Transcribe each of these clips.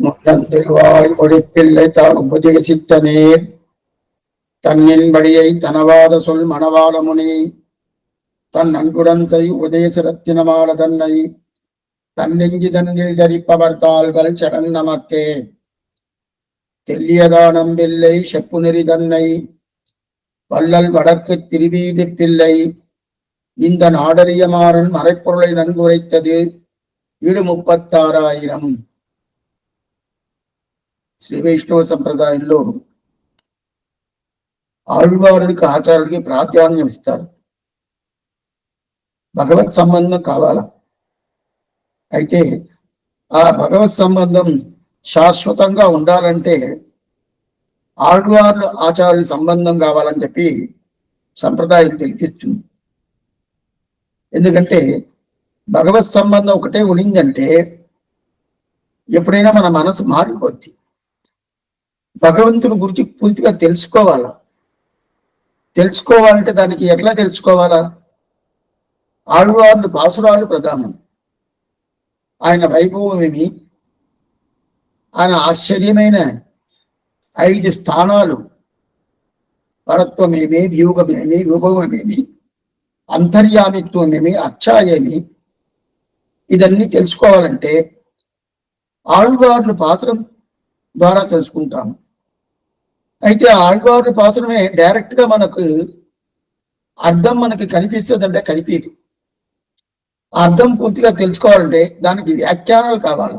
முன்னந்திருவாய் ஒழிப்பில்லை தான் உபதேசித்த நேர் தன்னின்படியை தனவாத சொல் மணவாள முனி தன் அன்புடன் செய் உதயசிரத்தினமால தன்னை தன்னெஞ்சி தன்னில் தரிப்பவர் தாள்கள் சரண் நமக்கே தெல்லியதா நம்பில்லை செப்புநெறி தன்னை வள்ளல் வடக்கு திருவீதி பிள்ளை இந்த நாடறியமாறன் மறைப்பொருளை நன்குரைத்தது 36,000. శ్రీ వైష్ణవ సంప్రదాయంలో ఆళ్వారుడికి ఆచార్యుడికి ప్రాధాన్యం ఇస్తారు. భగవత్ సంబంధం కావాలా, అయితే ఆ భగవత్ సంబంధం శాశ్వతంగా ఉండాలంటే ఆళ్వార్లు ఆచార్యుల సంబంధం కావాలని చెప్పి సంప్రదాయం తెలిపిస్తుంది. ఎందుకంటే భగవత్ సంబంధం ఒకటే ఉనిందంటే ఎప్పుడైనా మన మనసు మారిపోద్ది. భగవంతుని గురించి పూర్తిగా తెలుసుకోవాలంటే దానికి ఎట్లా తెలుసుకోవాలా? ఆళ్వార్లు పాసురాలు ప్రధానం. ఆయన వైభవం ఏమి, ఆయన ఆశ్చర్యమైన 5 స్థానాలు, పరత్వమేమి, వ్యూహమేమి, విభవమేమి, అంతర్యామిత్వమేమి, అర్చాయేమి, ఇదన్నీ తెలుసుకోవాలంటే ఆళ్వార్లు పాసురం ద్వారా తెలుసుకుంటాము. అయితే ఆళ్వార్లు పాసురమే డైరెక్ట్ గా మనకు అర్థం మనకి కనిపిస్తుందంటే కనిపించదు. అర్థం పూర్తిగా తెలుసుకోవాలంటే దానికి వ్యాఖ్యానాలు కావాలి.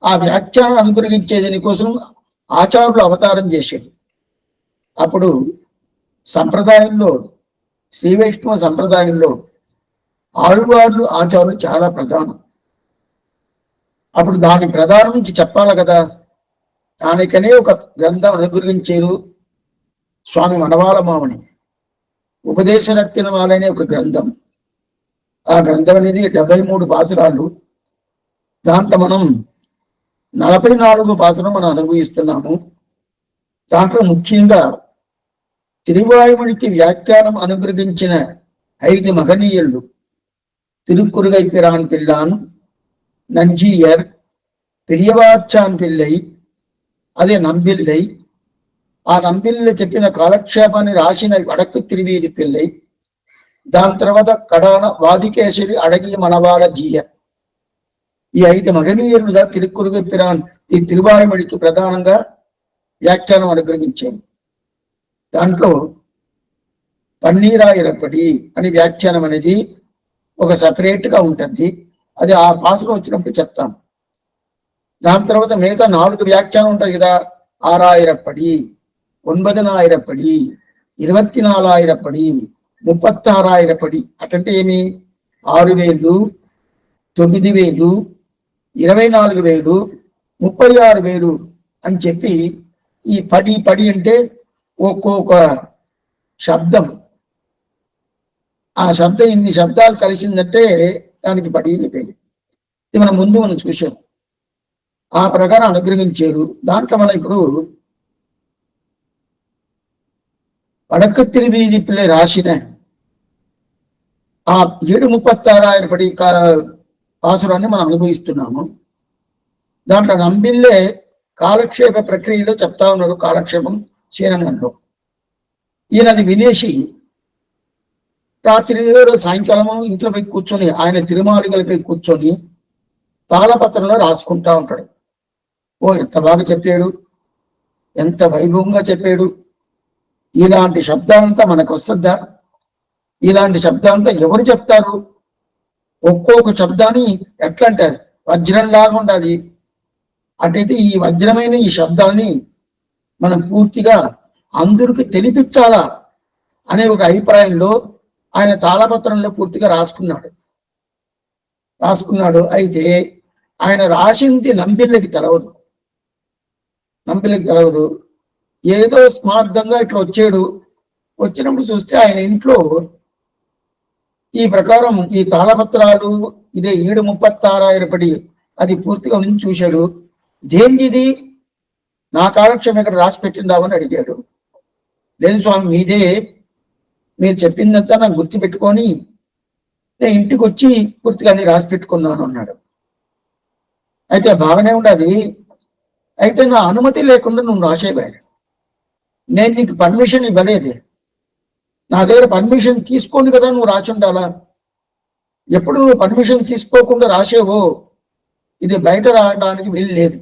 ఆ వ్యాఖ్యానం అనుగ్రహించే దీనికోసం ఆచార్యులు అవతారం చేసేది. అప్పుడు సంప్రదాయంలో, శ్రీ వైష్ణవ సంప్రదాయంలో ఆళ్వార్లు ఆచార్యులు చాలా ప్రధానం. అప్పుడు దాని ప్రధానం నుంచి చెప్పాలి కదా, దానికనే ఒక గ్రంథం అనుగ్రహించారు స్వామి మనవాళ మామని. ఉపదేశరత్నమాల అనే ఒక గ్రంథం. ఆ గ్రంథం అనేది 73 పాసురాలు. దాంట్లో మనం 44 పాసురం మనం అనుభవిస్తున్నాము. దాంట్లో ముఖ్యంగా తిరువాయుమణికి వ్యాఖ్యానం అనుగ్రహించిన 5 మహనీయులు తిరుక్కురుగై పిరాన్ పిల్లాన్, నంజీయర్, పెరియవాచాన్ పిల్లై, అదే నంబిల్లై. ఆ నంబిల్లి చెప్పిన కాలక్షేపాన్ని రాసిన వడక్కు తిరువీధి పిల్లై. దాని తర్వాత కడాన వాదికేశరి అడగి మనవాళ జీయర్. ఈ 5 మహనీయులుగా తిరుక్కురుగై పిరాన్ ఈ తిరువాయుమణికి ప్రధానంగా వ్యాఖ్యానం అనుగ్రహించారు. దాంట్లో పన్నీరాయిరప్పటి అని వ్యాఖ్యానం అనేది ఒక సపరేట్ గా ఉంటుంది. అది ఆ పాసుకు వచ్చినప్పుడు చెప్తాం. దాని తర్వాత మిగతా 4 వ్యాఖ్యానం ఉంటుంది కదా, 6,000 9,000 24,000 36,000. అటంటే ఏమి? 6,000 9,000 24,000 36,000 అని చెప్పి ఈ పడి అంటే ఒక్కొక్క శబ్దం. ఆ శబ్దం ఇన్ని శబ్దాలు కలిసిందంటే దానికి పడిని పేరు. ఇది మనం చూసాం. ఆ ప్రకారం అనుగ్రహించారు. దాంట్లో మనం ఇప్పుడు వడక్కు తిరువీధి పిల్లై రాసిన ఆ 7,36,000 పాసురాన్ని మనం అనుభవిస్తున్నాము. దాంట్లో నంబిల్లే కాలక్షేప ప్రక్రియలో చెప్తా ఉన్నారు. కాలక్షేపం శ్రీరంగంలో ఈయనది వినేసి రాత్రి సాయంకాలము ఇంట్లో పోయి కూర్చొని, ఆయన తిరుమాలిగలపై కూర్చొని తాళపత్రంలో రాసుకుంటా ఉంటాడు. ఓ ఎంత బాగా చెప్పాడు, ఎంత వైభవంగా చెప్పాడు. ఇలాంటి శబ్దాలంతా మనకు వస్తుందా? ఇలాంటి శబ్దాలంతా ఎవరు చెప్తారు? ఒక్కొక్క శబ్దాన్ని ఎట్లా అంటారు, వజ్రంలాగా ఉండాలి. అటైతే ఈ వజ్రమైన ఈ శబ్దాన్ని మనం పూర్తిగా అందరికి తెలిపించాలా అనే ఒక అభిప్రాయంలో ఆయన తాళపత్రంలో పూర్తిగా రాసుకున్నాడు. అయితే ఆయన రాసింది నంబిళ్ళకి తెలవదు. ఏదో స్మార్థంగా ఇట్లా వచ్చినప్పుడు చూస్తే ఆయన ఇంట్లో ఈ ప్రకారం ఈ తాళపత్రాలు ఇదే 7,36,000 అది పూర్తిగా నుంచి చూశాడు. ఇదేంటిది, నా కాలక్షేమం ఇక్కడ రాసి పెట్టిందామని అడిగాడు. లేదు స్వామి, మీదే, మీరు చెప్పిందంతా నాకు గుర్తుపెట్టుకొని నేను ఇంటికి వచ్చి పూర్తిగా అన్ని రాసి పెట్టుకున్నాను అన్నాడు. అయితే బాగానే ఉండదు. అయితే నా అనుమతి లేకుండా నువ్వు రాసేవాడు, నేను నీకు పర్మిషన్ ఇవ్వలేదే, నా దగ్గర పర్మిషన్ తీసుకొని కదా నువ్వు రాసి ఉండాలా. ఎప్పుడు నువ్వు పర్మిషన్ తీసుకోకుండా రాసేవో ఇది బయట రావడానికి వీలు లేదు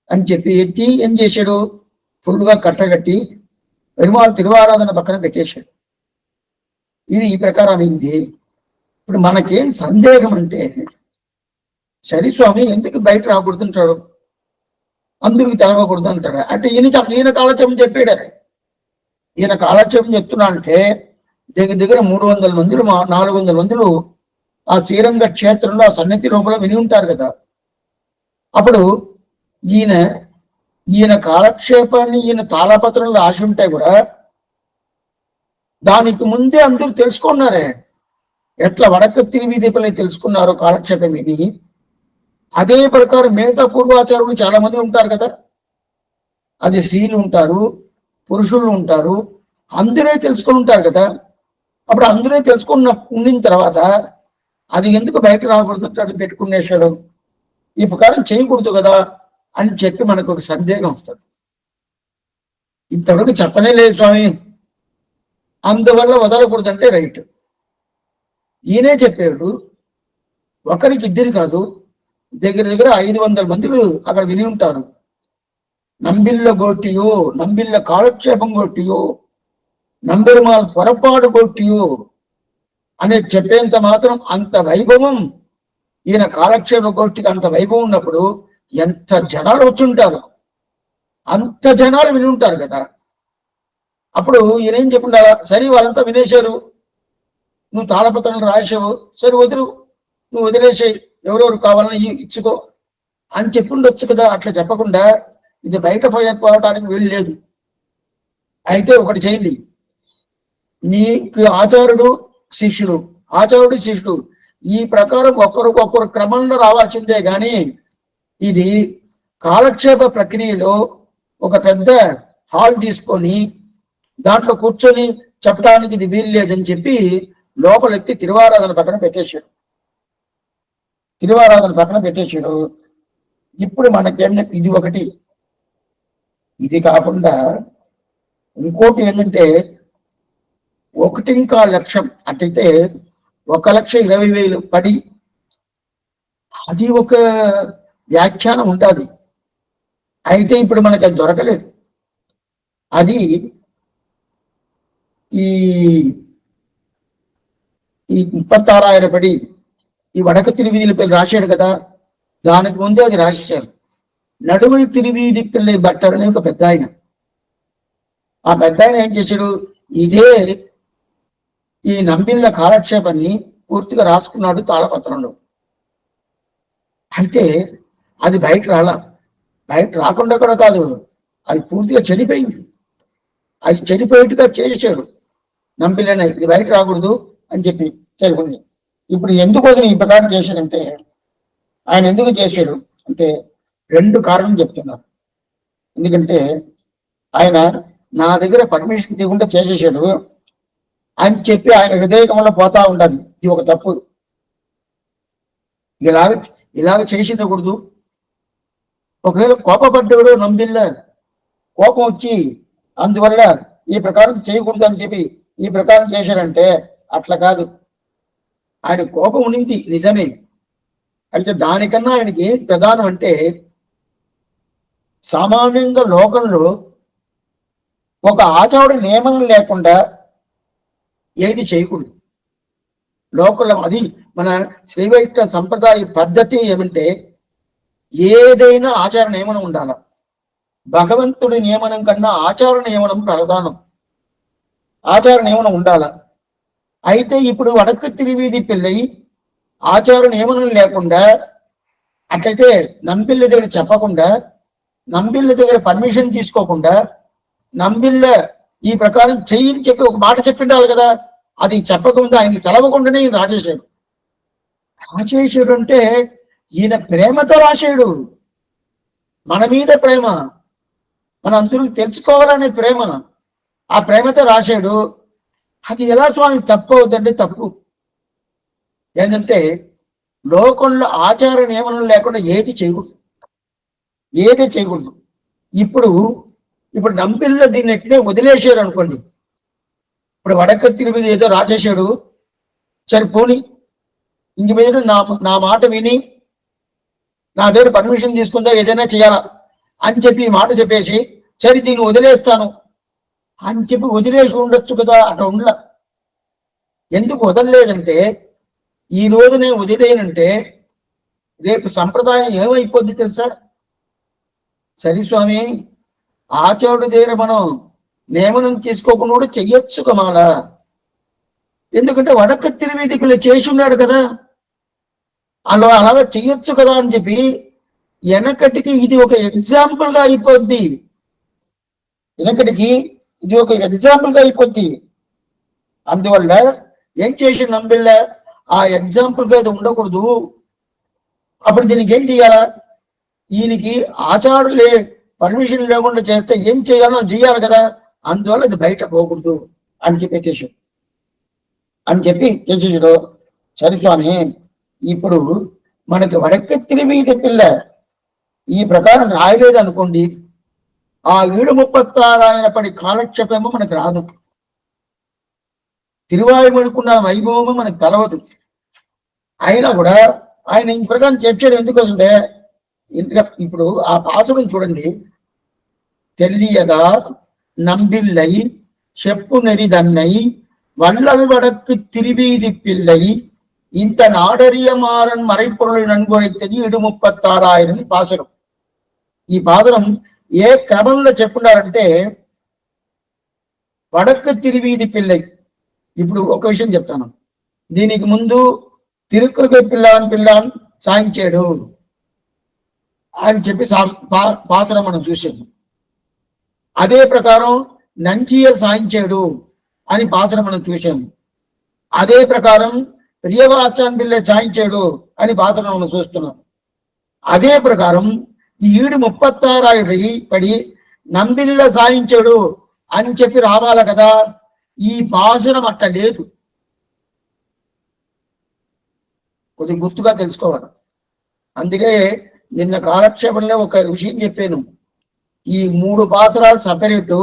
అని చెప్పి ఎత్తి ఏం చేశాడు, ఫుల్గా కట్టగట్టి పెరుమాళ్ తిరువారాధన పక్కన పెట్టేశాడు. ఇది ఈ ప్రకారం అయింది. ఇప్పుడు మనకేం సందేహం అంటే, సరే స్వామి ఎందుకు బయట రాకూడుతుంటాడు, అందరికి తెలవకూడదు అంటాడు అంటే ఈయన కాలక్షేపం చెప్పాడు. ఈయన కాలక్షేపం చెప్తున్నా అంటే దగ్గర 300 మందిలు 400 మందిలు ఆ శ్రీరంగ క్షేత్రంలో ఆ సన్నిధి లోపల విని ఉంటారు కదా. అప్పుడు ఈయన కాలక్షేపాన్ని ఈయన తాళపత్రంలో రాసి ఉంటే కూడా దానికి ముందే అందరూ తెలుసుకున్నారే. ఎట్లా వడక తిరివిదీపల్ని తెలుసుకున్నారో కాలక్షేపం విని, అదే ప్రకారం మిగతా పూర్వాచారులు చాలా మంది ఉంటారు కదా, అది స్త్రీలు ఉంటారు, పురుషులు ఉంటారు, అందరే తెలుసుకొని ఉంటారు కదా. అప్పుడు అందరే ఉండిన తర్వాత అది ఎందుకు బయట రాకూడదు పెట్టుకునేసాడు, ఈ ప్రకారం చేయకూడదు కదా అని చెప్పి మనకు ఒక సందేహం వస్తుంది. ఇంతవరకు చెప్పనే లేదు స్వామి, అందువల్ల వదలకూడదంటే రైట్. ఈయనే చెప్పాడు, ఒకరికి ఇద్దరు కాదు, దగ్గర 500 మందిలు అక్కడ విని ఉంటారు. నంబిళ్ళ గోటియో, నంబిళ్ళ కాలక్షేపం గోటియో, నంబెరుమాల్ పొరపాటు గోటియో అనే చెప్పేంత మాత్రం అంత వైభవం ఈయన కాలక్షేప గోష్ఠికి అంత వైభవం ఉన్నప్పుడు ఎంత జనాలు వచ్చుంటారు, అంత జనాలు విని ఉంటారు కదా. అప్పుడు ఈయన ఏం చెప్పుండాలా, సరే వాళ్ళంతా వినేశారు, నువ్వు తాళపత్రాలు రాసావు, సరే నువ్వు వదిలేసేయి, ఎవరెవరు కావాలని ఇచ్చుకో అని చెప్పుండొచ్చు కదా. అట్లా చెప్పకుండా ఇది బయట పోవటానికి వీలు లేదు. అయితే ఒకటి చేయండి, నీకు ఆచార్యుడు శిష్యుడు ఈ ప్రకారం ఒక్కరు క్రమంలో రావాల్సిందే గాని ఇది కాలక్షేప ప్రక్రియలో ఒక పెద్ద హాల్ తీసుకొని దాంట్లో కూర్చొని చెప్పడానికి ఇది వీలు లేదని చెప్పి లోపలెత్తి తిరువారాధన పక్కన పెట్టేశాడు. ఇప్పుడు మనకేం ఇది ఒకటి. ఇది కాకుండా ఇంకోటి ఏంటంటే 1 లక్షం అట్టయితే 1,20,000 పడి అది ఒక వ్యాఖ్యానం ఉంటుంది. అయితే ఇప్పుడు మనకి అది దొరకలేదు. అది ఈ 36,000 పడి ఈ వడక తిరువీధి పిల్లి రాశాడు కదా, దానికి ముందే అది రాసేశారు. నడువై తిరువీధి పిల్లి భట్టర్ అనే ఒక పెద్ద ఆయన, ఆ పెద్ద ఆయన ఏం చేశాడు, ఇదే ఈ నంబిళ్ళ కాలక్షేపాన్ని పూర్తిగా రాసుకున్నాడు తాళపత్రంలో. అయితే అది బయట రాకుండా కూడా కాదు, అది పూర్తిగా చెడిపోయింది. అది చెడిపోయేట్టుగా చేసాడు నంబిళ్ళని, ఇది బయట రాకూడదు అని చెప్పి సరిపోయింది. ఇప్పుడు ఎందుకోసం ఈ ప్రకారం చేశాడంటే, ఆయన ఎందుకు చేశాడు అంటే 2 కారణం చెప్తున్నారు. ఎందుకంటే ఆయన నా దగ్గర పర్మిషన్ తీయకుండా చేసేసాడు అని చెప్పి ఆయన హృదయకంలో పోతా ఉండాలి. ఇది ఒక తప్పు. ఇలాగ చేసేయకూడదు. ఒకవేళ కోపపడ్డాడు నంబిళ్ళ, కోపం వచ్చి అందువల్ల ఈ ప్రకారం చేయకూడదు అని చెప్పి ఈ ప్రకారం చేశాడంటే అట్లా కాదు. ఆయన కోపం ఉండింది నిజమే, అయితే దానికన్నా ఆయనకి ఏం ప్రధానం అంటే, సామాన్యంగా లోకంలో ఒక ఆచారుడి నియమనం లేకుండా ఏది చేయకూడదు లోకంలో. అది మన శ్రీవైష్ణవ సంప్రదాయ పద్ధతి ఏమంటే, ఏదైనా ఆచార నియమనం ఉండాల. భగవంతుడి నియమనం కన్నా ఆచార నియమనం ప్రధానం, ఆచార నియమనం ఉండాల. అయితే ఇప్పుడు వడక తిరువీధి పిల్లై ఆచార నియమనం లేకుండా, అట్లయితే నంబిళ్ళ దగ్గర చెప్పకుండా, నంబిళ్ళ దగ్గర పర్మిషన్ తీసుకోకుండా, నంబిళ్ళ ఈ ప్రకారం చెయ్యని చెప్పి ఒక మాట చెప్పిండాలి కదా. అది చెప్పకుండా ఆయనకి తెలవకుండానే ఈయన రాజేశాడు అంటే ఈయన ప్రేమతో రాశాడు, మన మీద ప్రేమ, మన అందరికి తెలుసుకోవాలనే ప్రేమ, ఆ ప్రేమతో రాశాడు. అది ఎలా స్వామి తప్పు అవుతుందంటే తప్పు. ఏంటంటే లోకంలో ఆచార నియమనం లేకుండా ఏది చేయకూడదు. ఏదే చేయకూడదు. ఇప్పుడు ఇప్పుడు నంబిళ్ళ దీన్ని ఎట్లే వదిలేసారు అనుకోండి. ఇప్పుడు వడక తిరుమల ఏదో రాజేశాడు, సరిపోని ఇంక మీద నా మాట విని నా దగ్గర పర్మిషన్ తీసుకుందా ఏదైనా చేయాలా అని చెప్పి ఈ మాట చెప్పేసి సరే దీన్ని వదిలేస్తాను అని చెప్పి వదిలేసి ఉండొచ్చు కదా. అట్లా ఉండల. ఎందుకు వదలలేదంటే ఈ రోజు నేను వదిలేనంటే రేపు సంప్రదాయం ఏమైపోద్ది తెలుసా? సరే స్వామి, ఆచార్యుడి దగ్గర మనం నియమనం తీసుకోకుండా కూడా చెయ్యొచ్చు కమాల. ఎందుకంటే వడక తిరువీధి పిల్ల చేసి ఉన్నాడు కదా, అలాగా చెయ్యొచ్చు కదా అని చెప్పి వెనకటికి ఇది ఒక ఎగ్జాంపుల్ గా అయిపోద్ది. వెనకటికి ఇది ఒక ఎగ్జాంపుల్ గా అయిపోద్ది. అందువల్ల ఏం చేసి నంబిళ్ళ ఆ ఎగ్జాంపుల్ గా ఇది ఉండకూడదు. అప్పుడు దీనికి ఏం చేయాలా? ఈయనకి ఆచారులే పర్మిషన్ లేకుండా చేస్తే ఏం చేయాలో చేయాలి కదా. అందువల్ల ఇది బయట పోకూడదు అని చెప్పి కేశవ్ అని చెప్పి కేశవుడు సరే స్వామి, ఇప్పుడు మనకి వడకెత్తిరి మీద పిల్ల ఈ ప్రకారం రాయలేదు అనుకోండి, ఆ 736 పడి కాలక్షేపమో మనకు రాదు, తిరువాయుమడుకున్న వైభవము మనకు తెలవదు. అయినా కూడా ఆయన ఈ ప్రకారం చెప్పాడు. ఎందుకోసంటే ఇప్పుడు ఆ పాసురం చూడండి. తెల్లియదా நம்பில்லை செப்பு நெறிதன்னை வள்ளல் வடக்கு திருவீதி பிள்ளை ఇంత నాడరియమారన్ మరైపొరులు నన్గొరైతది 736 పాసురం. ఈ పాసురం ఏ క్రమంలో చెప్పున్నారంటే వడకు తిరువీధి పిల్లై. ఇప్పుడు ఒక విషయం చెప్తాను. దీనికి ముందు తిరుక్కురుగై పిల్లాన్ సాయించాడు అని చెప్పి పాసురం మనం చూసాము. అదే ప్రకారం నంజీయర్ సాయించాడు అని పాసురం మనం చూసాము. అదే ప్రకారం ప్రియవాచాన్ పిల్ల సాయించాడు అని పాసురం మనం చూస్తున్నాం. అదే ప్రకారం ఈ 736 పడి నంబిళ్ళ సాయించాడు అని చెప్పి రావాలి కదా. ఈ పాసురం అట్లా లేదు. కొద్ది గుర్తుగా తెలుసుకోవాలి. అందుకే నిన్న కాలక్షేపంలో ఒక విషయం చెప్పాను. ఈ 3 పాసురాలు సపరేటు,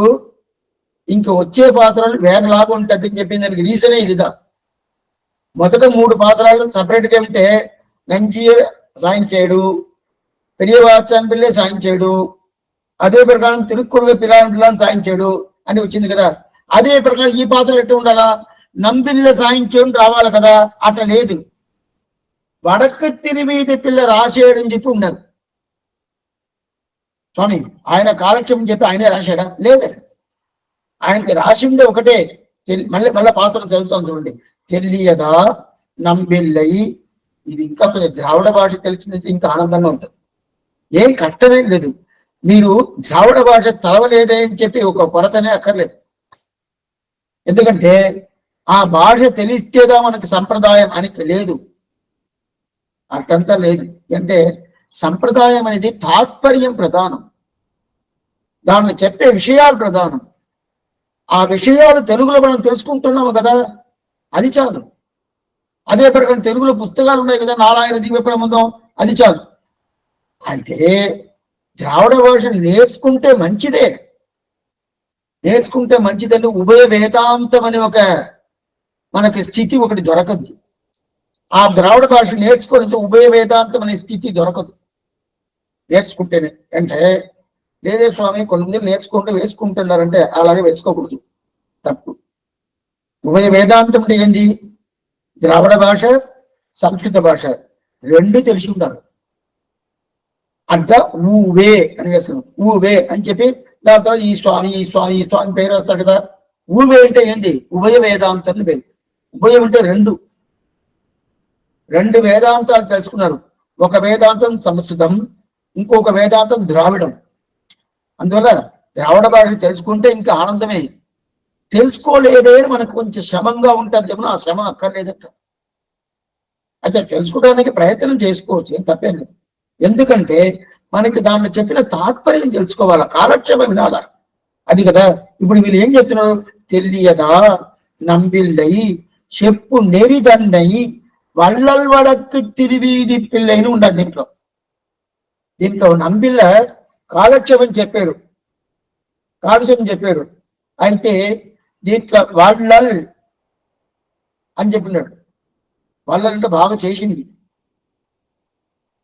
ఇంక వచ్చే పాసురాలు వేరేలాగా ఉంటుంది అని చెప్పింది. దానికి రీజనే ఇదిదా. మొదట 3 పాసురాలు సపరేట్గా ఉంటే నంజీయర్ సాయించాడు, పెరియవాచాన్ పిల్లే సాయించాడు, అదే ప్రకారం తిరుక్కురుగై పిల్లాన్ సాయించాడు అని వచ్చింది కదా. అదే ప్రకారం ఈ పాసులు ఎట్లా ఉండాలా? నంబిళ్ళ సాయించాడు రావాలి కదా. అట్లా లేదు. వడకు తిరువీధి పిల్ల రాసేయడని చెప్పి ఉన్నారు. స్వామి ఆయన కాలక్షేపం చెప్పి ఆయనే రాశాడా? లేదు. ఆయనకి రాసిందే ఒకటే. మళ్ళీ పాసురం చదువుతాం చూడండి. తెల్లియదా నంబిల్లై. ఇది ఇంకా కొంచెం ద్రావిడ భాష తెలిసిందంటే ఇంకా ఆనందంగా ఉంటుంది. ఏం కష్టమేం లేదు. మీరు ద్రావిడ భాష తలవలేదే అని చెప్పి ఒక కొరతనే అక్కర్లేదు. ఎందుకంటే ఆ భాష తెలిస్తేదా మనకి సంప్రదాయం అని లేదు. అట్టంతా లేదు. అంటే సంప్రదాయం అనేది తాత్పర్యం ప్రధానం, దాన్ని చెప్పే విషయాలు ప్రధానం. ఆ విషయాలు తెలుగులో మనం తెలుసుకుంటున్నాము కదా, అది చాలు. అదే ప్రకారం తెలుగులో పుస్తకాలు ఉన్నాయి కదా, నారాయణ దివ్య ప్రబంధం, అది చాలు. అయితే ద్రావిడ భాష నేర్చుకుంటే మంచిదే. నేర్చుకుంటే మంచిదంటే ఉభయ వేదాంతం అనే ఒక మనకి స్థితి ఒకటి దొరకదు. ఆ ద్రావిడ భాష నేర్చుకోవడంతో ఉభయ వేదాంతం అనే స్థితి దొరకదు నేర్చుకుంటేనే. అంటే లేదే స్వామి కొంతమంది నేర్చుకుంటూ వేసుకుంటున్నారంటే అలాగే వేసుకోకూడదు, తప్పు. ఉభయ వేదాంతం అంటే ఏంది? ద్రావిడ భాష, సంస్కృత భాష రెండు తెలిసి ఉండాలి. అంట ఊవే అని వేస్తున్నాం. ఊవే అని చెప్పి దాని తర్వాత ఈ స్వామి ఈ స్వామి ఈ స్వామి పేరు వస్తాడు కదా. ఊవే అంటే ఏంటి? ఉభయ వేదాంతం పేరు. ఉభయం అంటే రెండు వేదాంతాలు తెలుసుకున్నారు. ఒక వేదాంతం సంస్కృతం, ఇంకొక వేదాంతం ద్రావిడం. అందువల్ల ద్రావిడ భాష తెలుసుకుంటే ఇంకా ఆనందమే. తెలుసుకోలేదే మనకు కొంచెం శ్రమంగా ఉంటుంది ఏమో, ఆ శ్రమ అక్కర్లేదట. అయితే తెలుసుకోవడానికి ప్రయత్నం చేసుకోవచ్చు, ఏం తప్పేం లేదు. ఎందుకంటే మనకి దాన్ని చెప్పిన తాత్పర్యం తెలుసుకోవాలా, కాలక్షేపం వినాలా, అది కదా. ఇప్పుడు వీళ్ళు ఏం చెప్తున్నారు? తెలియదా నంబిల్లై చెప్పు నెరిదన్నై వల్లల్ వడకు తిరువీధి పిల్లైని ఉండదు దీంట్లో. దీంట్లో నంబిళ్ళ కాలక్షేపం చెప్పాడు, అయితే దీంట్లో వాళ్ళల్ అని చెప్పినాడు. వాళ్ళంటే బాగా చేసింది,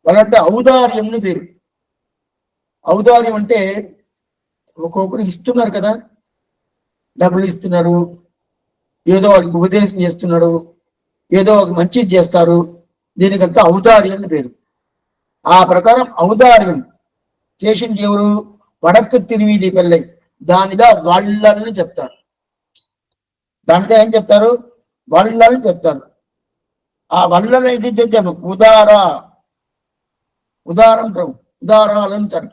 వాళ్ళంటే ఔదార్యంని పేరు. ఔదార్యం అంటే ఒక్కొక్కరు ఇస్తున్నారు కదా, డబ్బులు ఇస్తున్నారు, ఏదో వాళ్ళకి ఉపదేశం చేస్తున్నాడు, ఏదో ఒక మంచిది చేస్తారు, దీనికంతా ఔదార్యం అని పేరు. ఆ ప్రకారం ఔదార్యం చేసింది ఎవరు? వడక్కు తిరువీధి పిల్లై, దానిదా వాళ్ళని చెప్తారు. దానితో ఏం చెప్తారు? వాళ్ళని చెప్తారు. ఆ వల్లని ఇది చెప్పాము, ఉదారం ప్రభు, ఉదారాలు అంటారు.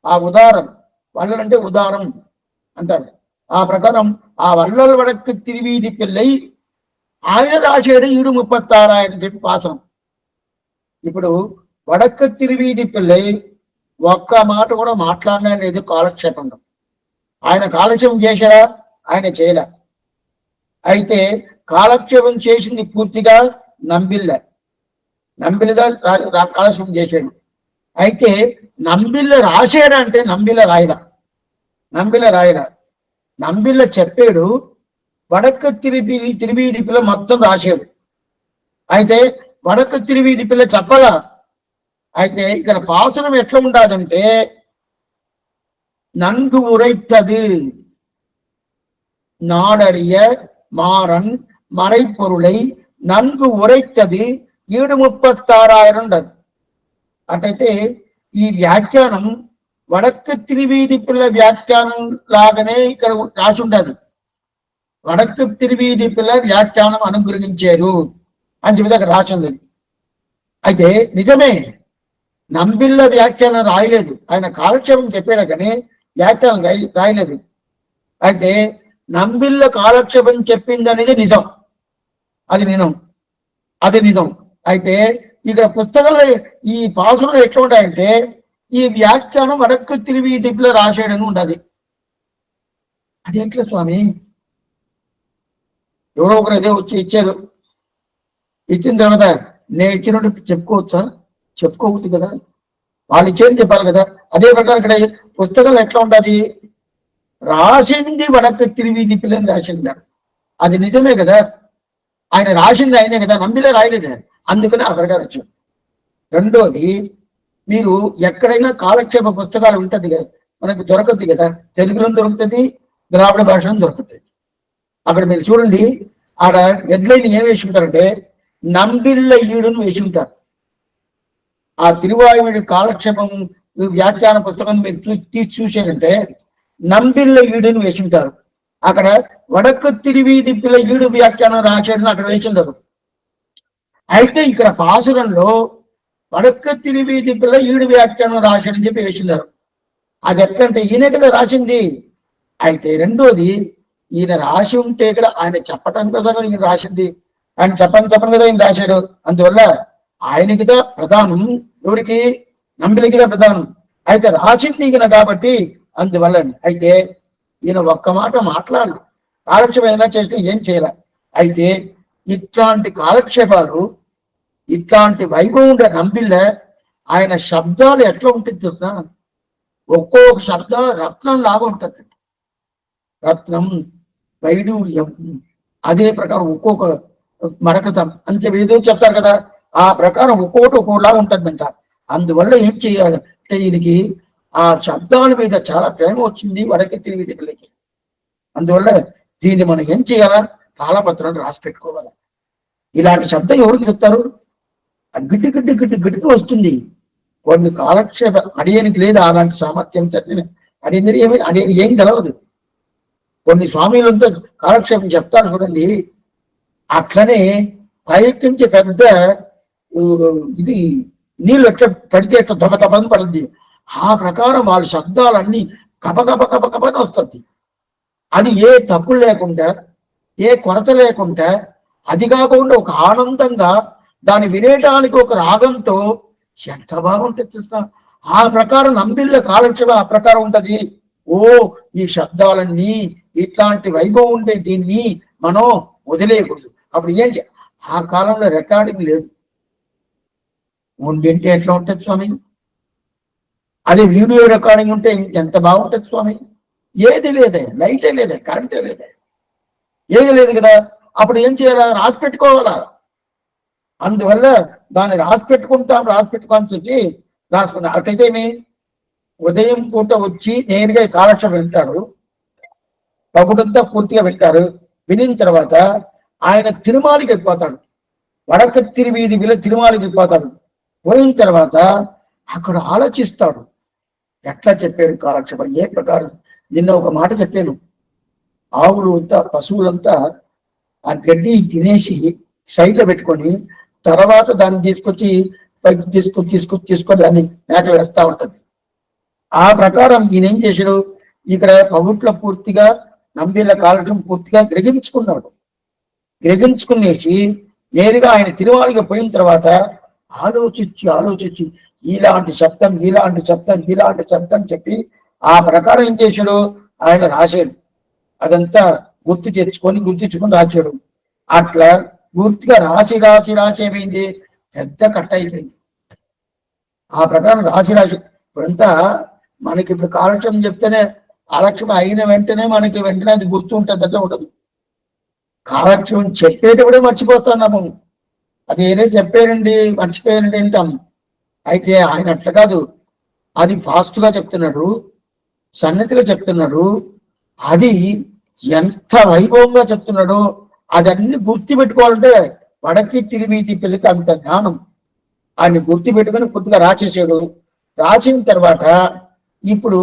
ఆ ఉదారం వల్లలంటే ఉదారం అంటారు. ఆ ప్రకారం ఆ వల్లల వడక్కు తిరువీధి పిల్లై ఆయన రాశాడు 736 అని చెప్పి పాసం. ఇప్పుడు వడక్కు తిరువీధి పిల్లై ఒక్క మాట కూడా మాట్లాడనే లేదు కాలక్షేపంలో. ఆయన కాలక్షేపం చేశాడా? ఆయన చేయలే. అయితే కాలక్షేపం చేసింది పూర్తిగా నంబిల్లదా కాలక్షేపం చేశాడు. అయితే నంబిల్ల రాశాడంటే నంబిల్ల రాయల నంబిల్ల చెప్పాడు, వడక్కు తిరువీధి పిల్ల మొత్తం రాశాడు. అయితే వడక్కు తిరువీధి పిల్ల చెప్పలా. అయితే ఇక్కడ పాసనం ఎట్లా ఉండాదంటే, நன்கு உரைத்தது நாடறிய மாறன் మరైపొరులై నన్గు ఉరైతది 736 అటైతే ఈ వ్యాఖ్యానం వడక్కు తిరువీధి పిల్ల వ్యాఖ్యానం లాగానే ఇక్కడ రాసి ఉండదు. వడక్కు తిరువీధి పిల్ల వ్యాఖ్యానం అనుగ్రహించారు అని చెప్పి అక్కడ రాసి ఉంది. అయితే నిజమే, నంబిళ్ళ వ్యాఖ్యానం రాయలేదు, ఆయన కాలక్షేపం చెప్పాడు కానీ వ్యాఖ్యానం రాయలేదు. అయితే నంబిళ్ళ కాలక్షేపం చెప్పింది అనేది నిజం, అది నిజం. అయితే ఇక్కడ పుస్తకంలో ఈ పాసులు ఎట్లా ఉంటాయంటే, ఈ వ్యాఖ్యానం వడక్కు తిరువీధి పిల్ల రాశాడని ఉండదు. అది ఎట్లా స్వామి? ఎవరో ఒకరు అదే వచ్చి ఇచ్చారు, ఇచ్చిన తర్వాత నేను ఇచ్చినట్టు చెప్పుకోవద్దు కదా, వాళ్ళు ఇచ్చేది చెప్పాలి కదా. అదే ప్రకారం ఇక్కడ పుస్తకాలు ఎట్లా ఉంటుంది? రాసింది వడక్కు తిరువీధి పిల్లని రాసింది, అది నిజమే కదా, ఆయన రాసింది ఆయనే కదా, నంబిలే రాయలేదు. అందుకని ఆ ప్రకారం వచ్చాడు. రెండోది, మీరు ఎక్కడైనా కాలక్షేప పుస్తకాలు ఉంటుంది కదా, మనకు దొరకద్ది కదా, తెలుగులో దొరుకుతుంది, ద్రావిడ భాషలో దొరుకుతుంది. అక్కడ మీరు చూడండి, ఆడ హెడ్లైన్ ఏం వేసి ఉంటారంటే నంబిళ్ళ ఈడును వేసి ఉంటారు. ఆ తిరువాయుడి కాలక్షేపం వ్యాఖ్యాన పుస్తకం మీరు తీసి చూశారంటే నంబిళ్ళ ఈడును వేసి ఉంటారు. అక్కడ వడక్కు తిరువీధి పిల్ల ఈడు వ్యాఖ్యానం రాశాడని అక్కడ వేసి ఉంటారు. అయితే ఇక్కడ పాసురంలో వడక్కు తిరువీధి పిల్ల ఈడు వ్యాఖ్యానం రాశాడని చెప్పి వేసినారు. అది ఎట్లంటే ఈయన కదా రాసింది. అయితే రెండోది, ఈయన రాసి ఉంటే ఇక్కడ ఆయన చెప్పటానికి కదా ఈయన రాసింది, ఆయన చెప్పని కదా ఈయన రాశాడు. అందువల్ల ఆయనకిదా ప్రధానం, ఎవరికి? నంబిలికిదా ప్రధానం. అయితే రాసింది ఈయన కాబట్టి అందువల్ల. అయితే ఈయన ఒక్క మాట మాట్లాడాలి, కాలక్షేపం ఏదైనా చేస్తే ఏం చేయాలి. అయితే ఇట్లాంటి కాలక్షేపాలు, ఇట్లాంటి వైభవం ఉండే నంబిళ్ళ ఆయన శబ్దాలు ఎట్లా ఉంటుంది తెలుసా? ఒక్కొక్క శబ్దాలు రత్నం లాగా ఉంటుంది. రత్నం, వైడూర్యం, అదే ప్రకారం ఒక్కొక్క మరకతం అని చెప్పి ఏదో చెప్తారు కదా, ఆ ప్రకారం ఒక్కోలాగా ఉంటుందంట. అందువల్ల ఏం చేయాలి అంటే, ఈయనకి ఆ శబ్దాల మీద చాలా ప్రేమ వచ్చింది వడక్కు తిరువీధి పిల్లకి. అందువల్ల దీన్ని మనం ఏం చేయాలా? తాళపత్రాలు రాసి పెట్టుకోవాలి. ఇలాంటి శబ్దం ఎవరికి చెప్తారు? గిడ్డి వస్తుంది. కొన్ని కాలక్షేప అడియనికి లేదు అలాంటి సామర్థ్యం. అడియని ఏం తెలవదు. కొన్ని స్వామిలంతా కాలక్షేపం చెప్తారు చూడండి, అట్లనే పైకించి పెద్ద ఇది నీళ్ళు ఎట్లా పడితే ఎట్లా దొంగతపని పడుతుంది, ఆ ప్రకారం వాళ్ళ శబ్దాలన్నీ కపకపని వస్తుంది. అది ఏ తప్పులు లేకుండా, ఏ కొరత లేకుండా, అది కాకుండా ఒక ఆనందంగా దాన్ని వినేటానికి ఒక రాగంతో ఎంత బాగుంటుంది తెలుసా. ఆ ప్రకారం నంబిళ్ళ కాలక్షేపం ఆ ప్రకారం ఉంటది. ఓ ఈ శబ్దాలన్నీ ఇట్లాంటి వైభవం ఉండే దీన్ని మనం వదిలేయకూడదు. అప్పుడు ఏం ఆ కాలంలో రికార్డింగ్ లేదు, ఉండింటే ఎట్లా ఉంటుంది స్వామి? అది వీడియో రికార్డింగ్ ఉంటే ఎంత బాగుంటుంది స్వామి. ఏది లేదే, లైటే లేదే, కరెంటే లేదే, ఏది లేదు కదా. అప్పుడు ఏం చేయాలా? రాసి పెట్టుకోవాలా. అందువల్ల దాన్ని రాసి పెట్టుకోని చెప్పి రాసుకున్నా. అట్లయితే ఏమి, ఉదయం పూట వచ్చి నేరుగా కాలక్షేపం వింటాడు, పగుడంతా పూర్తిగా వింటారు. వినిన తర్వాత ఆయన తిరుమాలికి వెళ్ళిపోతాడు, వడక తిరువీధి తిరుమాలికి వెళ్ళిపోతాడు. పోయిన తర్వాత అక్కడ ఆలోచిస్తాడు, ఎట్లా చెప్పాడు కాలక్షేపం, ఏ ప్రకారం. నిన్న ఒక మాట చెప్పాను, ఆవులు అంతా పశువులంతా ఆ గడ్డి తినేసి సైడ్లో పెట్టుకొని తర్వాత దాన్ని తీసుకొచ్చి పైకి తీసుకొని దాన్ని మేకలు వేస్తా ఉంటది. ఆ ప్రకారం ఈయన ఏం చేశాడు, ఇక్కడ పగుట్ల పూర్తిగా నంబిళ్ళ కాలటం పూర్తిగా గ్రహించుకునేసి నేరుగా ఆయన తిరుమలకి పోయిన తర్వాత ఆలోచించి ఇలాంటి శబ్దం చెప్పి ఆ ప్రకారం ఏం చేశాడు, ఆయన రాశాడు. అదంతా గుర్తించుకొని రాశాడు. అట్లా పూర్తిగా రాసి ఏమైంది, పెద్ద కట్ట అయిపోయింది. ఆ ప్రకారం రాసి ఇప్పుడంతా మనకి ఇప్పుడు కాలక్షేపం చెప్తేనే, కాలక్షేపం అయిన వెంటనే మనకి వెంటనే అది గుర్తు ఉంటుంది అంటే ఉండదు. కాలక్షేపం చెప్పేటప్పుడే మర్చిపోతున్నాము. అది ఏదో చెప్పారండి మర్చిపోయారండి అంటాం. అయితే ఆయన అట్లా కాదు, అది ఫాస్ట్ గా చెప్తున్నాడు, సన్నిధిగా చెప్తున్నాడు, అది ఎంత వైభవంగా చెప్తున్నాడు. అదన్నీ గుర్తు పెట్టుకోవాలంటే వడకి తిరివీధి పిల్లకి అంత జ్ఞానం. ఆయన గుర్తు పెట్టుకుని కొద్దిగా రాసేసాడు. రాసిన తర్వాత ఇప్పుడు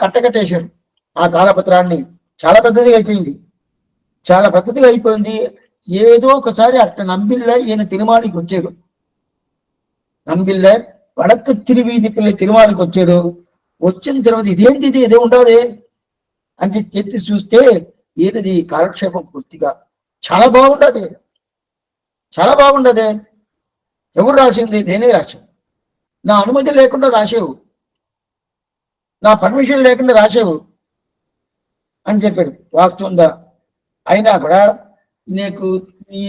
కట్టకట్టేశాడు ఆ తాళపత్రాన్ని. చాలా పెద్దదిగా అయిపోయింది. ఏదో ఒకసారి అట్ట నంబిళ్ళ ఈయన తిరుమలకి వచ్చాడు. నంబిళ్ళ వడక తిరువీధి పిల్ల తిరుమలకి వచ్చాడు. వచ్చిన తర్వాత ఇదేంటిది, ఇదే ఉండదే అని చెప్పి ఎత్తి చూస్తే ఈయనది కాలక్షేపం పూర్తిగా చాలా బాగుండదే. ఎవరు రాసింది? నేనే రాశాను. నా అనుమతి లేకుండా రాసేవు, నా పర్మిషన్ లేకుండా రాసేవు అని చెప్పాడు. వాస్తవంగా అయినా కూడా నీకు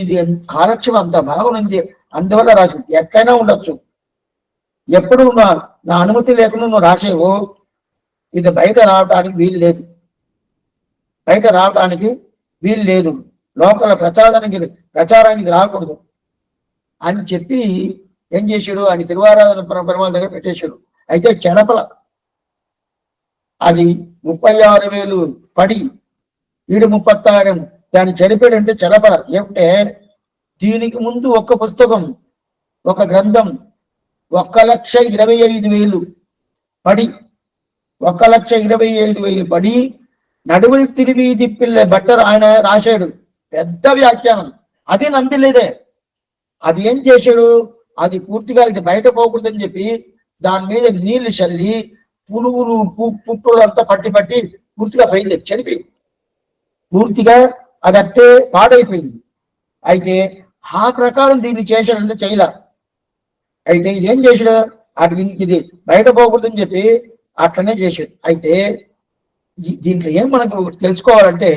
ఇది కాలక్షేపం అంత బాగుంది, అందువల్ల రాసి. ఎట్లయినా ఉండొచ్చు, ఎప్పుడు నా అనుమతి లేకుండా నువ్వు రాసేవు, ఇది బయట రావడానికి వీలు లేదు, లోకల ప్రచారానికి రాకూడదు అని చెప్పి ఏం చేశాడు, ఆయన తిరువారాధన పరమాల దగ్గర పెట్టేశాడు. అయితే చెడపల అది 36,000 పడి 736 దాన్ని చనిపోయాడంటే చెడపల. ఏమంటే దీనికి ముందు ఒక్క పుస్తకం, ఒక గ్రంథం 1,25,000 పడి 1,25,000 పడి నడువులు తిరివీధి పిల్ల బట్టర్ ఆయన రాశాడు. పెద్ద వ్యాఖ్యానం. అది నంబిలేదే. అది ఏం చేశాడు, అది పూర్తిగా ఇది బయట పోకూడదని చెప్పి దాని మీద నీళ్లు చల్లి పురుగులు పుట్టులు అంతా పట్టి పూర్తిగా పోయింది, చనిపోయి పూర్తిగా అది అట్టే పాడైపోయింది. అయితే ఆ ప్రకారం దీన్ని చేశాడంటే చేయలే. అయితే ఇదేం చేశాడు, ఇది బయట పోకూడదని చెప్పి అట్లనే చేశాడు. అయితే దీంట్లో ఏం మనకు తెలుసుకోవాలంటే,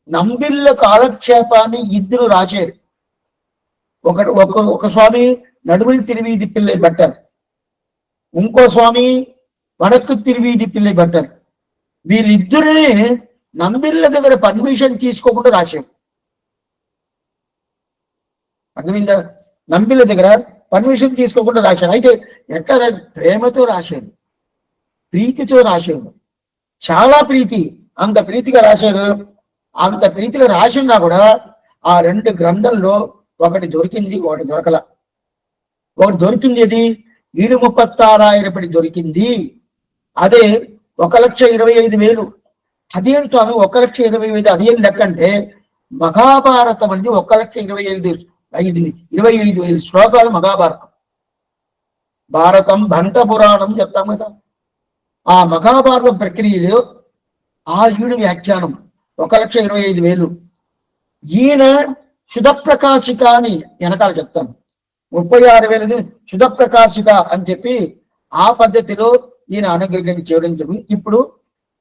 నంబిళ్ళ కాలక్షేపాన్ని ఇద్దరు రాశారు. ఒక స్వామి నడుములు తిరువీధి పిల్లై బట్టారు, ఇంకో స్వామి వడకు తిరువీధి పిల్లై బట్టారు. వీళ్ళిద్దరిని నంబిళ్ళ దగ్గర పర్మిషన్ తీసుకోకుండా రాశారు. అర్థమైందా? నంబిళ్ళ దగ్గర పర్మిషన్ తీసుకోకుండా రాశారు. అయితే ఎట్లా? ప్రేమతో రాశారు, ప్రీతితో రాశారు, చాలా ప్రీతి, అంత ప్రీతిగా రాశారు. అంత ప్రీతిగా రాసినా కూడా ఆ 2 గ్రంథంలో ఒకటి దొరికింది, ఒకటి దొరకల. ఒకటి దొరికింది, అది 736 దొరికింది. అదే 1,25,000. అదేం స్వామి 1,25,000 అదేం లెక్క అంటే, మహాభారతం అనేది 1,25,000 శ్లోకాలు మహాభారతం. భారతం దంట పురాణం చెప్తాం కదా, ఆ మహాభారతం ప్రక్రియలో 6 వ్యాఖ్యానం 1,25,000. ఈయన శుధప్రకాశిక అని వెనకాల చెప్తాను, 36,000 శుధప్రకాశిక అని చెప్పి ఆ పద్ధతిలో ఈయన అనుగ్రహించడం జరిగింది. ఇప్పుడు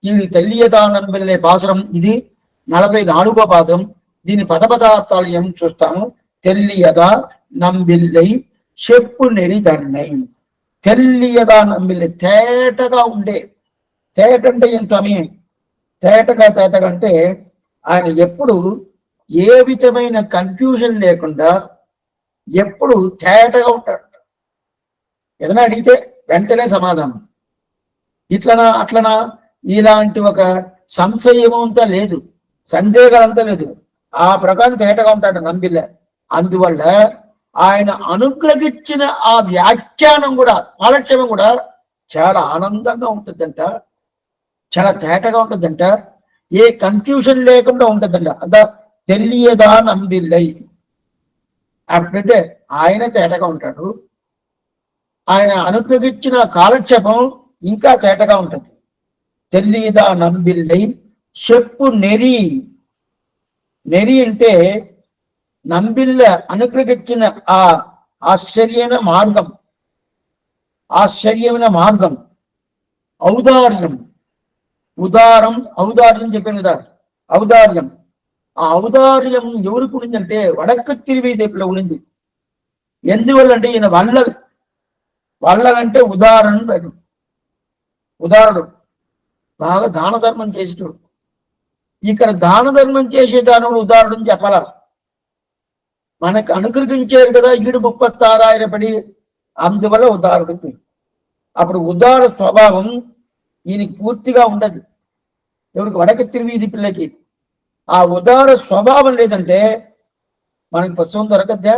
ఈ తెల్లియదానం వెళ్ళే పాసరం ఇది 44వ పాసరం. దీని పదపదార్థాలు ఏం చూస్తాము. తెల్లియద నంబిల్లై చెప్పు నెరిదన్నై. తెల్లియదా నమ్మిల్లి, తేటగా ఉండే. తేట అంటే ఏం స్వామి? తేటగా అంటే ఆయన ఎప్పుడు ఏ విధమైన కన్ఫ్యూజన్ లేకుండా ఎప్పుడు తేటగా ఉంటాడు. ఏదైనా అడిగితే వెంటనే సమాధానం. ఇట్లనా అట్లనా ఇలాంటి ఒక సంశయమంతా లేదు, సందేహాలంతా లేదు. ఆ ప్రకారం తేటగా ఉంటాడు నంబిల్ల. అందువల్ల ఆయన అనుగ్రహించిన ఆ వ్యాఖ్యానం కూడా, కాలక్షేమం కూడా చాలా ఆనందంగా ఉంటుందంట, చాలా తేటగా ఉంటుందంట, ఏ కన్ఫ్యూజన్ లేకుండా ఉంటుందంట. అంత తెలియదా నంబిల్లై అప్పుడంటే ఆయన తేటగా ఉంటాడు. ఆయన అనుగ్రహించిన కాలక్షేపం ఇంకా తేటగా ఉంటుంది. తెలియదా నంబిల్లై చెప్పు నెరి. నెరి అంటే నంబిల్ల అనుగ్రహించిన ఆ ఆశ్చర్యమైన మార్గం, ఆశ్చర్యమైన మార్గం. ఔదార్యం, ఉదారం, ఔదార్యం చెప్పాను కదా, ఔదార్యం. ఆ ఔదార్యం ఎవరికి ఉండిందంటే వడక్కు తిరువీదేపులో ఉండింది. ఎందువల్ల అంటే ఈయన వల్లలంటే ఉదాహరణ, ఉదాహరణుడు, బాగా దాన ధర్మం చేసేటోడు. ఇక్కడ దాన ధర్మం చేసే దానవుడు ఉదాహరణని చెప్పాల. మనకు అనుగ్రహించారు కదా 736 పడి, అందువల్ల ఉదాహరణుడు. అప్పుడు ఉదార స్వభావం ఈయనకి పూర్తిగా ఉండదు. ఎవరికి? వడక తిరువీధి పిల్లకి ఆ ఉదార స్వభావం లేదంటే మనకి పుస్తకం దొరకద్దా?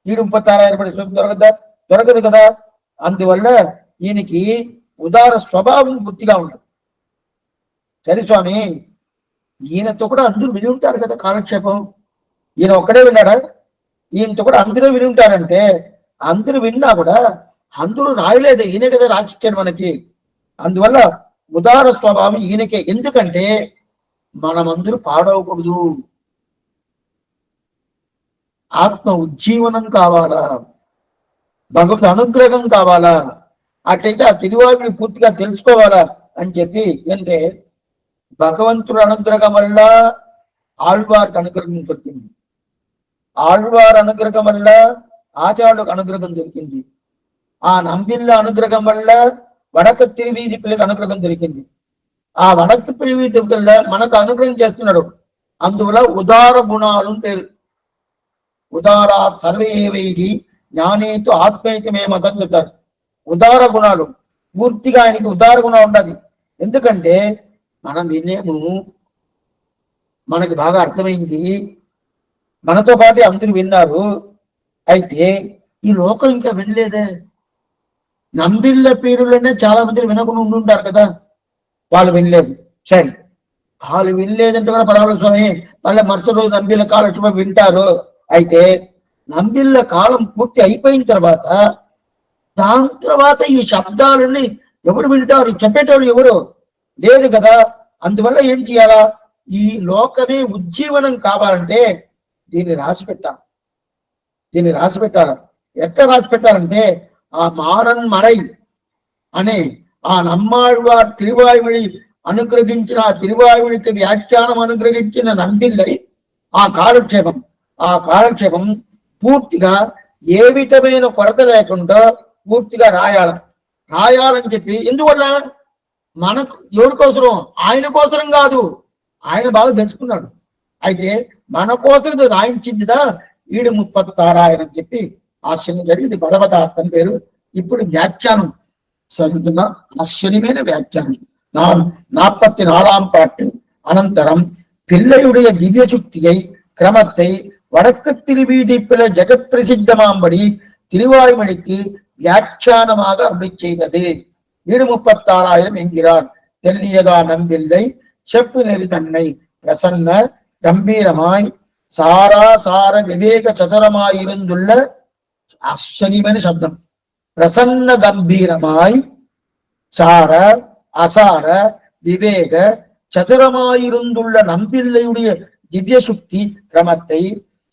736 పడి పుస్తకం దొరకద్దా? దొరకదు కదా. అందువల్ల ఈయనకి ఉదార స్వభావం పూర్తిగా ఉండదు. సరే స్వామి, ఈయనతో కూడా అందరూ విని ఉంటారు కదా కాలక్షేపం. ఈయన ఒక్కడే విన్నాడా? ఈయనతో కూడా అందరూ విని ఉంటారంటే, అందరూ విన్నా కూడా అందరూ రాయలేదు, ఈయనే కదా రాసిచ్చాడు మనకి. అందువల్ల ఉదార స్వభావం ఈయనకే. ఎందుకంటే మనమందరూ పాడవకూడదు, ఆత్మ ఉజ్జీవనం కావాలా, భగవద్ అనుగ్రహం కావాలా, అట్లయితే ఆ తిరువాయుని పూర్తిగా తెలుసుకోవాలా అని చెప్పి. అంటే భగవంతుడు అనుగ్రహం వల్ల ఆళ్వారికి అనుగ్రహం దొరికింది, ఆళ్వార్ అనుగ్రహం వల్ల ఆచార్యులకు అనుగ్రహం దొరికింది, ఆ నంబిల్ల అనుగ్రహం వల్ల వడక తిరువీధి పిల్లకి అనుగ్రహం దొరికింది, ఆ వడక తిరువీధి పిల్ల మనకు అనుగ్రహం చేస్తున్నాడు. అందువల్ల ఉదార గుణాలు పేరు. ఉదార సర్వేవైకి జ్ఞానేతు ఆత్మేతి మేమతం చెప్తారు. ఉదార గుణాలు పూర్తిగా ఆయనకి ఉదార గుణం ఉండదు. ఎందుకంటే మనం వినేము, మనకి బాగా అర్థమైంది, మనతో పాటు అందరూ విన్నారు. అయితే ఈ లోకం ఇంకా వినలేదే. నంబిళ్ళ పేరులోనే చాలా మంది వినకుండా ఉండుంటారు కదా, వాళ్ళు వినలేదు. సరే, వాళ్ళు వినలేదంటే కూడా పర్వాలేదు స్వామి, మళ్ళీ మరుసటి రోజు నంబిళ్ళ కాలక్షేపం వింటారు. అయితే నంబిళ్ళ కాలం పూర్తి అయిపోయిన తర్వాత దాని తర్వాత ఈ శబ్దాలన్నీ ఎవరు వింటారు? చెప్పేటోళ్ళు ఎవరు లేదు కదా. అందువల్ల ఏం చేయాలా? ఈ లోకమే ఉజ్జీవనం కావాలంటే దీన్ని రాసి పెట్టాలి, దీన్ని రాసి పెట్టాలి. ఎట్లా రాసి పెట్టాలంటే ఆ మారన్ మరై అనే ఆ నమ్మాళ్వార్ తిరువాయుమణి అనుగ్రహించిన, ఆ తిరువాయుమణికి వ్యాఖ్యానం అనుగ్రహించిన నంబిల్లై ఆ కాలక్షేపం పూర్తిగా ఏ విధమైన కొరత లేకుండా పూర్తిగా రాయాలని చెప్పి. ఎందువల్ల? మనకు ఎవరి కోసరం? ఆయన కోసరం కాదు, ఆయన బాగా తెలుసుకున్నాడు. అయితే మన కోసం రాయించిందిదా 736 అని చెప్పి ఆశ్చర్యం జరిగింది. భగవతార్థం పేరు. ఇప్పుడు వ్యాఖ్యానం చదువుతున్న ఆశ్చర్యమైన వ్యాఖ్యానం 44 పాటు అనంతరం పిల్లయుடைய దివ్య சுக்தியை கிரமத்தை வடக்கு திருவீதி பிற ஜெகத் பிரசித்தமாம்படி திருவாய்மொழிக்கு வியாக்கியானமாக அருளி செய்தது. 736 என்கிறார். தெல்லியதா நம்பில்லை செப்பு நெறி தன்னை பிரசன்ன கம்பீரமாய் சார விவேக சதுரமாயிருந்துள்ள ஆச்சரியமான சப்தம். பிரசன்ன கம்பீரமாய் சார அசார விவேக சதுரமாயிருந்துள்ள நம்பில்லையுடைய திவ்ய சுக்தி கிரமத்தை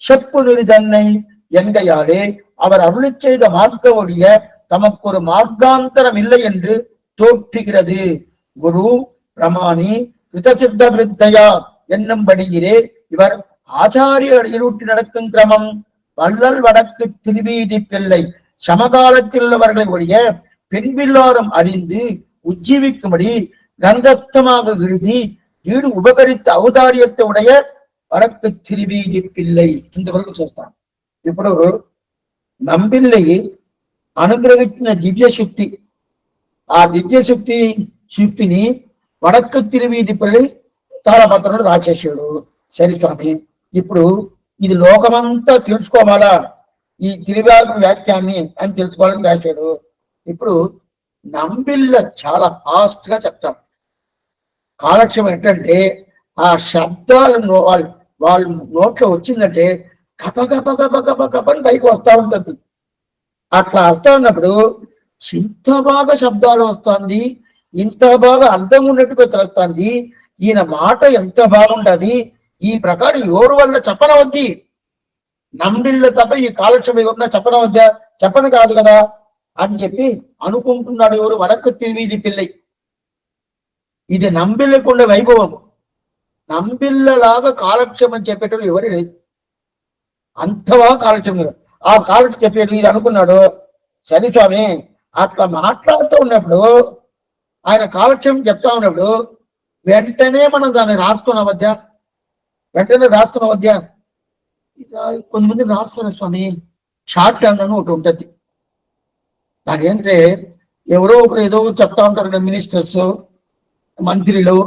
செப்பு நெறி தன்னை என்கையாலே அவர் அருளி செய்த மார்க்க ஒழிய தமக்கு ஒரு மார்க்காந்தரம் இல்லை என்று தோற்றுகிறது. குரு பிரமாணி கிருதசித்த விருத்தையா என்னும்படியிலே இவர் ஆச்சாரிய அடியிலூட்டி நடக்கும் கிரமம் வள்ளல் வடக்கு திருவீதி பிள்ளை சமகாலத்தில் உள்ளவர்களை ஒழிய பெண்பில்லாரம் அறிந்து உஜ்ஜீவிக்கும்படி கந்தஸ்தமாக விருதி వీడు ఉపకరిత ఔదార్యత ఉడయ వడకు తిరివీది పిల్లై ఇంతవరకు చూస్తాం. ఇప్పుడు నంబిల్లి అనుగ్రహించిన దివ్యశక్తి, ఆ శక్తిని వడకు తిరివీది పిల్లై తాళపత్రుడు రాసేసాడు. సరే స్వామి, ఇప్పుడు ఇది లోకమంతా తెలుసుకోవాలా, ఈ తిరువాకు వ్యాఖ్యాన్ని అని తెలుసుకోవాలని రాశాడు. ఇప్పుడు నంబిళ్ళ చాలా ఫాస్ట్ గా చెప్తాడు. కాలక్షేమం ఏంటంటే ఆ శబ్దాలను వాళ్ళ నోట్లో వచ్చిందంటే కపని పైకి వస్తా ఉంటుంది. అట్లా వస్తా ఉన్నప్పుడు ఇంత బాగా శబ్దాలు వస్తుంది, ఇంత బాగా అర్థం ఉన్నట్టుగా తెలుస్తుంది, ఈయన మాట ఎంత బాగుంటది, ఈ ప్రకారం ఎవరు వల్ల చెప్పనవద్ది, నంబిళ్ళ తప్ప ఈ కాలక్షేమం ఎవరన్నా చెప్పనవద్దా, చెప్పను కాదు కదా అని చెప్పి అనుకుంటున్నాడు. ఎవరు? వడకు తిరిగి పిల్లై. ఇది నంబిళ్ళకుండే వైభవం. నంబిళ్ళలాగా కాలక్షేమం చెప్పేటప్పుడు ఎవరు లేదు, అంతవా కాలక్షేమం. ఆ కాలక్షేమం చెప్పేది ఇది అనుకున్నాడు. సరే స్వామి, అట్లా మాట్లాడుతూ ఉన్నప్పుడు ఆయన కాలక్షేమం చెప్తా ఉన్నప్పుడు వెంటనే మనం దాన్ని రాసుకున్నామధ్యా, కొంతమంది రాస్తున్నారు స్వామి. షార్ట్ టర్న్ అని ఒకటి ఉంటుంది. దాని ఏంటంటే ఎవరో ఒకరు ఏదో చెప్తా ఉంటారు, మినిస్టర్స్, మంత్రులు,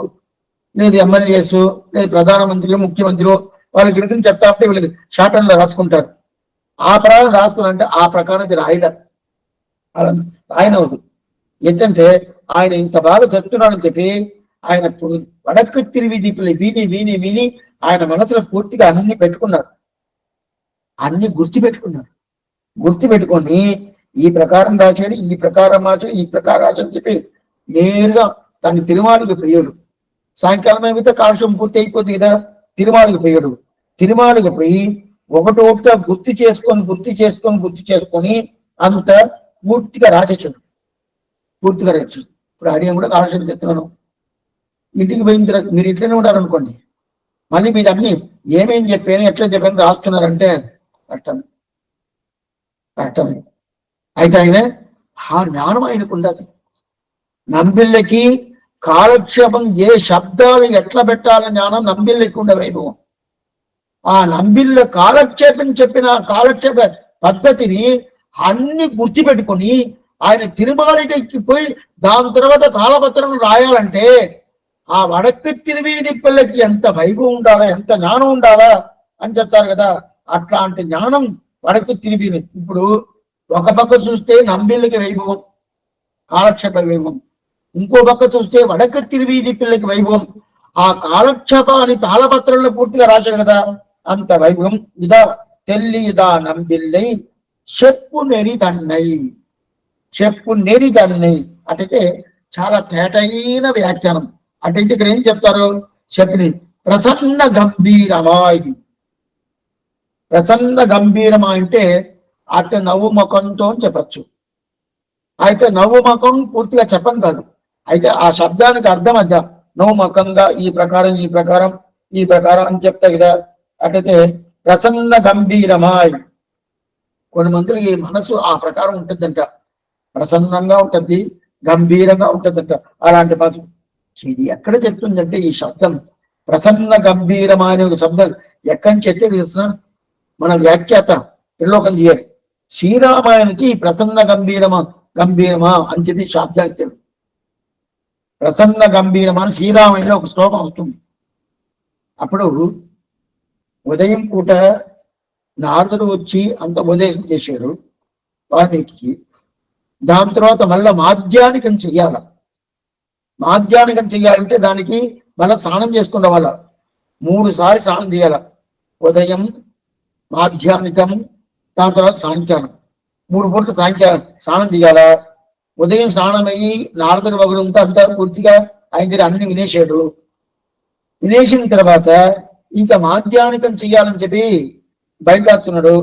లేదు ఎమ్మెల్యేస్, లేదు ప్రధానమంత్రులు, ముఖ్యమంత్రులు, వాళ్ళకి గురించి చెప్తా ఉంటే వీళ్ళకి షార్ట్ టర్న్ లో రాసుకుంటారు. ఆ ప్రకారం రాసుకున్నారంటే ఆ ప్రకారం ఇది రాయనవద్దు. ఏంటంటే ఆయన ఇంత బాగా చెప్తున్నాడని చెప్పి ఆయన వడకు తిరిగి విని విని విని ఆయన మనసులో పూర్తిగా అన్ని పెట్టుకున్నారు, అన్ని గుర్తుపెట్టుకొని ఈ ప్రకారం రాశాడు, ఈ ప్రకారం రాశాడు, ఈ ప్రకారం రాశాడు చెప్పి నేరుగా దాన్ని తిరుమాలకు పోయాడు. సాయంకాలం ఏమైతే కాలుష్యం పూర్తి అయిపోతుంది కదా, తిరుమాలకు పోయాడు. తిరుమాలకు పోయి ఒకటొకటిగా గుర్తు చేసుకొని అంత పూర్తిగా రాసేసాడు. ఇప్పుడు అడియం కూడా కాలుష్యం చెప్తున్నాను. ఇంటికి పోయిన తర్వాత మీరు ఇట్లనే ఉండాలనుకోండి, మళ్ళీ మీద అన్ని ఏమేం చెప్పాను, ఎట్లా చెప్పాను రాస్తున్నారంటే కష్టమే. అయితే ఆయన ఆ జ్ఞానం ఆయనకు ఉండదు. నంబిళ్ళకి కాలక్షేపం ఏ శబ్దాలు ఎట్లా పెట్టాలని జ్ఞానం నంబిళ్ళకి ఉండే వైభవం. ఆ నంబిళ్ళ కాలక్షేపం చెప్పిన కాలక్షేప పద్ధతిని అన్ని గుర్తుపెట్టుకొని ఆయన తిరుమలకి పోయి దాని తర్వాత తాళపత్రం రాయాలంటే ఆ వడకు తిరిగి పిల్లకి ఎంత వైభవం ఉండాలా, ఎంత జ్ఞానం ఉండాలా అని చెప్తారు కదా. అట్లాంటి జ్ఞానం వడకు తిరిగి. ఇప్పుడు ఒక పక్క చూస్తే నంబిళ్ళకి వైభవం, కాలక్షేప వైభవం, ఇంకో పక్క చూస్తే వడకు తిరిగి పిల్లకి వైభవం. ఆ కాలక్షేపాన్ని తాళపత్రంలో పూర్తిగా రాశాడు కదా, అంత వైభవం. ఇదా తెల్లిదా నంబిల్లై చెప్పు నెరి తన్నై అటైతే చాలా తేటైన వ్యాఖ్యానం. అంటే ఇక్కడ ఏం చెప్తారు చెప్పని ప్రసన్న గంభీరమా అంటే అటు నవ్వు ముఖంతో అని చెప్పచ్చు. అయితే నవ్వు ముఖం పూర్తిగా చెప్పను కాదు, అయితే ఆ శబ్దానికి అర్థం అర్థం నవ్వు ముఖంగా ఈ ప్రకారం అని చెప్తారు కదా. అటైతే ప్రసన్న గంభీరమాయ్. కొన్ని మందికి మనసు ఆ ప్రకారం ఉంటుందంట, ప్రసన్నంగా ఉంటుంది, గంభీరంగా ఉంటుందంట. అలాంటి పదం ఇది ఎక్కడ చెప్తుందంటే ఈ శబ్దం ప్రసన్న గంభీరమా అనే ఒక శబ్దం ఎక్కడి నుంచి ఎత్తే తెలిసిన మన వ్యాఖ్యాత త్రిలోకం చేయాలి. శ్రీరామాయణకి ప్రసన్న గంభీరమా అని చెప్పి శాబ్దాలు. ప్రసన్న గంభీరమా అని శ్రీరామాయణంలో ఒక శ్లోకం వస్తుంది. అప్పుడు ఉదయం పూట నారదుడు వచ్చి అంత ఉపదేశం చేశాడు వాల్మీకి. దాని తర్వాత మళ్ళీ మాధ్యానికం చెయ్యాలంటే దానికి మళ్ళీ స్నానం చేసుకున్న వాళ్ళ 3 సార్లు స్నానం చేయాల. ఉదయం, మాధ్యానికం, దాని తర్వాత సాయంకాలం 3 పూటలు స్నానం చేయాల. ఉదయం స్నానం అయ్యి నారదుడి వగుడంతో అంతా పూర్తిగా ఆయన దగ్గర అన్ని వినేసిన తర్వాత ఇంకా మాధ్యానికం చెయ్యాలని చెప్పి బయలుదేరుతున్నాడు.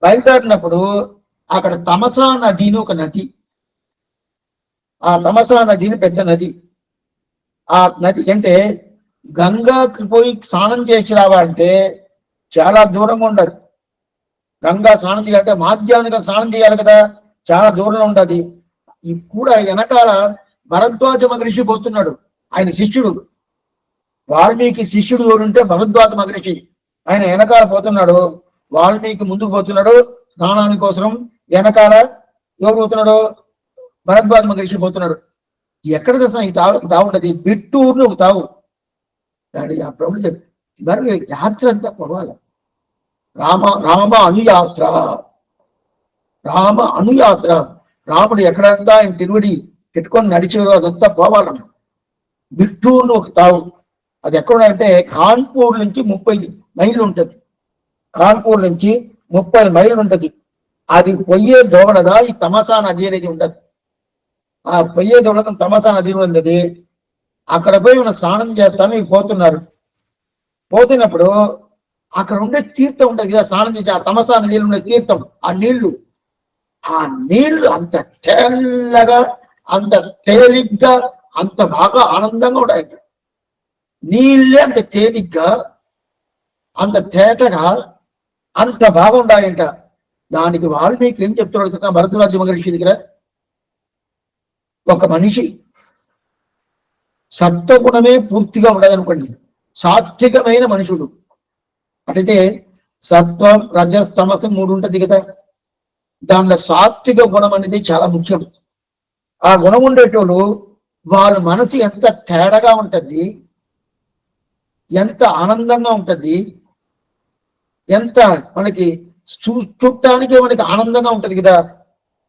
బయలుదేరినప్పుడు అక్కడ తమసా నది అని ఒక నది, ఆ తమసా నదిని పెద్ద నది. ఆ నది అంటే గంగాకి పోయి స్నానం చేసి రావాలంటే చాలా దూరంగా ఉండదు. గంగా స్నానం చేయాలంటే మాధ్యానికం స్నానం చేయాలి కదా, చాలా దూరంలో ఉండదు. ఇప్పుడు వెనకాల భరద్వాజ మహర్షి పోతున్నాడు, ఆయన శిష్యుడు. వాల్మీకి శిష్యుడు ఎవరుంటే భరద్వాజ మహర్షి, ఆయన వెనకాల పోతున్నాడు. వాల్మీకి ముందుకు పోతున్నాడు స్నానానికి కోసం, వెనకాల ఎవరు పోతున్నాడు? భరద్వాజ మహర్షి పోతున్నాడు. ఎక్కడ దర్శనం ఈ తావు ఉంటది, బిట్టూరుని ఒక తావు. ఆ ప్రభుత్వం చెప్పి మరి యాత్ర అంతా పోవాలి. రామ అనుయాత్ర, రామ అనుయాత్ర. రాముడు ఎక్కడంతా ఆయన తిరువడి పెట్టుకొని నడిచేవారు, అదంతా పోవాలన్న. బిట్టూరుని ఒక తావు, అది ఎక్కడంటే కాన్పూర్ నుంచి 30 మైళ్ళు ఉంటది. కాన్పూర్ నుంచి 30 మైళ్ళు ఉంటది. అది పొయ్యే దోవడదా ఈ తమసా నది అనేది ఉండదు. ఆ పొయ్యే దోవడ తమసా నది ఉన్నది. అక్కడ పోయి మనం స్నానం చేస్తాను పోతున్నారు. పోతున్నప్పుడు అక్కడ ఉండే తీర్థం ఉంటుంది కదా, స్నానం చేసి ఆ తమసా నీళ్ళు ఉండే తీర్థం, ఆ నీళ్లు అంత తెల్లగా, అంత తేలిగ్గా, అంత బాగా ఆనందంగా ఉంటాయంట. నీళ్ళే అంత తేలిగ్గా, అంత తేటగా, అంత బాగా ఉంటాయంట. దానికి వాల్మీకి ఏం చెప్తున్నాడు భరద్వాజ మహర్షి దగ్గర? ఒక మనిషి సత్వగుణమే పూర్తిగా ఉండదనుకోండి, సాత్వికమైన మనుషుడు అటైతే సత్వం రజస్తమసం 3 ఉంటది కదా, దానిలో సాత్విక గుణం అనేది చాలా ముఖ్యం. ఆ గుణం ఉండేటోళ్ళు వాళ్ళ మనసు ఎంత తేడాగా ఉంటుంది, ఎంత ఆనందంగా ఉంటుంది, ఎంత మనకి చూడటానికి మనకి ఆనందంగా ఉంటది కదా,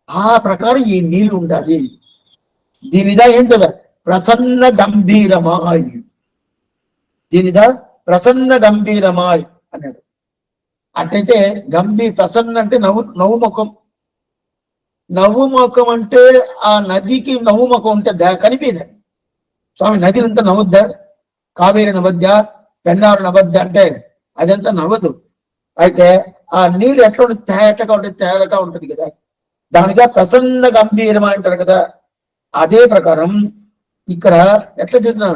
ఆ ప్రకారం ఈ నీళ్లు ఉండాలి. దీనిదా ఏం కదా ప్రసన్న గంభీరమాయ్, దీనిదా ప్రసన్న గంభీరమాయ్ అన్నాడు. అట్టయితే ప్రసన్న అంటే నవ్వు ముఖం. నవ్వు ముఖం అంటే ఆ నదికి నవ్వు ముఖం ఉంటే కనిపిదా స్వామి? నది అంతా నవ్వుద్దా? కావేరి నవ్వద్దా, పెన్నారు నవ్వద్దా అంటే అదంతా నవ్వదు. అయితే ఆ నీళ్ళు ఎట్లా ఉంటుంది? తేటగా ఉంటుంది, తేటగా ఉంటుంది కదా, దానిగా ప్రసన్న గంభీరమా అంటారు కదా. అదే ప్రకారం ఇక్కడ ఎట్లా చేసిన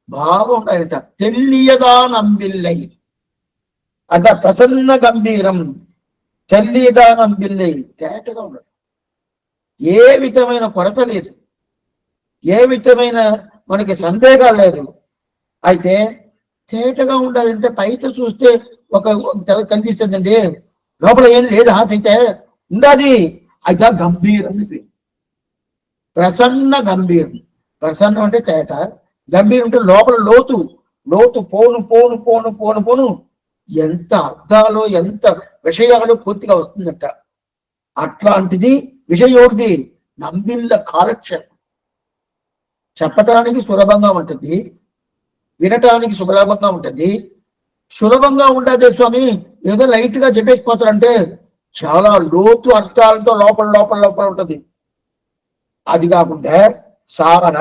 బాగా ఉంటాయంట. తెల్లియదా నంబిల్లై అద ప్రసన్న గంభీరం, తెల్లియదా నంబిల్లై, తేటగా ఉండదు, ఏ విధమైన కొరత లేదు, ఏ విధమైన మనకి సందేహాలు లేదు. అయితే తేటగా ఉండాలంటే బయట చూస్తే ఒక కనిపిస్తుందండి, లోపల ఏం లేదు. అయితే ఉండాది, అయితే గంభీరం. ప్రసన్న గంభీరం. ప్రసన్నం అంటే తేట, గంభీరం అంటే లోపల లోతు పోను ఎంత అర్థాలు, ఎంత విషయాలు పూర్తిగా వస్తుందట. అట్లాంటిది విషయోర్ది నంబిళ్ళ కాలక్షేపం. చెప్పటానికి సులభంగా ఉంటుంది, వినటానికి సులభంగా ఉంటుంది. సులభంగా ఉండదే స్వామి, ఏదో లైట్ గా చెప్పేసిపోతారంటే చాలా లోతు అర్థాలతో లోపల ఉంటుంది. అది కాకుండా సార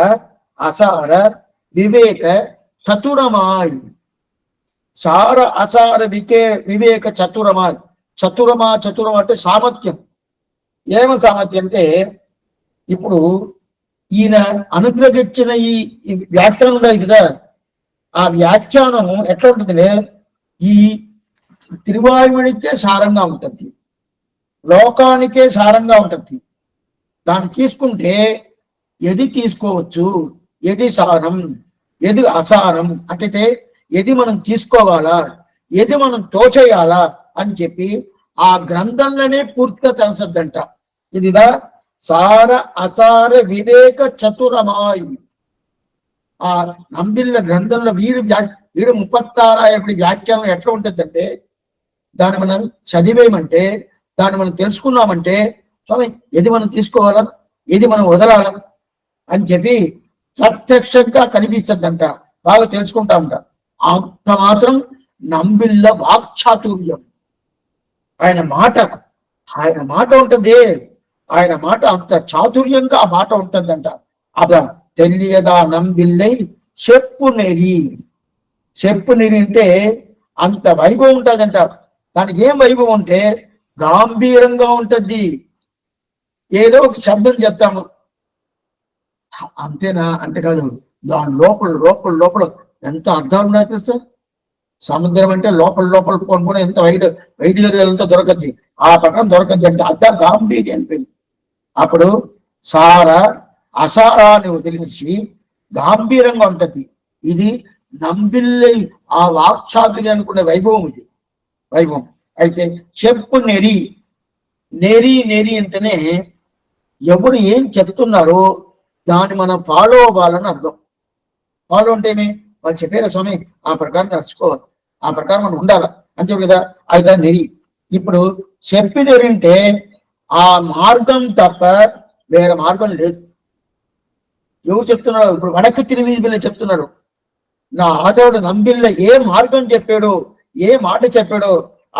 అసార వివేక చతురమాయ్, సార అసార వివేక చతురమాయ్. చతురం అంటే సామర్థ్యం. ఏమ సామర్థ్యం అంటే ఇప్పుడు ఈయన అనుగ్రహించిన ఈ వ్యాఖ్యానం ఉండదు కదా, ఆ వ్యాఖ్యానం ఎట్లా ఉంటుంది? ఈ తిరువాయుమణికే సారంగా ఉంటుంది, లోకానికే సారంగా ఉంటుంది. దాన్ని తీసుకుంటే ఎది తీసుకోవచ్చు, ఎది సారం, ఎది అసారం, అంటే ఎది మనం తీసుకోవాలా, ఎది మనం తోచేయాలా అని చెప్పి ఆ గ్రంథంలోనే పూర్తిగా తెలుసద్దంట. ఇదిదా సార అసార వివేక చతురమాయి. ఆ నంబిళ్ళ గ్రంథంలో వీడు 36 వ్యాఖ్యానం ఎట్లా ఉంటుందంటే, దాన్ని మనం చదివేయమంటే, దాన్ని మనం తెలుసుకున్నామంటే స్వామి ఏది మనం తీసుకోవాలా, ఏది మనం వదలాలా అని చెప్పి ప్రత్యక్షంగా కనిపిస్తుందంట, బాగా తెలుసుకుంటామంట. అంత మాత్రం నంబిళ్ళ వాక్చాతుర్యం. ఆయన మాట ఉంటుంది, ఆయన మాట అంత చాతుర్యంగా ఆ మాట ఉంటుందంట. అద తెలియదా నంబిల్లై చెప్పు నెరి అంటే అంత వైభవం ఉంటుందంట. దానికి ఏం వైభవం అంటే గాంభీరంగా ఉంటుంది. ఏదో ఒక శబ్దం చెప్తాము అంతేనా అంటే కాదు, దాని లోపల ఎంత అర్థాలు ఉన్నాయో తెలుసా? సముద్రం అంటే లోపల కొనుక్కుని ఎంత వైట్ దొరకద్ది, ఆ పక్కన దొరకద్ది అంటే అర్థం గాంభీర్యం అనిపోయింది. అప్పుడు సార అసారాన్ని వదిలేసి గాంభీరంగా ఉంటది. ఇది నంబిల్లై ఆ వాక్చాతుర్యం అనుకునే వైభవం. ఇది వైభవం. అయితే చెప్పు నెరి, నెరి నెరి అంటేనే ఎవరు ఏం చెప్తున్నారో దాన్ని మనం ఫాలో అవ్వాలని అర్థం. ఫాలో అంటే ఏమి, వాళ్ళు చెప్పారా స్వామి ఆ ప్రకారం నడుచుకోవాలి, ఆ ప్రకారం మనం ఉండాలి అని చెప్పి కదా, అయితే నెరి. ఇప్పుడు చెప్పి నెరి అంటే ఆ మార్గం తప్ప వేరే మార్గం లేదు. ఎవరు చెప్తున్నారు? ఇప్పుడు వడకు తిరువీధి పిల్ల చెప్తున్నారు. నా ఆచార్యుడు నంబిల్ల ఏ మార్గం చెప్పాడో, ఏ మాట చెప్పాడో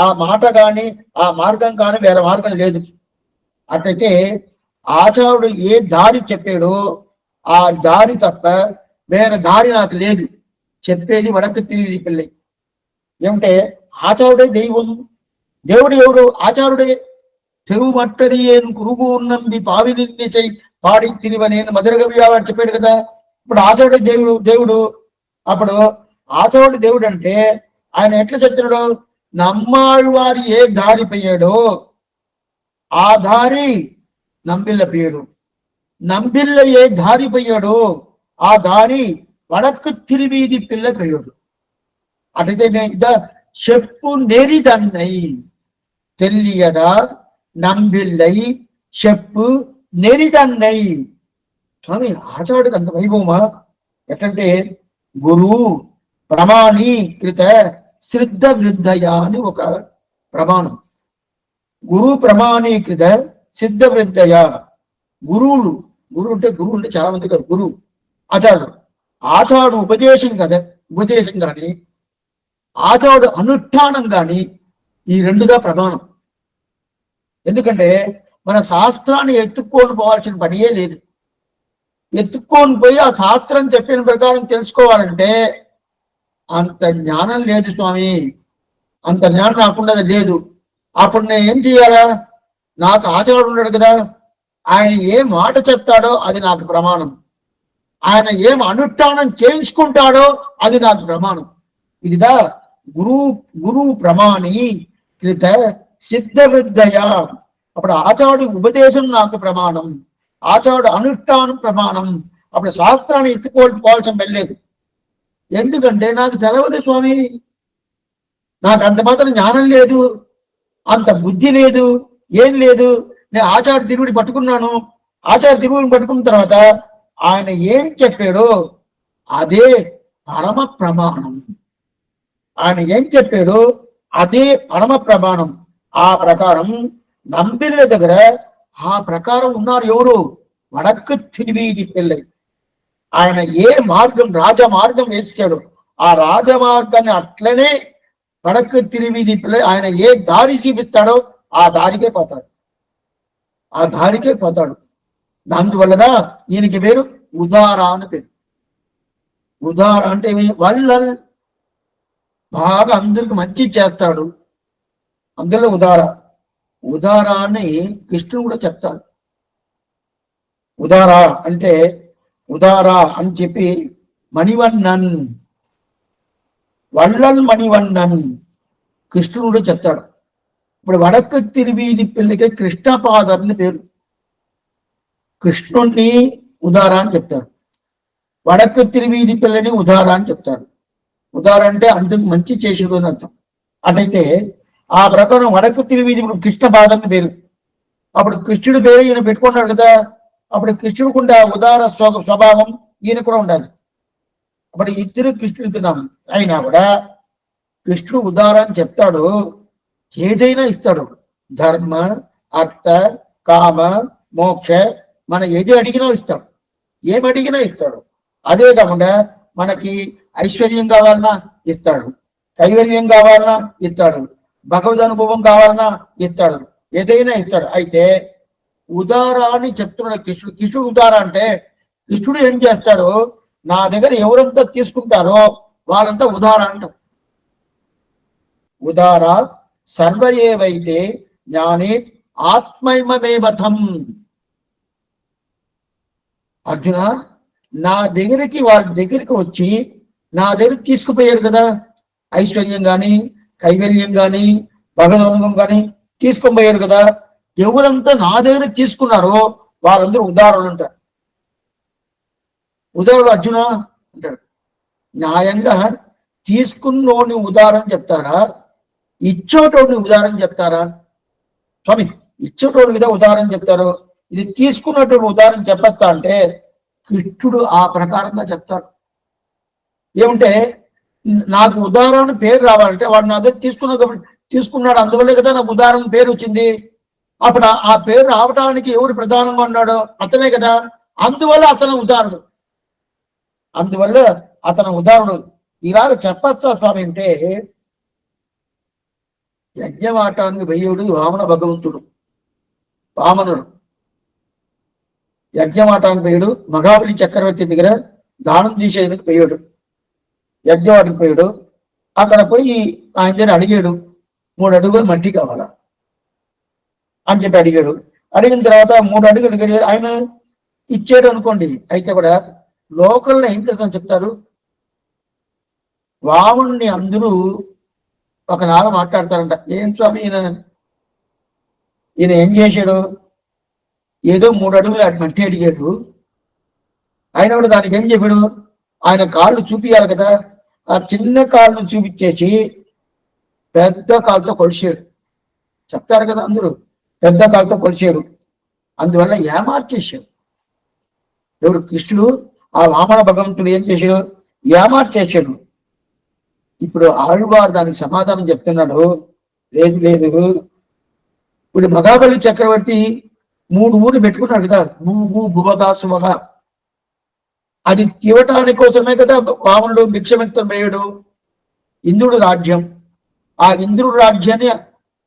ఆ మాట కానీ ఆ మార్గం కానీ వేరే మార్గం లేదు. అట్లయితే ఆచార్యుడు ఏ దారి చెప్పాడో ఆ దారి తప్ప వేరే దారి నాకు లేదు. చెప్పేది వడకు తిరిగి పిల్లై. ఏమంటే ఆచార్యుడే దైవం. దేవుడు ఎవరు? ఆచార్యుడే. తెరుమట్టడియేను కురుగూర్ నంబి పావినిసై పాడి తిరివనేను మధురగవి వాడు చెప్పాడు కదా. ఇప్పుడు ఆచార్యుడే దేవుడు. అప్పుడు ఆచార్యుడు దేవుడు అంటే ఆయన ఎట్లా చెప్తున్నాడు? నమ్మాడు వారు ఏ దారి పోయాడో ఆ దారి నంబిల్ల పోయాడు. నంబిల్ల ఏ దారి పోయాడో ఆ దారి వడకు తిరివీధి పిల్ల పోయాడు. అటైతే చెప్పు నెరిదన్నై తెలియదా నంబిల్లై చెప్పు నెరిదన్నై. స్వామి ఆచార్యుడికి అంత వైభవమా? ఎట్లంటే గురు ప్రమాణీకృత శ్రద్ధ వృద్ధయ అని ఒక ప్రమాణం. గురు ప్రమాణీకృత సిద్ధ వృద్ధయ. గురువు అంటే చాలా మంది కదా గురువు. ఆచార్యుడు ఉపదేశం కానీ ఆచార్యుడు అనుష్ఠానం కానీ ఈ రెండుగా ప్రమాణం. ఎందుకంటే మన శాస్త్రాన్ని ఎత్తుక్కొని పోవాల్సిన పనియే లేదు. ఎత్తుక్కొని పోయి ఆ శాస్త్రం చెప్పిన ప్రకారం తెలుసుకోవాలంటే అంత జ్ఞానం లేదు స్వామి. అంత జ్ఞానం నాకున్నది లేదు. అప్పుడు నేను ఏం చేయాలా? నాకు ఆచార్యుడు ఉన్నాడు కదా, ఆయన ఏ మాట చెప్తాడో అది నాకు ప్రమాణం. ఆయన ఏం అనుష్ఠానం చేయించుకుంటాడో అది నాకు ప్రమాణం. ఇదిదా గురు ప్రమాణి కృత సిద్ధ వృద్ధయ. అప్పుడు ఆచార్యుడి ఉపదేశం నాకు ప్రమాణం, ఆచార్యుడు అనుష్ఠానం ప్రమాణం. అప్పుడు శాస్త్రాన్ని ఎత్తుకోవాల్సిన వెళ్ళలేదు. ఎందుకంటే నాకు తెలవదు స్వామి. నాకు అంత మాత్రం జ్ఞానం లేదు, అంత బుద్ధి లేదు, ఏం లేదు. నేను ఆచార్య తిరుగుడి పట్టుకున్నాను. ఆచార్య తిరుగుడిని పట్టుకున్న తర్వాత ఆయన ఏం చెప్పాడో అదే పరమ ప్రమాణం. ఆయన ఏం చెప్పాడో అదే పరమ ప్రమాణం. ఆ ప్రకారం నంబిల్ల దగ్గర ఆ ప్రకారం ఉన్నారు ఎవరు? వడకు తిరివీధి పిల్లై. ఆయన ఏ మార్గం రాజమార్గం వేస్తాడు ఆ రాజమార్గాన్ని అట్లనే వడకు తిరివీధి పిల్లై ఆయన ఏ దారి చూపిస్తాడో ఆ దారికే పోతాడు, ఆ దారికే పోతాడు. అందువల్ల ఈయనకి పేరు ఉదార అని పేరు. ఉదార అంటే వల్లల్, బాగా అందరికి మంచి చేస్తాడు, అందులో ఉదార. ఉదార అని కృష్ణుడు కూడా చెప్తాడు. ఉదార అంటే ఉదార అని చెప్పి మణివన్నన్, వల్లల్ మణివన్నన్ కృష్ణుడు కూడా చెప్తాడు. ఇప్పుడు వడకు తిరివీధి పిల్లకి కృష్ణపాదర్ని పేరు. కృష్ణుణ్ణి ఉదార అని చెప్తారు, వడకు తిరివీధి పిల్లని ఉదార అని చెప్తారు. ఉదార అంటే అందుకు మంచి చేసేడు అని అర్థం. అటైతే ఆ ప్రకారం వడకు తిరివీధి కృష్ణపాదర్ని పేరు. అప్పుడు కృష్ణుడు పేరు ఈయన పెట్టుకున్నాడు కదా. అప్పుడు కృష్ణుడికుండా ఉదార స్వభావం ఈయన కూడా ఉండాలి. అప్పుడు ఇద్దరు కృష్ణుడు అయినా కూడా కృష్ణుడు ఉదార అని చెప్తాడు. ఏదైనా ఇస్తాడు, ధర్మ అర్థ కామ మోక్ష. మనం ఏది అడిగినా ఇస్తాడు, ఏమడిగినా ఇస్తాడు. అదే కాకుండా మనకి ఐశ్వర్యం కావాలన్నా ఇస్తాడు, కైవల్యం కావాలన్నా ఇస్తాడు, భగవద్ అనుభవం కావాలన్నా ఇస్తాడు, ఏదైనా ఇస్తాడు. అయితే ఉదార అని చెప్తున్నాడు కృష్ణుడు. కృష్ణుడు ఉదార అంటే కృష్ణుడు ఏం చేస్తాడు? నా దగ్గర ఎవరంతా తీసుకుంటారో వాళ్ళంతా ఉదార అంటారు. ఉదార సర్వ ఏవైతే జ్ఞానే ఆత్మైమమేవతం. అర్జున, నా దగ్గరికి వాళ్ళ దగ్గరికి వచ్చి నా దగ్గర తీసుకుపోయారు కదా, ఐశ్వర్యం కానీ కైవల్యం కానీ భగవద్ అనుభవం కానీ తీసుకొని పోయారు కదా. ఎవరంతా నా దగ్గర తీసుకున్నారో వాళ్ళందరూ ఉదాహరణలు ఉంటారు. ఉదాహరణలు అర్జున అంటాడు. న్యాయంగా తీసుకున్నోడిని ఉదాహరణ చెప్తారా, ఇచ్చేటోడిని ఉదాహరణ చెప్తారా? స్వామి, ఇచ్చేటోడి మీద ఉదాహరణ చెప్తారు, ఇది తీసుకున్నటువంటి ఉదాహరణ చెప్పచ్చా అంటే కృష్ణుడు ఆ ప్రకారంగా చెప్తాడు. ఏమంటే నాకు ఉదాహరణ పేరు రావాలంటే వాడు నా దగ్గర తీసుకున్నాడు, అందువల్లే కదా నాకు ఉదాహరణ పేరు వచ్చింది. అప్పుడు ఆ పేరు రావటానికి ఎవరు ప్రధానంగా ఉన్నాడో అతనే కదా, అందువల్ల అతను ఉదాహరణుడు. అందువల్ల అతను ఉదాహరణుడు. ఇలాగ చెప్పచ్చా స్వామి అంటే యజ్ఞవాటానికి వెయ్యుడు వామన భగవంతుడు, వామనుడు. యజ్ఞవాటానికి వెయ్యుడు, మహాబలి చక్రవర్తి దగ్గర దానం తీసేందుకు పోయాడు, యజ్ఞవాటికి పోయాడు. అక్కడ పోయి ఆయన దగ్గర అడిగాడు, 3 అడుగులు మట్టి కావాలా అని చెప్పి అడిగాడు. అడిగిన తర్వాత 3 అడుగులు అడిగాడు, ఆయన ఇచ్చాడు అనుకోండి. అయితే కూడా లోకల్లో ఏం తెలుసని చెప్తారు, వామనుని అందరూ ఒకలాగా మాట్లాడతారంట. ఏం స్వామి ఈయన ఏం చేశాడు, ఏదో 3 అడుగులు మట్టి అడిగాడు, ఆయన కూడా దానికి ఏం చెప్పాడు, ఆయన కాళ్ళు చూపియాలి కదా, ఆ చిన్న కాళ్ళను చూపించేసి పెద్ద కాళ్ళతో కొలిచాడు. చెప్తారు కదా అందరూ, పెద్ద కాళ్ళతో కొలిచాడు. అందువల్ల ఏమార్చేశాడు ఎవరు, కృష్ణుడు. ఆ వామన భగవంతుడు ఏం చేశాడు, ఏమార్చేశాడు. ఇప్పుడు ఆళ్వారు దానికి సమాధానం చెప్తున్నాడు, లేదు లేదు, ఇప్పుడు మహాబలి చక్రవర్తి 3 ఊర్లు పెట్టుకున్నాడు కదా, భూభువగా. అది తీవటానికి కోసమే కదా వామనుడు భిక్షమెత్తం వేయడు. ఇంద్రుడు రాజ్యం, ఆ ఇంద్రుడు రాజ్యాన్ని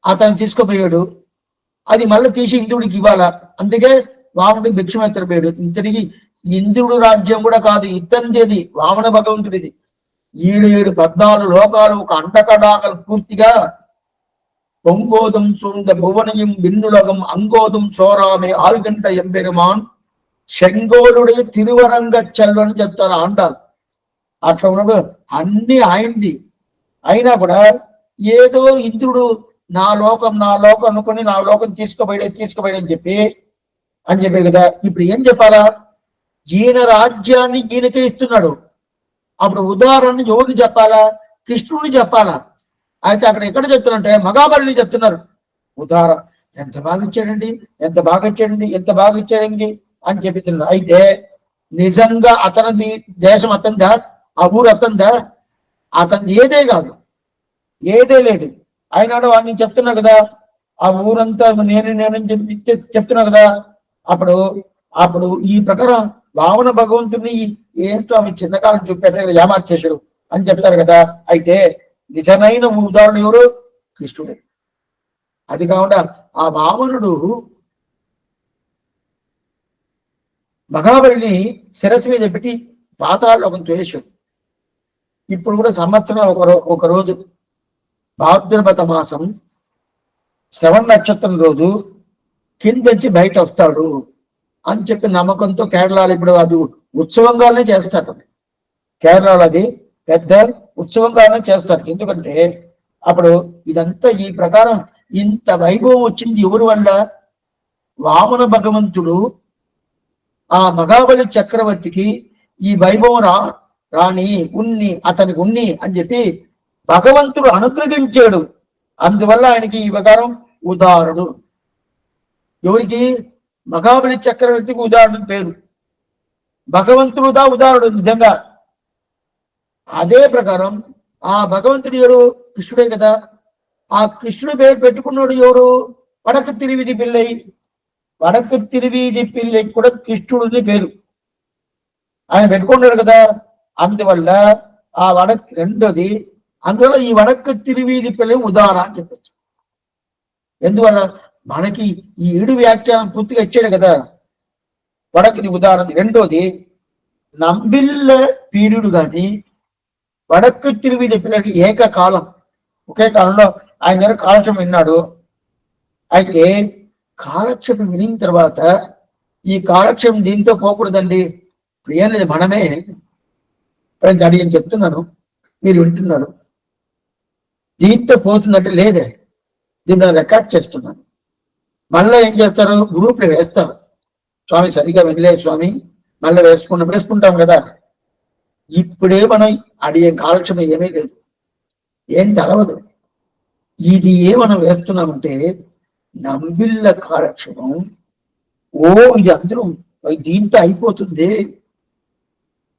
అతను తీసుకుపోయాడు, అది మళ్ళీ తీసి ఇంద్రుడికి ఇవ్వాల. అందుకే వామనుడు భిక్షమెత్తం వేయడు. ఇంతటికి ఇంద్రుడు రాజ్యం కూడా కాదు, ఇతంది వామన భగవంతుడిది. 7 14 లోకాలు ఒక అండకడాకలు పూర్తిగా పొంగోదం సూంద భువనయం విన్నులగం అంగోదం చోరామే ఆల్గంట ఎంబెరుమాన్ శంగోలుడే తిరువరంగ చెల్లని చెప్తారు ఆండాలు. అట్లా ఉన్నప్పుడు అన్ని ఆయనది అయినా కూడా ఏదో ఇంద్రుడు నా లోకం అనుకుని నా లోకం తీసుకుపోయని చెప్పి కదా. ఇప్పుడు ఏం చెప్పాలా, ఈయన రాజ్యాన్ని ఈయనకే ఇస్తున్నాడు. అప్పుడు ఉదాహరణ ఎవరిని చెప్పాలా, కృష్ణుడిని చెప్పాలా. అయితే అక్కడ ఎక్కడ చెప్తున్నారంటే మహాబలిని చెప్తున్నారు ఉదాహరణ. ఎంత బాగా ఇచ్చాడండి, ఎంత బాగా ఇచ్చాడండి అని చెప్తున్నారు. అయితే నిజంగా అతనిది దేశం అతందా, ఆ ఊరు అతందా, అతనిది ఏదే కాదు, ఏదే లేదు. అయినాడు వాడిని చెప్తున్నా కదా, ఆ ఊరంతా నేను చెప్తున్నా కదా. అప్పుడు ఈ ప్రకారం వామన భగవంతుని ఏంటో ఆమె చిన్నకాలం చూపెట్టారు, ఏమార్చేశాడు అని చెప్తారు కదా. అయితే నిజమైన ఉదాహరణ ఎవరు, కృష్ణుడే. అది కాకుండా ఆ వామనుడు మహాబలిని శిరస్సు మీద పెట్టి పాతాళలోకం తోయేశాడు. ఇప్పుడు కూడా సంవత్సరం ఒక రోజు భాద్రపద మాసం శ్రవణ నక్షత్రం రోజు కిందంచి బయట వస్తాడు అని చెప్పి నమ్మకంతో కేరళలో ఇప్పుడు అది ఉత్సవంగానే చేస్తారు. కేరళలో అది పెద్ద ఉత్సవంగానే చేస్తారు. ఎందుకంటే అప్పుడు ఇదంతా ఈ ప్రకారం ఇంత వైభవం వచ్చింది ఎవరి వల్ల, వామన భగవంతుడు ఆ మహాబలి చక్రవర్తికి ఈ వైభవం రాని అతనికి ఉన్ని అని చెప్పి భగవంతుడు అనుగ్రహించాడు. అందువల్ల ఆయనకి ఈ ప్రకారం ఉదాహరణుడు. ఎవరికి, మహాబలి చక్రవర్తికి ఉదాహరణ పేరు, భగవంతుడుదా ఉదాహరణుడు నిజంగా. అదే ప్రకారం ఆ భగవంతుడు ఎవరు, కృష్ణుడే కదా. ఆ కృష్ణుడు పేరు పెట్టుకున్నాడు ఎవరు, వడకు తిరువిధి పిల్లై. వడకు తిరువీధి పిల్లై కూడా కృష్ణుడిని పేరు ఆయన పెట్టుకున్నాడు కదా. అందువల్ల ఆ రెండోది, అందువల్ల ఈ వడకు తిరువీధి పిల్లై ఉదాహరణ అని చెప్పచ్చు. ఎందువల్ల మనకి ఈ 7 వ్యాఖ్యానం పూర్తిగా ఇచ్చాడు కదా, వడకుది ఉదాహరణ. రెండోది నంబిల్ల పీరుడు గాని వడకు తిరువీధి పిల్లకి ఏకకాలం, ఒకే కాలంలో ఆయన దగ్గర కాలక్షేపం విన్నాడు. అయితే కాలక్షేపం వినిన తర్వాత ఈ కాలక్షేపం దీంతో పోకూడదండి, ఇప్పుడు ఏం లేదు, మనమే అడిగి చెప్తున్నాను, మీరు వింటున్నారు, దీంతో పోతుందంటే లేదే, దీన్ని రికార్డ్ చేస్తున్నాను. మళ్ళీ ఏం చేస్తారు, గ్రూప్లో వేస్తారు. స్వామి సరిగా వినలేదు స్వామి, మళ్ళీ వేసుకుంటాం కదా. ఇప్పుడే మనం అడిగే కాలక్షేమం ఏమీ లేదు, ఏం తెలవదు. ఇది మనం వేస్తున్నామంటే నంబిళ్ళ కాలక్షేమం. ఓ ఇది అందరూ దీంతో అయిపోతుంది,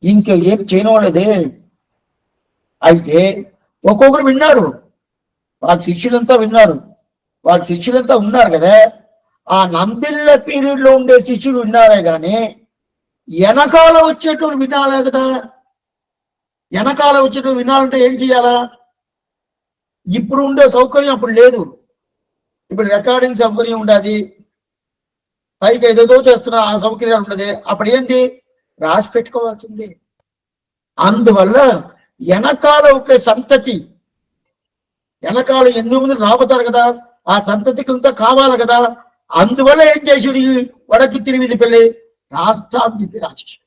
ఇంకా ఏం చేయనవాళ్ళదే. అయితే ఒక్కొక్కరు విన్నారు, వాళ్ళ శిష్యులంతా విన్నారు, వాళ్ళ శిష్యులంతా ఉన్నారు కదా. ఆ నంబిళ్ళ పీరియడ్ లో ఉండే శిష్యులు విన్నారే కానీ వెనకాల వచ్చేటోళ్ళు వినాలే కదా. వెనకాల వచ్చేటోళ్ళు వినాలంటే ఏం చేయాలా? ఇప్పుడు ఉండే సౌకర్యం అప్పుడు లేదు. ఇప్పుడు రికార్డింగ్ సౌకర్యం ఉండదు, పైకి ఏదేదో చేస్తున్నా ఆ సౌకర్యాలు ఉండదు. అప్పుడు ఏంటి? రాసి పెట్టుకోవాల్సింది. అందువల్ల వెనకాల ఒక సంతతి, వెనకాల 8 మంది రాబోతారు కదా, ఆ సంతతికంతా కావాలి కదా. అందువల్ల ఏం చేసాడు ఈ వడకి తిరివిది పెళ్ళి రాస్తాం చెప్పి రాసేసాడు.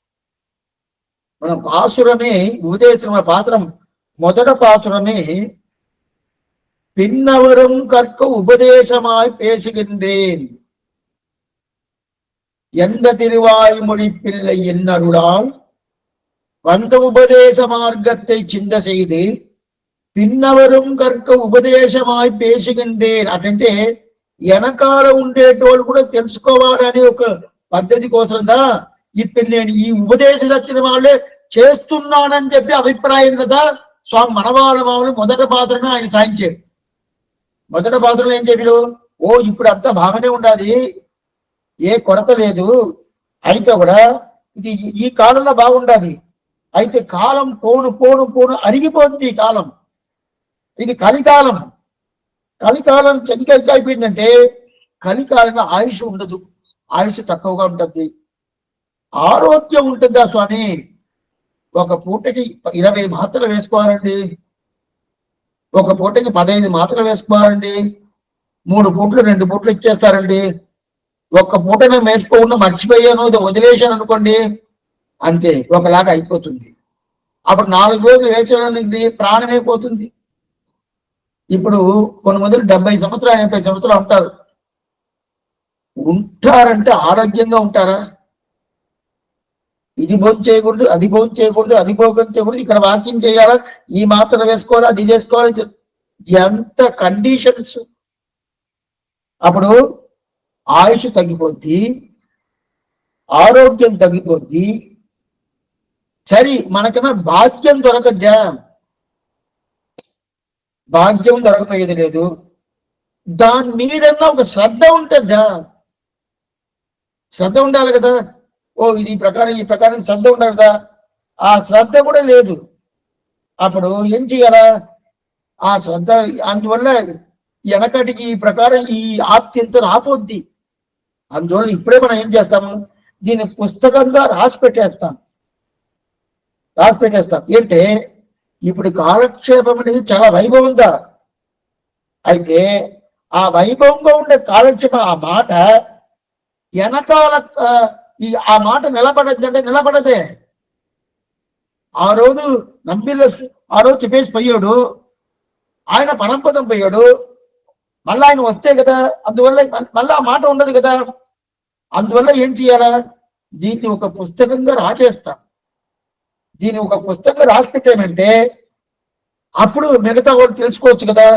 మన పాసురమే ఉదయం, మన పాసురం మొదట పాసురమే పిన్నవరం కற்க ఉపదేశమాய் பேசுகின்றேன் எந்த திருவாய்மொழி பிள்ளை என்னருளால் வந்த உபதேச மார்க்கத்தை சிந்த செய்து పిన్నవరం కற்க ఉపదేశమాய் పేసుகின்றேன் అంటే వెనకాల ఉండేటోళ్ళు కూడా తెలుసుకోవాలని ఒక పద్ధతి కోసందా ఇప్పుడు నేను ఈ ఉపదేశం వచ్చిన వాళ్ళే చేస్తున్నానని చెప్పి అభిప్రాయం కదా. స్వామి మనవాళ్ళ మామూలు మొదట పాత్రను ఆయన సాయించాడు. మొదట పాత్రలో ఏం చెప్పాడు? ఓ ఇప్పుడు అంతా బాగానే ఉండాలి, ఏ కొరత లేదు, అయితే కూడా ఇది ఈ కాలంలో బాగుండాలి. అయితే కాలం పోను పోను పోను అరిగిపోతుంది కాలం. ఇది కలికాలం. కలికాలం చనిక అయిపోయిందంటే కలికాలంలో ఆయుష్ ఉండదు, ఆయుష్ తక్కువగా ఉంటుంది. ఆరోగ్యం ఉంటుందా స్వామి? ఒక పూటకి 20 మాత్రలు వేసుకోవాలండి, ఒక పూటకి 15 మాత్రలు వేసుకోవాలండి, 3 పూటలు 2 పూటలు ఇచ్చేస్తారండి. ఒక్క పూటనే వేసుకోకుండా మర్చిపోయాను వదిలేశాను అనుకోండి, అంతే ఒకలాగా అయిపోతుంది. అప్పుడు 4 రోజులు వేసేదానికి ప్రాణమైపోతుంది. ఇప్పుడు కొంతమంది 70 సంవత్సరాలు 80 సంవత్సరాలు ఉంటారంటే ఆరోగ్యంగా ఉంటారా? ఇది భోజనం చేయకూడదు, అది భోజనం చేయకూడదు, అది భోజనం చేయకూడదు, ఇక్కడ వాకింగ్ చేయాలా, ఈ మాత్ర వేసుకోవాలి, అది చేసుకోవాలి, ఎంత కండిషన్స్. అప్పుడు ఆయుష్ తగ్గిపోద్ది, ఆరోగ్యం తగ్గిపోద్ది. సరి మనకన్నా భాగ్యం దొరకద్దా? భాగ్యం దొరకపోయేది లేదు. దాని మీదన్నా ఒక శ్రద్ధ ఉంటుందా? శ్రద్ధ ఉండాలి కదా. ఓ ఇది ఈ ప్రకారం శ్రద్ధ ఉండాలి కదా. ఆ శ్రద్ధ కూడా లేదు. అప్పుడు ఏం చేయాలా? ఆ శ్రద్ధ, అందువల్ల వెనకటికి ఈ ప్రకారం ఈ ఆప్తి ఎంత రాపోద్ది. అందువల్ల ఇప్పుడే మనం ఏం చేస్తాము, దీన్ని పుస్తకంగా రాసి పెట్టేస్తాం. ఏంటే ఇప్పుడు కాలక్షేపం అనేది చాలా వైభవంగా, అయితే ఆ వైభవంగా ఉండే కాలక్షేపం ఆ మాట వెనకాల ఆ మాట నిలబడద్దంటే నిలబడదే. ఆ రోజు నంబిళ్ళ ఆ రోజు చెప్పేసి పోయాడు, ఆయన పరంపదం పోయాడు, మళ్ళీ ఆయన వస్తే కదా, అందువల్ల మళ్ళీ ఆ మాట ఉండదు కదా. అందువల్ల ఏం చేయాలా? దీన్ని ఒక పుస్తకంగా రాసేస్తాం. దీన్ని ఒక పుస్తకంగా రాసి పెట్టామంటే అప్పుడు మిగతా వాళ్ళు తెలుసుకోవచ్చు కదా.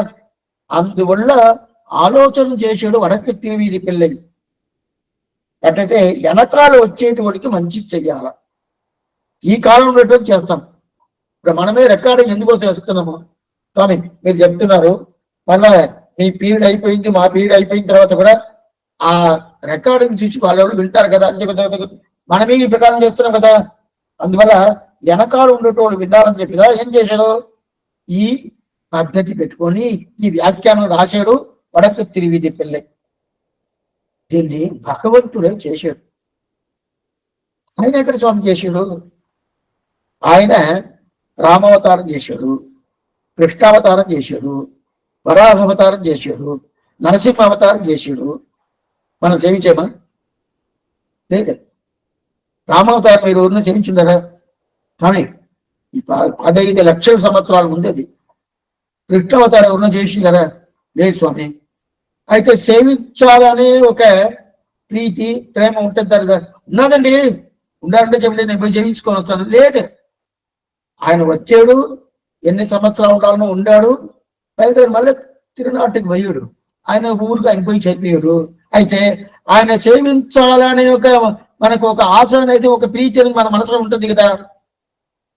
అందువల్ల ఆలోచన చేసాడు వడకి తిరిగి పిల్లలు. అట్లయితే వెనకాల వచ్చేటివాడికి మంచి చెయ్యాల. ఈ కాలంలో చేస్తాం. ఇప్పుడు మనమే రికార్డింగ్ ఎందుకో చేస్తున్నాము. స్వామి మీరు చెప్తున్నారు, మళ్ళా మీ పీరియడ్ అయిపోయింది, మా పీరియడ్ అయిపోయిన తర్వాత కూడా ఆ రికార్డింగ్ చూసి వాళ్ళు వింటారు కదా అని చెప్పి మనమే ఈ ప్రకారం చేస్తున్నాం కదా. అందువల్ల వెనకాల ఉండేటోళ్ళు వినాలని చెప్పిదా ఏం చేశాడు? ఈ పద్ధతి పెట్టుకొని ఈ వ్యాఖ్యానం రాశాడు వడకు తిరిగి పిల్లై. దీన్ని భగవంతుడే చేశాడు. ఆయన ఎక్కడ స్వామి చేశాడు? ఆయన రామావతారం చేశాడు, కృష్ణావతారం చేశాడు, వరాహవతారం చేశాడు, నరసింహ అవతారం చేశాడు. మనం సేవించామా? లేదు. రామావతారం మీరు ఊరిని సేవించుండారా? కానీ 15 లక్షల సంవత్సరాల ముందేది. కృష్ణావతారం ఉన్న చేసిండారా? లేదు స్వామి. అయితే సేవించాలనే ఒక ప్రీతి ప్రేమ ఉంటుంది ఉన్నదండి, ఉండాలంటే చెప్పండి, నేను పోయి జయించుకొని వస్తాను. లేదే, ఆయన వచ్చాడు, ఎన్ని సంవత్సరాల కాలంలో ఉండాడు, అయితే మళ్ళీ తిరునాటికి పోయాడు. ఆయన ఊరికి ఆయన పోయి చెప్పాడు. అయితే ఆయన సేవించాలనే మనకు ఒక ఆశ అనేది, ఒక ప్రీతి అనేది మన మనసులో ఉంటుంది కదా.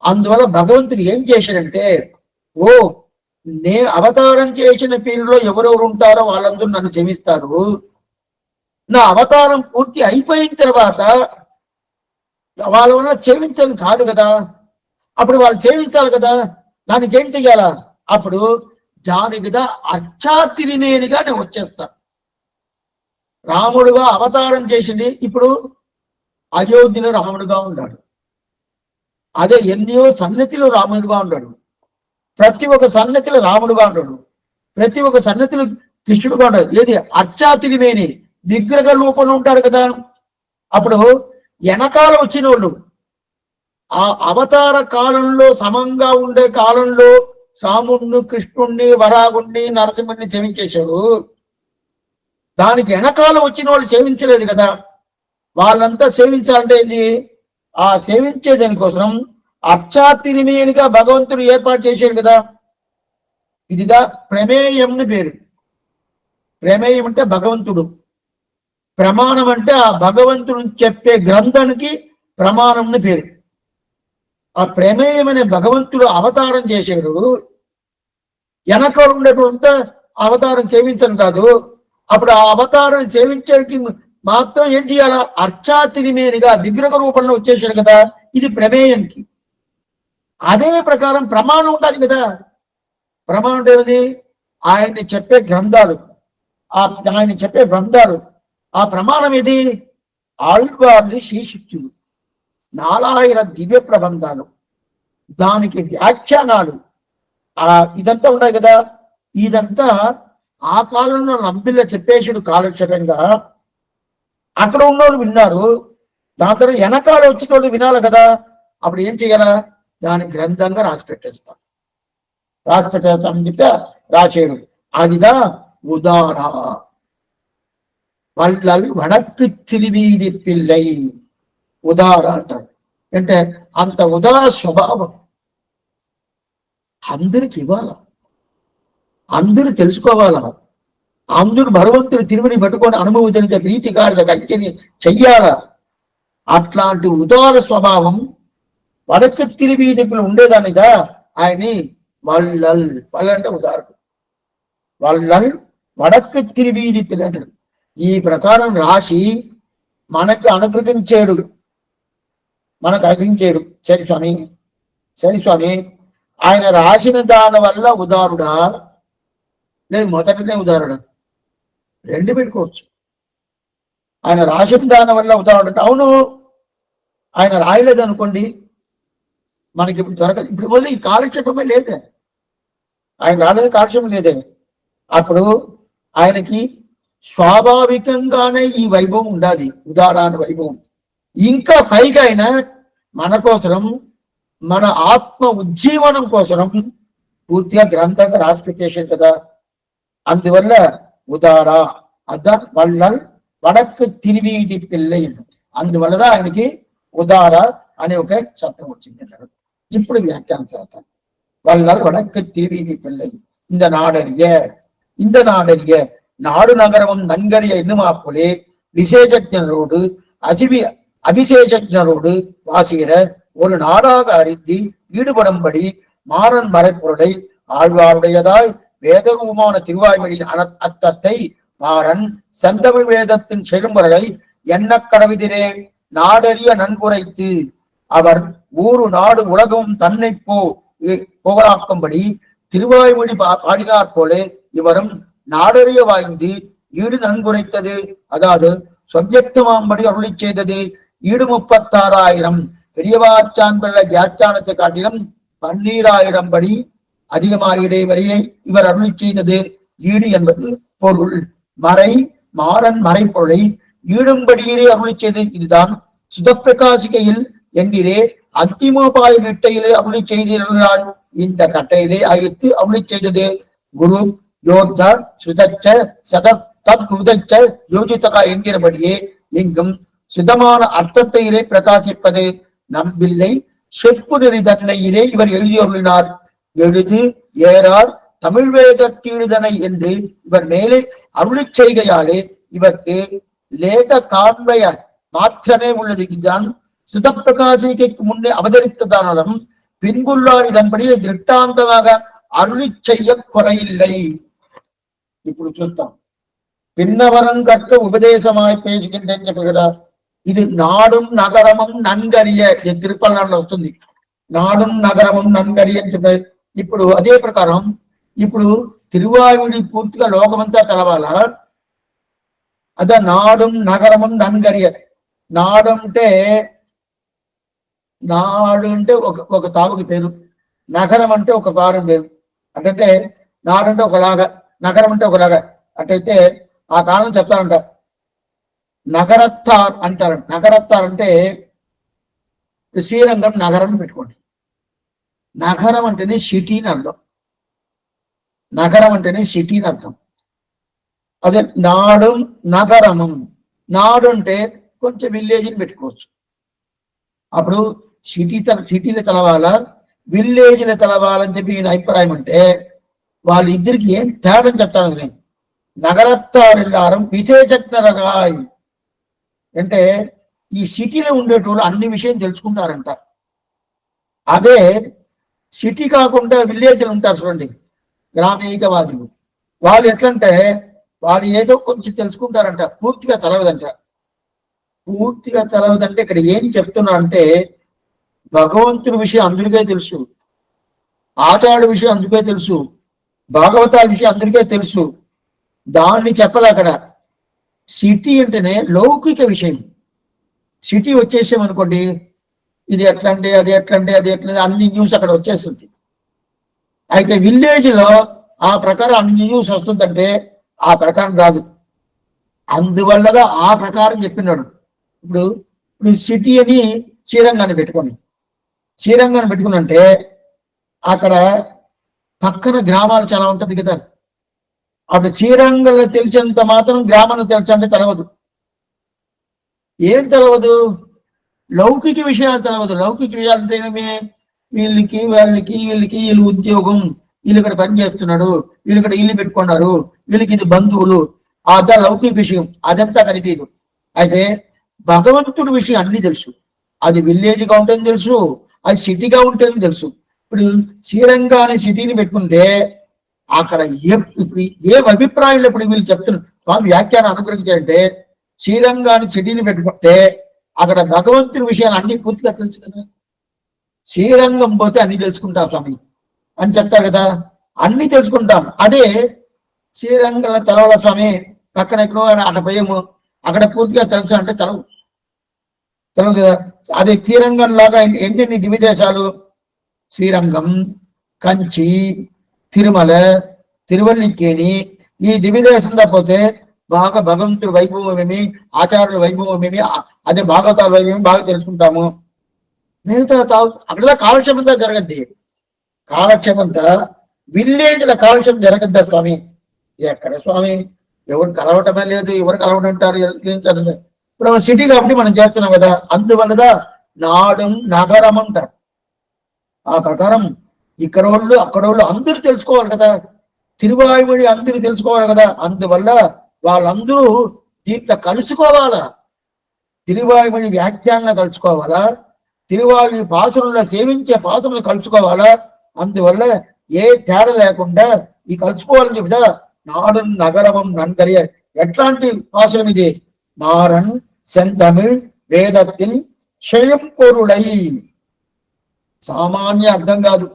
అందువల్ల భగవంతుడు ఏం చేశాడంటే, ఓ నే అవతారం చేసిన పీరియడ్లో ఎవరెవరు ఉంటారో వాళ్ళందరూ నన్ను సేవిస్తారు. నా అవతారం పూర్తి అయిపోయిన తర్వాత వాళ్ళ వల్ల సేవించడం కాదు కదా, అప్పుడు వాళ్ళు సేవించాలి కదా, దానికి ఏం చెయ్యాలా? అప్పుడు దానికిదా అర్చాతిరినేనిగా నేను వచ్చేస్తాను. రాముడుగా అవతారం చేసింది, ఇప్పుడు అయోధ్యలో రాముడుగా ఉన్నాడు. అదే ఎన్నో సన్నిధిలో రాముడుగా ఉన్నాడు. ప్రతి ఒక్క సన్నిధిలో రాముడుగా ఉన్నాడు. ప్రతి ఒక్క సన్నిధిలో కృష్ణుడుగా ఉన్నాడు. ఏది అర్చాతిరిమేని విగ్రహ రూపంలో ఉంటాడు కదా. అప్పుడు వెనకాల వచ్చిన వాళ్ళు ఆ అవతార కాలంలో సమంగా ఉండే కాలంలో రాముణ్ణి, కృష్ణుణ్ణి, వరాగుణ్ణి, నరసింహుణ్ణి సేవించేశారు. దానికి వెనకాల వచ్చిన వాళ్ళు సేవించలేదు కదా. వాళ్ళంతా సేవించాలంటే ఏంది? ఆ సేవించే దానికోసం అర్చాతిరిమేనిగా భగవంతుడు ఏర్పాటు చేశాడు కదా. ఇదిదా ప్రమేయంని పేరు. ప్రమేయం అంటే భగవంతుడు, ప్రమాణం అంటే ఆ భగవంతుడు చెప్పే గ్రంథానికి ప్రమాణంని పేరు. ఆ ప్రమేయం అనే భగవంతుడు అవతారం చేశాడు. వెనకాల ఉండేటువంటి అవతారం సేవించను కాదు. అప్పుడు ఆ అవతారం సేవించడానికి మాత్రం ఏం చేయాలా? అర్చాతిరిమేనిగా విగ్రహ రూపంలో వచ్చేసాడు కదా. ఇది ప్రమేయంకి. అదే ప్రకారం ప్రమాణం ఉండాలి కదా. ప్రమాణం అంటే ఏమిటి? ఆయన్ని చెప్పే గ్రంథాలు, ఆయన చెప్పే గ్రంథాలు. ఆ ప్రమాణం ఏది? ఆళ్వార్లు, శ్రీశక్తులు, 4000 దివ్య ప్రబంధాలు, దానికి వ్యాఖ్యానాలు, ఇదంతా ఉన్నాయి కదా. ఇదంతా ఆ కాలంలో నంబిల్ల చెప్పేసాడు కాలక్షేపంగా. అక్కడ ఉన్నోళ్ళు విన్నారు. దాని తర్వాత వెనకాల వచ్చిన వాళ్ళు వినాలి కదా. అప్పుడు ఏం చేయాలా? దాని గ్రంథంగా రాసి పెట్టేస్తామని చెప్తే రాసేడు. అదిదా ఉదార వల్లల్ వడక్కు తిరివీది పిల్లై. ఉదార అంటారు. అంటే అంత ఉదార స్వభావం అందరికి ఇవ్వాలా, అందరూ తెలుసుకోవాలా, అందరూ భగవంతుడి తిరుమని పట్టుకొని అనుభవించే రీతి కాదు కట్టిని చెయ్యాలా. అట్లాంటి ఉదార స్వభావం వడకు తిరివీదిపులు ఉండేదానిదా ఆయన్ని వల్లల్. వాళ్ళంటే ఉదాహరణ. వల్లల్ వడకు తిరివీదిపులు అంటాడు. ఈ ప్రకారం రాసి మనకు అనుగ్రహించాడు. సరి స్వామి ఆయన రాసిన దాని వల్ల ఉదారుడా, లేదు మొదటనే ఉదారుడా? రెండు పెట్టుకోవచ్చు. ఆయన రాసిన దాని వల్ల ఉదారుడు. అవును, ఆయన రాయలేదు అనుకోండి, మనకి ఇప్పుడు దొరకదు. ఇప్పుడు వల్ల ఈ కాలక్షేపమే లేదే, ఆయన రాలేదు, కాలక్షేపం లేదే. అప్పుడు ఆయనకి స్వాభావికంగానే ఈ వైభవం ఉండాలి, ఉదారాన వైభవం. ఇంకా పైగా ఆయన మన కోసం, మన ఆత్మ ఉజ్జీవనం కోసం పూర్తిగా గ్రంథంగా రాసి పెట్టేశాడు కదా. అందువల్ల ఉదార అద్ద వల్లల్ వడక్కు తిరివీది పిల్లై. అందువల్ల ఆయనకి ఉదార అనే ఒక శబ్దం వచ్చింది అన్నాడు. ఇప్పుడు వ్యాఖ్యానం చేస్తాం. వల్లల్ వడక్కు తిరివీది పిల్లై இந்த நாடறிய நாடு நகரமும் நன்கறிய எண்ணுமாப்போலே விசேஷஜனரோடு அபிஷேகஜனரோடு வாசிகிற ஒரு நாடாக அறிந்து ஈடுபடும்படி மாறன் மறைப்பொருளை ஆழ்வாருடையதாய் வேதரூபமான திருவாய்மொழியின் அர்த்தத்தை மாறன் செந்தமிழ் வேதத்தின் செழுமுறையை எண்ண கடவிதிரே நாடறிய நன்குரைத்து அவர் ஊரு நாடு உலகமும் தன்னை புகழாக்கும்படி திருவாய்மொழி பாடினார் போல இவரும் நாடறிய வாய்ந்து ஈடு நன்குரைத்தது. அதாவது சொவ்யக்தமாம்படி அருளி செய்தது. ஈடு 36,000 பெரியவாச்சான் பிள்ள வியாக்கியானத்தை காட்டிலும் 12,000 படி அதிகமாக இடைவரையை இவர் அருளி செய்தது. ஈடு என்பது பொருள். மறை மாறன் மறைப்பொருளை ஈடும்படியிலே அருளி செய்தது. இதுதான் சுதப்பிரகாசிகையில் என்கிறே அந்திமோபாய நிட்டையிலே அருளி செய்திருக்கிறார். இந்த கட்டையிலே அழைத்து அருளி செய்தது. குரு யோக்த சுதச்ச சத தத் யோஜித்தகா என்கிறபடியே இங்கும் சுதமான அர்த்தத்தையிலே பிரகாசிப்பது நம்பில்லை செப்பு நெறிதன்னையிலே இவர் எழுதியுள்ளார். எழுது ஏறார் தமிழ் வேத கீழுதனை என்று இவர் மேலே அருளி செய்கையாலே இவருக்கு லேக காண்பய மாத்திரமே உள்ளது. இதுதான் சுதப்பிரகாசிக்கு முன்னே அவதரித்ததானாலும் பின்புள்ளார் இதன்படி திருட்டாந்தமாக அருளி செய்ய குறையில்லை. இப்படி சுத்தம் பின்னவரன் கற்க உபதேசமாய் பேசுகின்றேன் சொல்கிறார். ఇది నాడుం నగరమం నన్గరియ తిరుపల్లాలో వస్తుంది. నాడుం నగరమం నన్గరియ అని చెప్పే ఇప్పుడు అదే ప్రకారం ఇప్పుడు తిరువాయుడి పూర్తిగా లోకమంతా తెలవాలా. అదే నాడుం నగరమం నన్గరియ. నాడు అంటే ఒక తావుకి పేరు, నగరం అంటే ఒక కారం పేరు. అంటే నాడంటే ఒకలాగా, నగరం అంటే ఒకలాగా. అటైతే ఆ కాలం చెప్తారంట. నగరత్తార్ అంటారు. నగరత్తార్ అంటే శ్రీరంగం నగరం పెట్టుకోండి. నగరం అంటేనే సిటీని అర్థం. నగరం అంటేనే సిటీని అర్థం. అదే నాడు నగరమం. నాడు అంటే కొంచెం విలేజ్ని పెట్టుకోవచ్చు. అప్పుడు సిటీలో తెలవాలా, విలేజ్లో తెలవాలని చెప్పి ఈయన అభిప్రాయం. అంటే వాళ్ళిద్దరికి ఏం తేడా చెప్తాను నేను. నగరత్తార్ ఎల్లారం విశేషజ్ఞరాయ్ అంటే ఈ సిటీలో ఉండేటోళ్ళు అన్ని విషయం తెలుసుకుంటారంట. అదే సిటీ కాకుండా విలేజ్లు ఉంటారు చూడండి, గ్రామీకవాదులు. వాళ్ళు ఎట్లంటే వాళ్ళు ఏదో కొంచెం తెలుసుకుంటారంట, పూర్తిగా తెలవదంట. పూర్తిగా తెలవదంటే ఇక్కడ ఏం చెప్తున్నారంటే భగవంతుడి విషయం అందరికీ తెలుసు, ఆచార్య విషయం అందరికీ తెలుసు, భాగవతాల విషయం అందరికీ తెలుసు. దాన్ని చెప్పదు అక్కడ. సిటీ అంటేనే లౌకిక విషయం. సిటీ వచ్చేసామనుకోండి, ఇది ఎట్లంటే అది ఎట్లంటే అది ఎట్లా అన్ని న్యూస్ అక్కడ వచ్చేస్తుంది. అయితే విలేజ్ లో ఆ ప్రకారం అన్ని న్యూస్ వస్తుందంటే ఆ ప్రకారం రాదు. అందువల్లగా ఆ ప్రకారం చెప్పినాడు. ఇప్పుడు సిటీ అని శ్రీరంగాన్ని పెట్టుకోండి. శ్రీరంగాన్ని పెట్టుకున్నంటే అక్కడ పక్కన గ్రామాలు చాలా ఉంటుంది కదా. అప్పుడు శ్రీరంగంలో తెలిసినంత మాత్రం గ్రామాన్ని తెలుసంటే తెలవదు. ఏం తెలవదు? లౌకిక విషయాలు తెలవదు. లౌకిక విషయాలు అంటే ఏమేమి? వీళ్ళకి వీళ్ళు ఉద్యోగం, వీళ్ళు ఇక్కడ పని చేస్తున్నాడు, వీళ్ళు ఇక్కడ ఇల్లు పెట్టుకున్నారు, వీళ్ళకి ఇది బంధువులు, అదా లౌకిక విషయం. అదంతా కనిపించదు. అయితే భగవంతుడి విషయం అన్ని తెలుసు. అది విలేజ్గా ఉంటేనే తెలుసు, అది సిటీగా ఉంటేనే తెలుసు. ఇప్పుడు శ్రీరంగ అనే సిటీని పెట్టుకుంటే అక్కడ ఇప్పుడు ఏ అభిప్రాయంలో ఇప్పుడు వీళ్ళు చెప్తున్నారు, స్వామి వ్యాఖ్యానం అనుగ్రహించారంటే శ్రీరంగాన్ని సిటీని పెట్టుకుంటే అక్కడ భగవంతుని విషయాలు అన్ని పూర్తిగా తెలుసు కదా. శ్రీరంగం పోతే అన్ని తెలుసుకుంటాం స్వామి అని చెప్తారు కదా, అన్ని తెలుసుకుంటాం. అదే శ్రీరంగంలో తెలవాల స్వామి, పక్కన ఎక్కడో అక్కడ పోయాము, అక్కడ పూర్తిగా తెలుసు అంటే తెలవు కదా. అదే శ్రీరంగం లాగా ఎన్ని దివ్యదేశాలు? శ్రీరంగం, కంచి, తిరుమల, తిరువల్లికేణి, ఈ దివ్యదేశం తప్పితే బాగా భగవంతుడి వైభవం ఏమి, ఆచార్యుల వైభవం ఏమి, అదే భాగవతాల వైభవం బాగా తెలుసుకుంటాము. మిగతా అక్కడ కాలక్షేపంతా జరగద్ది. కాలక్షేపంతా విలేజ్ల కాలక్షేపం జరగద్దా స్వామి? ఎక్కడ స్వామి? ఎవరు కలవటమే లేదు, ఎవరు కలవడంటారు. ఇప్పుడు సిటీ కాబట్టి మనం చేస్తున్నాం కదా, అందువల్లదా నాడు నగరం అంటారు. ఆ ప్రకారం ఇక్కడ వాళ్ళు అక్కడ వాళ్ళు అందరూ తెలుసుకోవాలి కదా, తిరువాయుమొഴി అందరూ తెలుసుకోవాలి కదా. అందువల్ల వాళ్ళందరూ దీంట్లో కలుసుకోవాలా, తిరువాయుమొഴి వ్యాఖ్యానంలో కలుసుకోవాలా, తిరువాయుమొഴి పాసురంలో సేవించే పాసురంలో కలుసుకోవాలా. అందువల్ల ఏ తేడా లేకుండా ఈ కలుసుకోవాలని చెప్తా. నాడు నగరమం నన్గరియ. ఎట్లాంటి పాసురం ఇది? మారన్ సెంతమిళ్ వేదత్తిన్ క్షయం పొరుళై. సామాన్య అర్థం కాదు,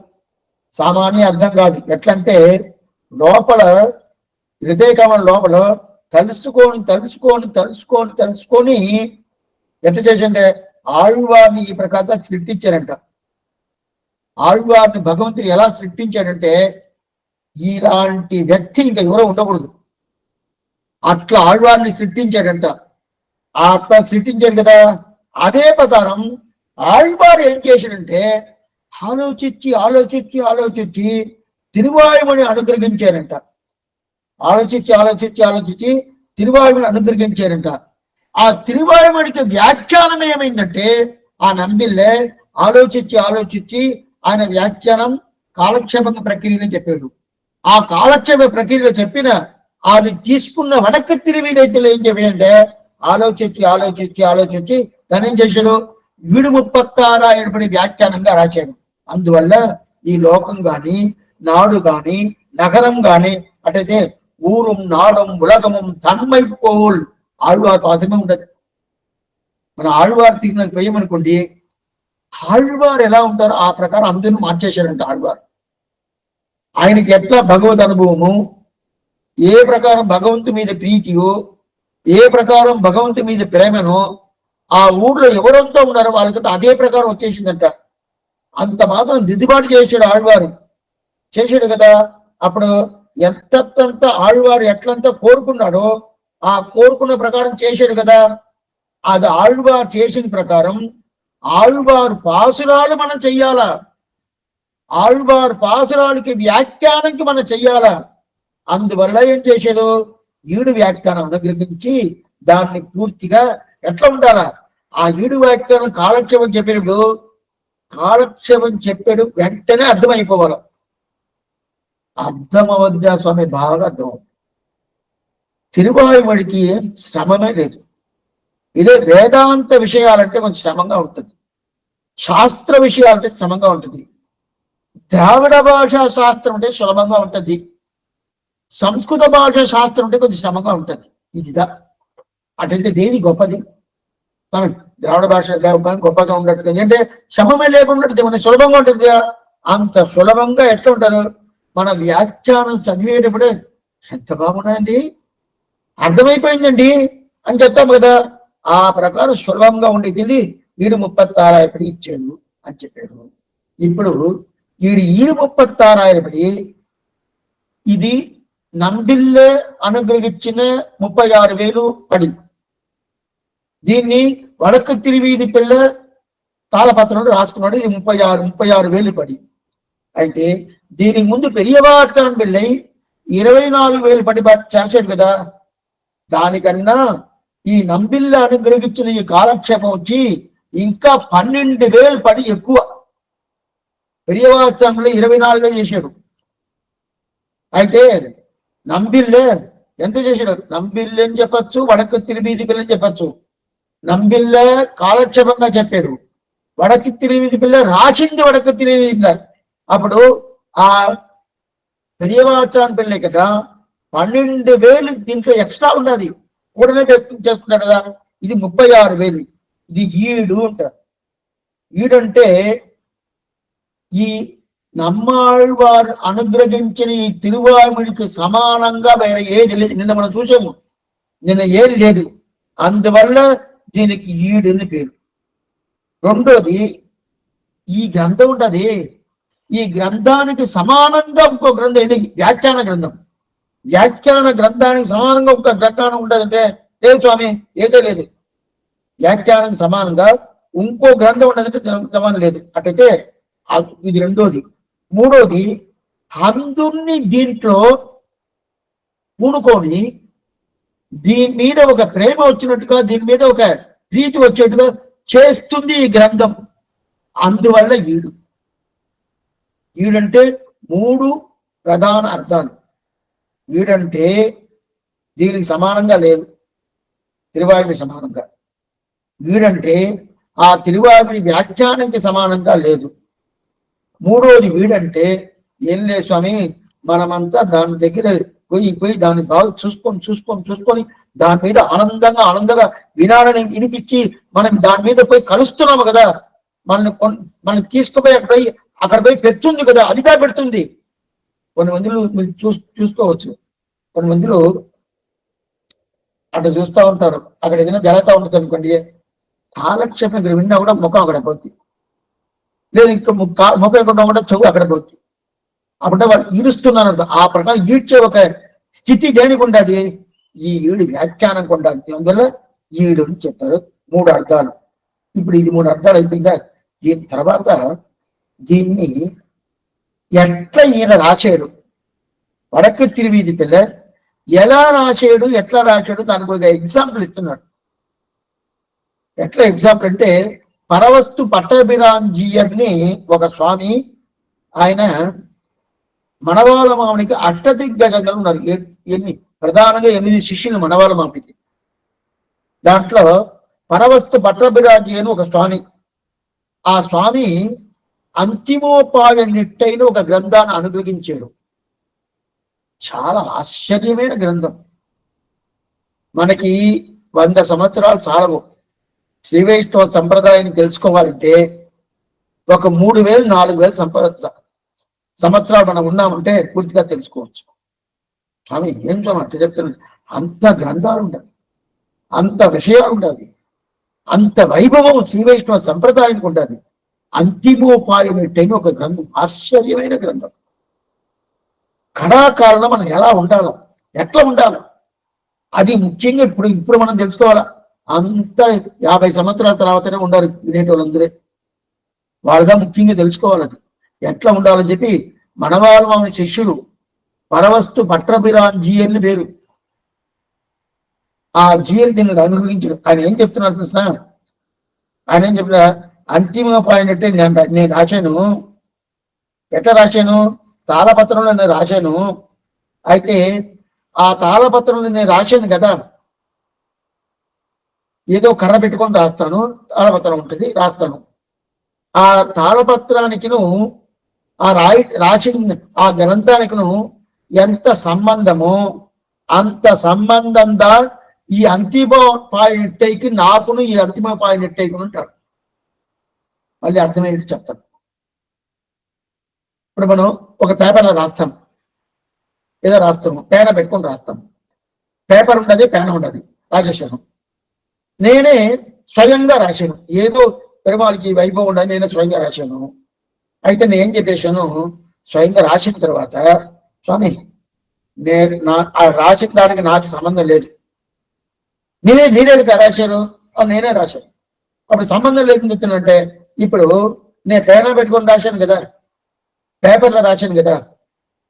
సామాన్య అర్థం కాదు. ఎట్లంటే లోపల హృదయకమల లోపల తలుసుకొని తలుసుకొని తలుసుకొని తలుసుకొని ఎట్లా చేసిండే ఆళ్వారిని ఈ ప్రకారం సృష్టించారంట. ఆళ్వారిని భగవంతుడు ఎలా సృష్టించాడంటే ఇలాంటి వ్యక్తి ఇంకా ఎవరో ఉండకూడదు, అట్లా ఆళ్వారిని సృష్టించాడంట. అట్లా సృష్టించాడు కదా. అదే ప్రకారం ఆళ్వారు ఏం చేశాడంటే ఆలోచించి ఆలోచించి ఆలోచించి తిరువాయుమొഴి అనుగ్రహించారంట. ఆలోచించి ఆలోచించి ఆలోచించి తిరువాయుమొഴి అనుగ్రహించారంట. ఆ తిరువాయుమడికి వ్యాఖ్యానం ఏమైందంటే ఆ నంబిల్లే ఆలోచించి ఆయన వ్యాఖ్యానం కాలక్షేప ప్రక్రియని చెప్పాడు. ఆ కాలక్షేప ప్రక్రియలో చెప్పిన ఆయన తీసుకున్న వడక తిరువీరైతులు ఏం చెప్పాయంటే ఆలోచించి దాని ఏం చేశాడు, 736 ఏర్పడి వ్యాఖ్యానంగా రాశాడు. అందువల్ల ఈ లోకం గాని నాడు గాని నగరం గాని అటైతే ఊరుం నాడం ఉలగముం తన్మై పోల్ ఆళ్వార్ పాసమే ఉండదు. మన ఆళ్వార్ తీరిన పోయమనుకోండి, ఆళ్వార్ ఎలా ఉంటారో ఆ ప్రకారం అందరిని మార్చేశాడంట ఆళ్వార్. ఆయనకి ఎట్లా భగవద్ అనుభవము, ఏ ప్రకారం భగవంతు మీద ప్రీతియో, ఏ ప్రకారం భగవంతు మీద ప్రేమనో ఆ ఊర్లో ఎవరంతా ఉన్నారో వాళ్ళకి అదే ప్రకారం వచ్చేసిందంట. అంత మాత్రం దిద్దుబాటు చేశాడు ఆళ్వారు, చేశాడు కదా. అప్పుడు ఎంతంత ఆళ్వారు ఎట్లంతా కోరుకున్నాడో ఆ కోరుకున్న ప్రకారం చేశాడు కదా. అది ఆళ్వారు చేసిన ప్రకారం ఆళ్వారు పాసురాలు మనం చెయ్యాలా, ఆళ్వారు పాసురాలకి వ్యాఖ్యానంకి మనం చెయ్యాలా. అందువల్ల ఏం చేశాడు, 7 వ్యాఖ్యానం అనుగ్రహించి దాన్ని పూర్తిగా ఎట్లా ఉండాలా, ఆ 7 వ్యాఖ్యానం కాలక్షేపం చెప్పినప్పుడు కాలక్షేపం చెప్పాడు వెంటనే అర్థమైపోవాలి. అర్థమవద్దా స్వామి, బాగా అర్థం. తిరువాయుమడికి ఏం శ్రమమే లేదు. ఇదే వేదాంత విషయాలంటే కొంచెం శ్రమంగా ఉంటుంది, శాస్త్ర విషయాలంటే శ్రమంగా ఉంటుంది. ద్రావిడ భాషా శాస్త్రం అంటే సులభంగా ఉంటుంది, సంస్కృత భాషా శాస్త్రం అంటే కొంచెం శ్రమంగా ఉంటుంది. ఇదిదా అటంటే దేని గొప్పది, కానీ ద్రావిడ భాష గొప్పగా ఉన్నట్టు అంటే శ్రమమే లేకుండా మన సులభంగా ఉంటుంది. అంత సులభంగా ఎట్లా ఉంటారు, మన వ్యాఖ్యానం చదివేటప్పుడే ఎంత బాగున్నాయండి, అర్థమైపోయిందండి అని చెప్తాం కదా. ఆ ప్రకారం సులభంగా ఉండేది 736 ఎప్పుడు ఇచ్చాడు అని చెప్పాడు. ఇప్పుడు 736 ఇది నంబిల్లే అనుగ్రహించిన 36,000 పడి, దీన్ని వడకు తిరువీధి పిల్ల తాళపత్రంలో రాసుకున్నాడు. ఇది 36,000 పడి. అయితే దీనికి ముందు పెరియవాచాన్ పిల్లై 24,000 పడి చేర్చాడు కదా. దానికన్నా ఈ నంబిల్ల అనుగ్రహించిన ఈ కాలక్షేపం వచ్చి ఇంకా 12,000 పడి ఎక్కువ. పెరియవాచాన్లో 24,000 చేశాడు. అయితే నంబిల్లే ఎంత చేశాడు, నంబిల్లే అని చెప్పచ్చు, వడకు తిరువీధి పిల్ల అని చెప్పచ్చు. నంబిల్లే కాలక్షేపంగా చెప్పాడు, వడకు తిరువీధి పిల్ల రాసింది వడకు తిరువీధి పిల్ల. అప్పుడు ఆ పెరియవాచాన్ పిల్ల కదా 12,000 దీంట్లో ఎక్స్ట్రా ఉన్నది, కూడనే చేసుకున్నాడు కదా. ఇది 36,000. ఇది ఈడు అంటారు. ఈడంటే ఈ నమ్మాళ్వారు అనుగ్రహించిన ఈ తిరువాయుమడికి సమానంగా వేరే ఏది లేదు. నిన్న మనం చూసాము, నిన్న ఏది లేదు. అందువల్ల దీనికి ఈడుని పేరు. రెండోది, ఈ గ్రంథం ఉంటుంది, ఈ గ్రంథానికి సమానంగా ఇంకో గ్రంథం ఇది వ్యాఖ్యాన గ్రంథం. వ్యాఖ్యాన గ్రంథానికి సమానంగా ఒక గ్రంథానం ఉంటుందంటే లేదు స్వామి, ఏదో లేదు. వ్యాఖ్యానానికి సమానంగా ఇంకో గ్రంథం ఉండదంటే సమానం లేదు. అటైతే ఇది రెండోది. మూడోది, అందరినీ దీంట్లో పూనుకొని దీని మీద ఒక ప్రేమ వచ్చినట్టుగా, దీని మీద ఒక ప్రీతి వచ్చేట్టుగా చేస్తుంది ఈ గ్రంథం. అందువల్ల ఈడంటే 3 ప్రధాన అర్థాలు. ఈడంటే దీనికి సమానంగా లేదు, తిరువాయుడి సమానంగా. వీడంటే ఆ తిరువాయుడి వ్యాఖ్యానానికి సమానంగా లేదు. మూడోది వీడంటే ఏం లేదు స్వామి, మనమంతా దాని దగ్గర పోయి దాన్ని బాగా చూసుకొని దాని మీద ఆనందంగా వినాలని వినిపించి మనం దాని మీద పోయి కలుస్తున్నాము కదా. మనల్ని తీసుకుపోయి అక్కడ పోయి పెడుతుంది కదా, అదిగా పెడుతుంది. కొన్ని మందిలో మీరు చూసుకోవచ్చు, కొన్ని మందిలో అట్లా చూస్తూ ఉంటారు. అక్కడ ఏదైనా జరుగుతూ ఉంటుంది అనుకోండి, కాలక్షేపం ఇక్కడ విన్నా కూడా ముఖం అక్కడ పోద్ది, లేదు ఇంకా ముఖం ఎక్కడ కూడా చెవు అక్కడ పోద్ది. అప్పుడే వాళ్ళు ఈడుస్తున్నారు. ఆ ప్రకారం ఈడ్చే ఒక స్థితి దేనికి ఉండదు, ఈ ఈడు వ్యాఖ్యానం ఉండాలి. అందువల్ల ఈడు అని చెప్తారు. 3 అర్థాలు. ఇప్పుడు ఇది 3 అర్థాలు అయిపోయిందా. దీని తర్వాత దీన్ని ఎట్లా ఈయన రాశాడు, వడకు తిరువీధి పిల్ల ఎలా రాశాడు, ఎట్లా రాశాడు, దానికి ఒక ఎగ్జాంపుల్ ఇస్తున్నాడు. ఎట్లా ఎగ్జాంపుల్ అంటే పరవస్తు పట్టభిరాంజీయర్ని ఒక స్వామి, ఆయన మనవాళ్ళ మామిడికి అష్టదిగ్గజంగా ఉన్నారు. ఎన్ని ప్రధానంగా 8 శిష్యులు మనవాళ్ళ మామిడికి. దాంట్లో పరవస్తు పట్టభిరాంజీ అని ఒక స్వామి, ఆ స్వామి అంతిమోపాయ నిట్టైన ఒక గ్రంథాన్ని అనుగ్రహించాడు. చాలా ఆశ్చర్యమైన గ్రంథం. మనకి 100 సంవత్సరాలు చాలవు. శ్రీ వైష్ణవ సంప్రదాయాన్ని తెలుసుకోవాలంటే ఒక 3000-4000 సంవత్సరాలు మనం ఉన్నామంటే పూర్తిగా తెలుసుకోవచ్చు. స్వామి ఏం స్వామి అంటే చెప్తున్నాడు, అంత గ్రంథాలు ఉండాలి, అంత విషయాలు ఉండాలి, అంత వైభవం శ్రీ వైష్ణవ సంప్రదాయానికి ఉండాలి. అంతిమోపాయం టైం ఒక గ్రంథం, ఆశ్చర్యమైన గ్రంథం. కళాకాలంలో మనం ఎలా ఉండాలో, ఎట్లా ఉండాలో అది ముఖ్యంగా ఇప్పుడు మనం తెలుసుకోవాలా. అంత 50 సంవత్సరాల తర్వాతనే ఉండాలి వినేటి వాళ్ళందరే. వాళ్ళగా ముఖ్యంగా తెలుసుకోవాలి అది ఎట్లా ఉండాలని చెప్పి మనవాళ్ళ మామిడి శిష్యులు పరవస్తు పట్టభిరాన్ జీఎల్ని పేరు. ఆ జీఎల్ దీన్ని అనుగ్రహించారు. ఆయన ఏం చెప్తున్నారు చూసిన, ఆయన ఏం చెప్పిన అంతిమోపాయం అంటే నేను రాశాను. ఎట్లా రాశాను? తాళపత్రంలో నేను రాశాను. అయితే ఆ తాళపత్రంలో నేను రాశాను కదా, ఏదో కర్ర పెట్టుకొని రాస్తాను, తాళపత్రం ఉంటుంది రాస్తాను. ఆ తాళపత్రానికిను ఆ రాసిన ఆ గ్రంథానికిను ఎంత సంబంధమో అంత సంబంధంగా ఈ అంతిమోపాయనిట్టైకి నాకును ఈ అంతిమోపాయనిట్టైకును ఉంటాడు. మళ్ళీ అర్థమయ్యేది చెప్తాను. ఇప్పుడు మనం ఒక పేపర్లో రాస్తాం, ఏదో రాస్తాము, పేన పెట్టుకొని రాస్తాం. పేపర్ ఉండదు, పేన ఉండదు, రాసేసాను. నేనే స్వయంగా రాశాను. ఏదో పెరుమాళకి వైభవం ఉండదు, నేనే స్వయంగా రాశాను. అయితే నేను చెప్పేశాను, స్వయంగా రాసిన తర్వాత స్వామి నేను రాసిన దానికి నాకు సంబంధం లేదు, మీరే కదా రాశారు, నేనే రాశాను. అప్పుడు సంబంధం లేదని చెప్తున్నంటే, ఇప్పుడు నేను పేన పెట్టుకొని రాశాను కదా, పేపర్లో రాశాను కదా,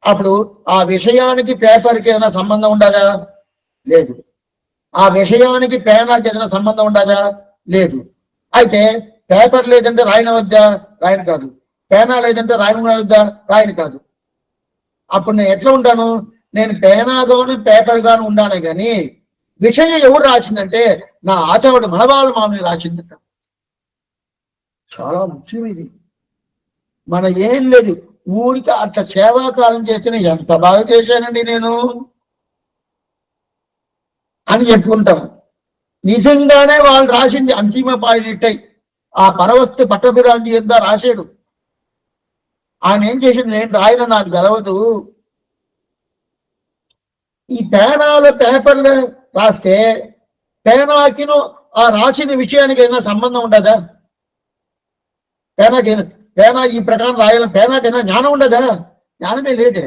అప్పుడు ఆ విషయానికి పేపర్కి ఏదైనా సంబంధం ఉండదా? లేదు. ఆ విషయానికి పేనాకి ఏదైనా సంబంధం ఉండదా? లేదు. అయితే పేపర్ లేదంటే రాయన వద్దా? రాయను కాదు. పేనా లేదంటే రాయన వద్దా? రాయను కాదు. అప్పుడు నేను ఎట్లా ఉంటాను? నేను పేనాగాను పేపర్ గాను ఉండానే కానీ విషయం ఎవరు రాసిందంటే నా ఆచార్యుడు మనవాళ్ళ మామిని రాసిందంట. చాలా ముఖ్యం ఇది. మన ఏం లేదు, ఊరికి అట్లా సేవాకాలం చేసిన ఎంత బాగా చేశానండి నేను అని చెప్పుకుంటాం. నిజంగానే వాళ్ళు రాసింది అంతిమోపాయనిట్టై ఆ పరవస్తు పట్టభిరాంజి ఎంత రాశాడు. ఆయన ఏం చేశాడు, నేను రాయన నాకు తెలవదు. ఈ పేనాల పేపర్లు రాస్తే పేనాకిను ఆ రాసిన విషయానికి ఏదైనా సంబంధం ఉండదా? పేనా ఈ ప్రకారం రాయాలని పేనాకైనా జ్ఞానం ఉండదా? జ్ఞానమే లేదే.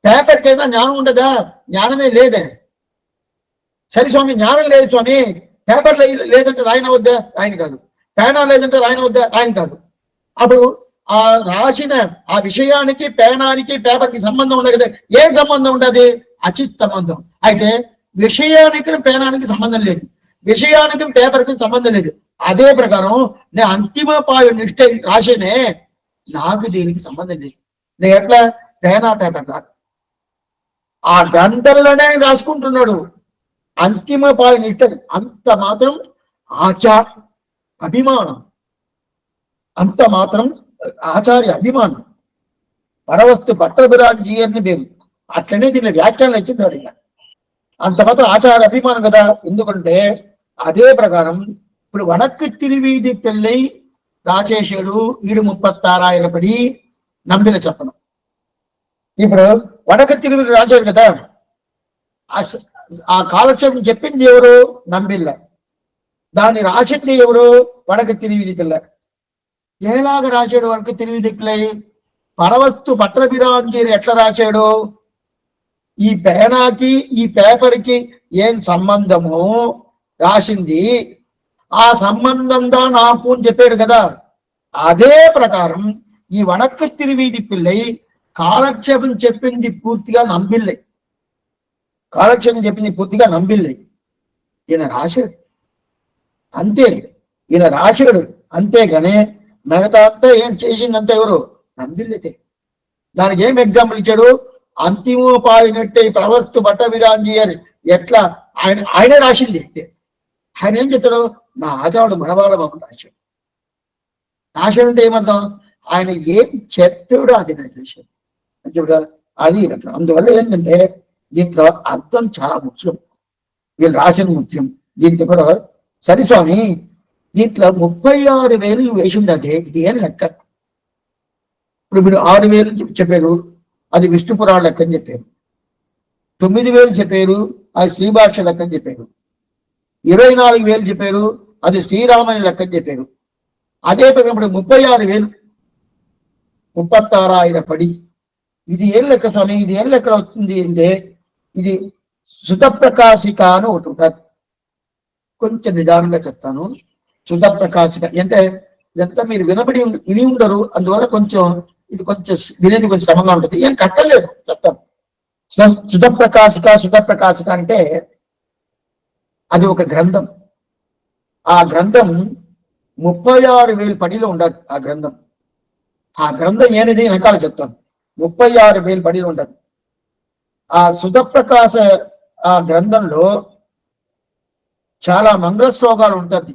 పేపర్కైనా జ్ఞానం ఉండదా? జ్ఞానమే లేదే. సరే స్వామి, జ్ఞానం లేదు స్వామి, పేపర్ లేదంటే రాయన వద్దా? రాయన కాదు. పేనా లేదంటే రాయన వద్దా? రాయన కాదు. అప్పుడు ఆ రాసిన ఆ విషయానికి పేనానికి పేపర్కి సంబంధం ఉండదు కదా. ఏ సంబంధం ఉండదు? అచిత్ సంబంధం. అయితే విషయానికి పేనానికి సంబంధం లేదు, విషయానికి పేపర్కి సంబంధం లేదు. అదే ప్రకారం నేను అంతిమోపాయ నిష్ట రాసేనే, నాకు దీనికి సంబంధం లేదు. నేను ఎట్లా పేనా పేపర్ దా ఆ గ్రంథంలోనే రాసుకుంటున్నాడు. అంతిమోపాయ నిష్ట అంత మాత్రం ఆచార అభిమానం, అంత మాత్రం ఆచార్య అభిమానం. పరవస్తు పట్టభిరాన్ జీయర్ని పేరు. అట్లనే దీన్ని వ్యాఖ్యానం ఇచ్చినాడు. అంత మాత్రం ఆచార అభిమానం కదా. ఎందుకంటే అదే ప్రకారం ఇప్పుడు వడక్కు తిరువీధి పెళ్ళై రాచేశాడు వీడు 36,000 పడి నంబిల చెప్పను. ఇప్పుడు వడక తిరువీధి రాశాడు కదా, ఆ కాలక్షేపం చెప్పింది ఎవరు? నంబిల్ల. దాన్ని రాసింది ఎవరు? వడక తిరువీధి పిల్ల. ఎలాగ రాశాడు వడక తిరువీధి పిల్లై? పరవస్తు పట్టభిరాంజీరు ఎట్లా రాశాడు? ఈ పేనాకి ఈ పేపర్కి ఏం సంబంధమో రాసింది, ఆ సంబంధంగా నాకు అని చెప్పాడు కదా. అదే ప్రకారం ఈ వడక్కు తిరువీధి పిల్లై కాలక్షేపం చెప్పింది పూర్తిగా నంబిల్లై. కాలక్షేపం చెప్పింది పూర్తిగా నంబిల్లై. ఈయన రాశాడు అంతే. ఈయన రాశాడు అంతేగాని మిగతా అంతా ఏం చేసిందంతా ఎవరు? నంబిల్లైతే. దానికి ఏం ఎగ్జాంపుల్ ఇచ్చాడు? అంతిమోపాయినట్టే ప్రవస్తు భట్ట విరాంజీ అని ఎట్లా ఆయనే రాసింది. ఆయన ఏం చెప్తాడు? నా ఆచారుడు మనవాళ్ళ బాబు రాశాడు. రాశాడు అంటే ఏమర్థం? ఆయన ఏం చెప్పాడో అది నా చేశాడు అని చెప్తారు. అది అందువల్ల ఏంటంటే దీంట్లో అర్థం చాలా ముఖ్యం. వీళ్ళు రాసిన ముఖ్యం. దీంతో కూడా సరే స్వామి, దీంట్లో 36,000 వేసిండదే, ఇది ఏం లెక్క? ఇప్పుడు మీరు 6,000 చెప్పారు, అది విష్ణు పురాణ లెక్క అని చెప్పారు. 9,000 చెప్పారు, అది శ్రీభాష లెక్క అని చెప్పారు. 24,000 చెప్పారు, అది శ్రీరామని లెక్క అని చెప్పారు. అదే ప్రకారం 36,000, 36,000 పడి ఇది ఏం లెక్క స్వామి? ఇది ఏం లెక్క వస్తుంది అంటే ఇది సుత ప్రకాశిక అని ఒకటి ఉంటుంది. కొంచెం నిదానంగా చెప్తాను. సుత ప్రకాశిక అంటే ఇదంతా మీరు విని ఉండరు, అందువల్ల కొంచెం ఇది కొంచెం వినేది కొంచెం శ్రమంగా ఉంటుంది. ఏం కట్టలేదు, చెప్తాను. సుత ప్రకాశిక అంటే అది ఒక గ్రంథం. ఆ గ్రంథం 36,000 పడిలో ఉండదు. ఆ గ్రంథం ఏనిది వెనకాల చెప్తాను. 36,000 పడిలో ఉండదు. ఆ సుత ప్రకాశ ఆ గ్రంథంలో చాలా మంగళ శ్లోకాలు ఉంటుంది.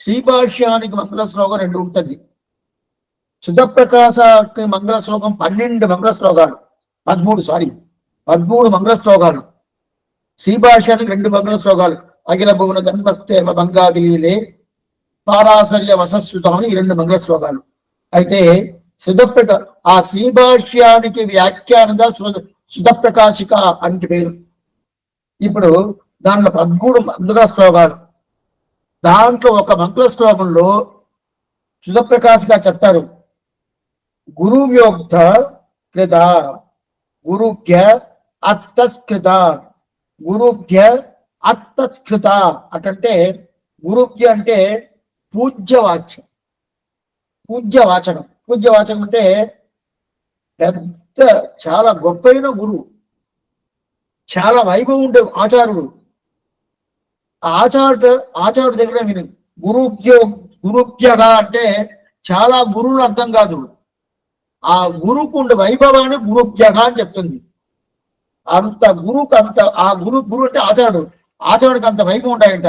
శ్రీభాష్యానికి మంగళ శ్లోకం 2 ఉంటుంది. సుత ప్రకాశకి మంగళ శ్లోకం 12 మంగళ శ్లోకాలు, 13 మంగళ శ్లోకాలు. శ్రీభాష్యానికి 2 మంగళ శ్లోకాలు. అఖిల భువన ధన్వస్తేమ బంగాదిలే పారాశర్య వసస్సుతం అని 2 మంగళ శ్లోకాలు. అయితే ఆ శ్రీభాష్యానికి వ్యాఖ్యానంగా సుత ప్రకాశిక అంటే పేరు. ఇప్పుడు దాంట్లో 13 మంగళ శ్లోకాలు. దాంట్లో ఒక మంగళ శ్లోకంలో సుత ప్రకాశిక చెప్తారు, గురువ్యోక్త కృత గురుభ్య అత్తస్కృత గురుభ్య అత్తస్కృత అటంటే గురుభ్య అంటే పూజ్యవాచ్యం. పూజ్యవాచకం అంటే పెద్ద చాలా గొప్పైన గురువు, చాలా వైభవం ఉండే ఆచారుడు. ఆచారుడు దగ్గర మీరు గురుభ్యగా అంటే చాలా గురువులు అర్థం కాదు. ఆ గురువుకు ఉండే వైభవాన్ని గురుభ్యగా అని చెప్తుంది. అంత గురువుకు అంత ఆ గురు అంటే ఆచారుడికి అంత వైభవం ఉంటాయంట.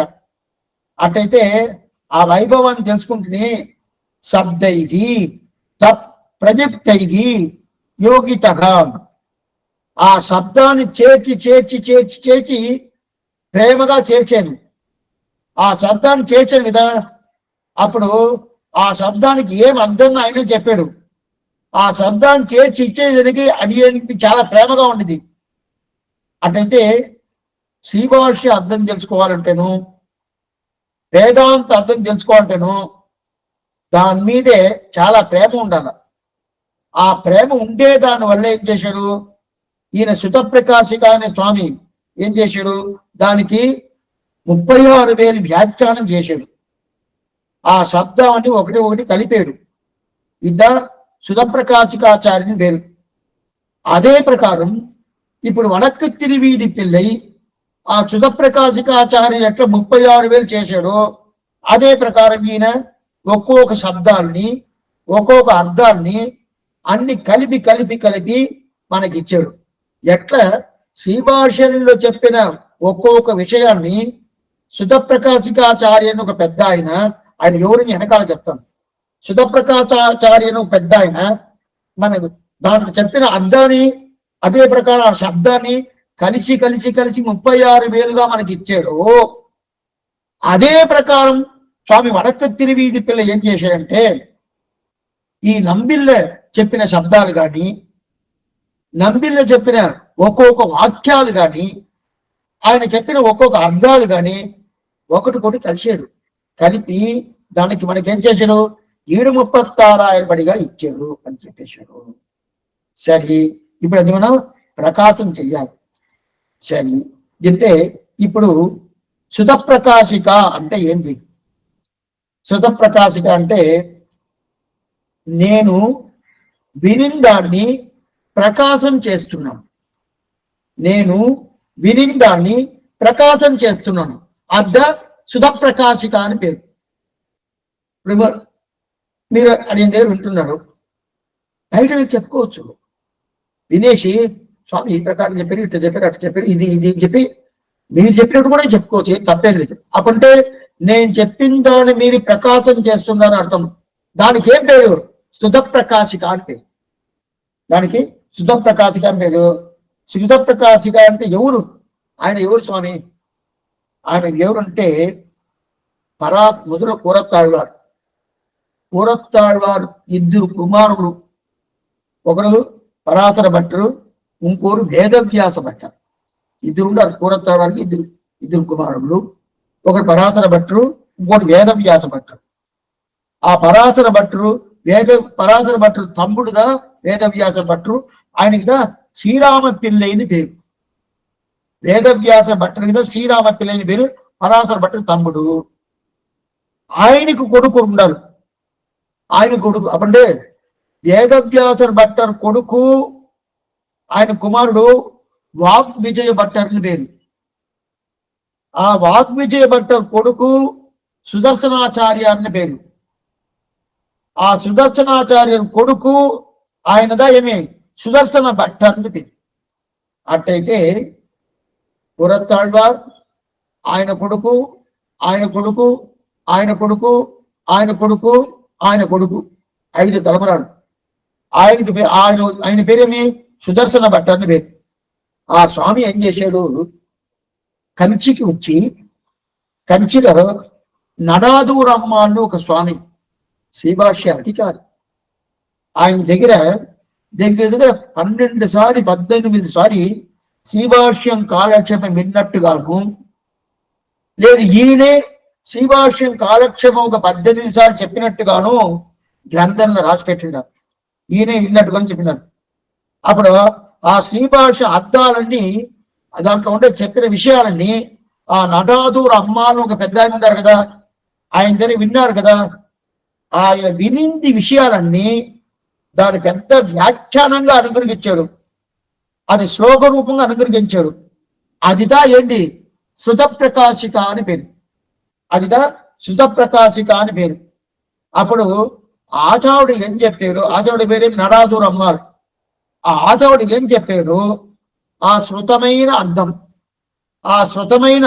అట్టయితే ఆ వైభవాన్ని తెలుసుకుంటేనే శబ్దైహి ప్రయుక్తైహి యోగితగా ఆ శబ్దాన్ని చేర్చి ప్రేమగా చేర్చాను. ఆ శబ్దాన్ని చేర్చాను కదా, అప్పుడు ఆ శబ్దానికి ఏం అర్థం ఆయన చెప్పాడు. ఆ శబ్దాన్ని చేర్చి ఇచ్చేదానికి అడిగేందుకు చాలా ప్రేమగా ఉండేది. అటైతే శ్రీభాష్య అర్థం తెలుసుకోవాలంటేను, వేదాంత అర్థం తెలుసుకోవాలంటేను దాని మీదే చాలా ప్రేమ ఉండాలి. ఆ ప్రేమ ఉండే దాని వల్ల ఏం చేశాడు ఈయన సుత ప్రకాశిక అనే స్వామి? ఏం చేశాడు? దానికి 36,000 వ్యాఖ్యానం చేశాడు. ఆ శబ్దాన్ని ఒకటి కలిపాడు. ఇద్ద సుత ప్రకాశికాచార్యుని పేరు. అదే ప్రకారం ఇప్పుడు వనక్కు తిరివీది పిల్లై ఆ సుత ప్రకాశికాచార్యుని ఎట్లా 36,000 చేశాడో అదే ప్రకారం ఈయన ఒక్కొక్క శబ్దాన్ని ఒక్కొక్క అర్థాన్ని అన్ని కలిపి మనకిచ్చాడు. ఎట్లా శ్రీభాష్యంలో చెప్పిన ఒక్కొక్క విషయాన్ని సుత ప్రకాశికాచార్యను ఒక పెద్ద ఆయన ఎవరిని వెనకాల చెప్తాను. సుత ప్రకాశాచార్యను పెద్ద ఆయన మనకు దాంట్లో చెప్పిన అర్థాన్ని అదే ప్రకారం ఆ శబ్దాన్ని కలిసి 36,000గా మనకి ఇచ్చాడు. అదే ప్రకారం స్వామి వడక తిరువీధి పిల్ల ఏం చేశాడంటే ఈ నంబిళ్ళ చెప్పిన శబ్దాలు కానీ నంబిళ్ళ చెప్పిన ఒక్కొక్క వాక్యాలు కానీ ఆయన చెప్పిన ఒక్కొక్క అర్థాలు కానీ ఒకటి కలిశాడు. కలిపి దానికి మనకేం చేశాడు? 736 పడిగా ఇచ్చాడు అని చెప్పేశాడు. సరే, ఇప్పుడు అది మనం ప్రకాశం చెయ్యాలి. సరే, అంటే ఇప్పుడు సుత ప్రకాశిక అంటే ఏంది? సుత ప్రకాశిక అంటే నేను వినిందాన్ని ప్రకాశం చేస్తున్నాను. అద్ద సుత ప్రకాశిక అని పేరు. ఇప్పుడు మీరు ఆయన దగ్గర వింటున్నారు, బయట మీరు చెప్పుకోవచ్చు. వినేసి స్వామి ఈ ప్రకారం చెప్పారు, ఇట్లా చెప్పారు, అట్లా చెప్పారు, ఇది ఇది అని చెప్పి మీరు చెప్పినట్టు కూడా చెప్పుకోవచ్చు, తప్పేం లేదు. అప్పుడంటే నేను చెప్పిన దాన్ని మీరు ప్రకాశం చేస్తున్నారని అర్థం. దానికి ఏం పేరు? సుధ ప్రకాశిక అని పేరు. దానికి సుధ ప్రకాశిక అని పేరు. సుధ ప్రకాశిక అంటే ఎవరు? ఆయన ఎవరు స్వామి? ఆయన ఎవరంటే మొదలు కూరత్తాళ్వారు. కూరత్తాళ్వారు ఇద్దరు కుమారులు. ఒకరు పరాశర భట్టరు, ఇంకోరు వేదవ్యాస భట్టర్. ఇద్దరు ఉన్నారు కూరత్తాళ్వారికి. ఇద్దరు కుమారులు. ఒకరు పరాశర భట్టరు, ఇంకోటి వేదవ్యాస భట్టరు. ఆ పరాశర భట్టరు తమ్ముడుదా వేదవ్యాస భట్టరు. ఆయనకిదా శ్రీరామ పిల్లైని పేరు. వేదవ్యాస భట్టరుకిదా శ్రీరామ పిల్లైని పేరు. పరాశర భట్టరు తమ్ముడు. ఆయనకు కొడుకు ఉండాలి. ఆయన కొడుకు అప్పుడే వేదవ్యాస భట్టర్ కొడుకు, ఆయన కుమారుడు వాగ్విజయ భట్టర్ అని పేరు. ఆ వాగ్విజయ భట్టర్ కొడుకు సుదర్శనాచార్య అని పేరు. ఆ సుదర్శనాచార్య కొడుకు ఆయనదా ఏమి సుదర్శన భట్టర్ అని పేరు. అట్టయితే పురత్తాళ్వార్, ఆయన కొడుకు, ఆయన కొడుకు, ఆయన కొడుకు, ఆయన కొడుకు, ఆయన కొడుకు, 5 తలమురాలు. ఆయన పేరేమి సుదర్శన భట్టర్ అని పేరు. ఆ స్వామి ఏం చేశాడు? కంచికి వచ్చి, కంచిలో నడాదూరమ్మాళ్ళు ఒక స్వామి శ్రీభాష్య అధికారి. ఆయన దగ్గర 12 సారి 18 సారి శ్రీభాష్యం కాలక్షేపం విన్నట్టుగాను, లేదు ఈయనే శ్రీభాష్యం కాలక్షేపం ఒక 18 సార్లు చెప్పినట్టుగాను గ్రంథంలో రాసి పెట్టినారు. ఈయనే విన్నట్టుగాను చెప్పినారు. అప్పుడు ఆ శ్రీభాష అర్థాలన్నీ, దాంట్లో ఉండే చెప్పిన విషయాలన్నీ ఆ నడాదూరు అమ్మాను ఒక పెద్ద ఆయన ఉన్నారు కదా, ఆయన దగ్గర విన్నారు కదా. ఆయన వినింది విషయాలన్నీ దాని పెద్ద వ్యాఖ్యానంగా అనుగ్రహించాడు. అది శ్లోక రూపంగా అనుగ్రహించాడు. అదిదా ఏంటి? శృత ప్రకాశిక అని పేరు. అదిదా శృత ప్రకాశిక అని పేరు. అప్పుడు ఆచార్యుడు ఏం చెప్పాడు? ఆచార్యుడి పేరేమి నడాదూరు అమ్మారు. ఆ ఆచార్యుడు ఏం చెప్పాడు? ఆ శృతమైన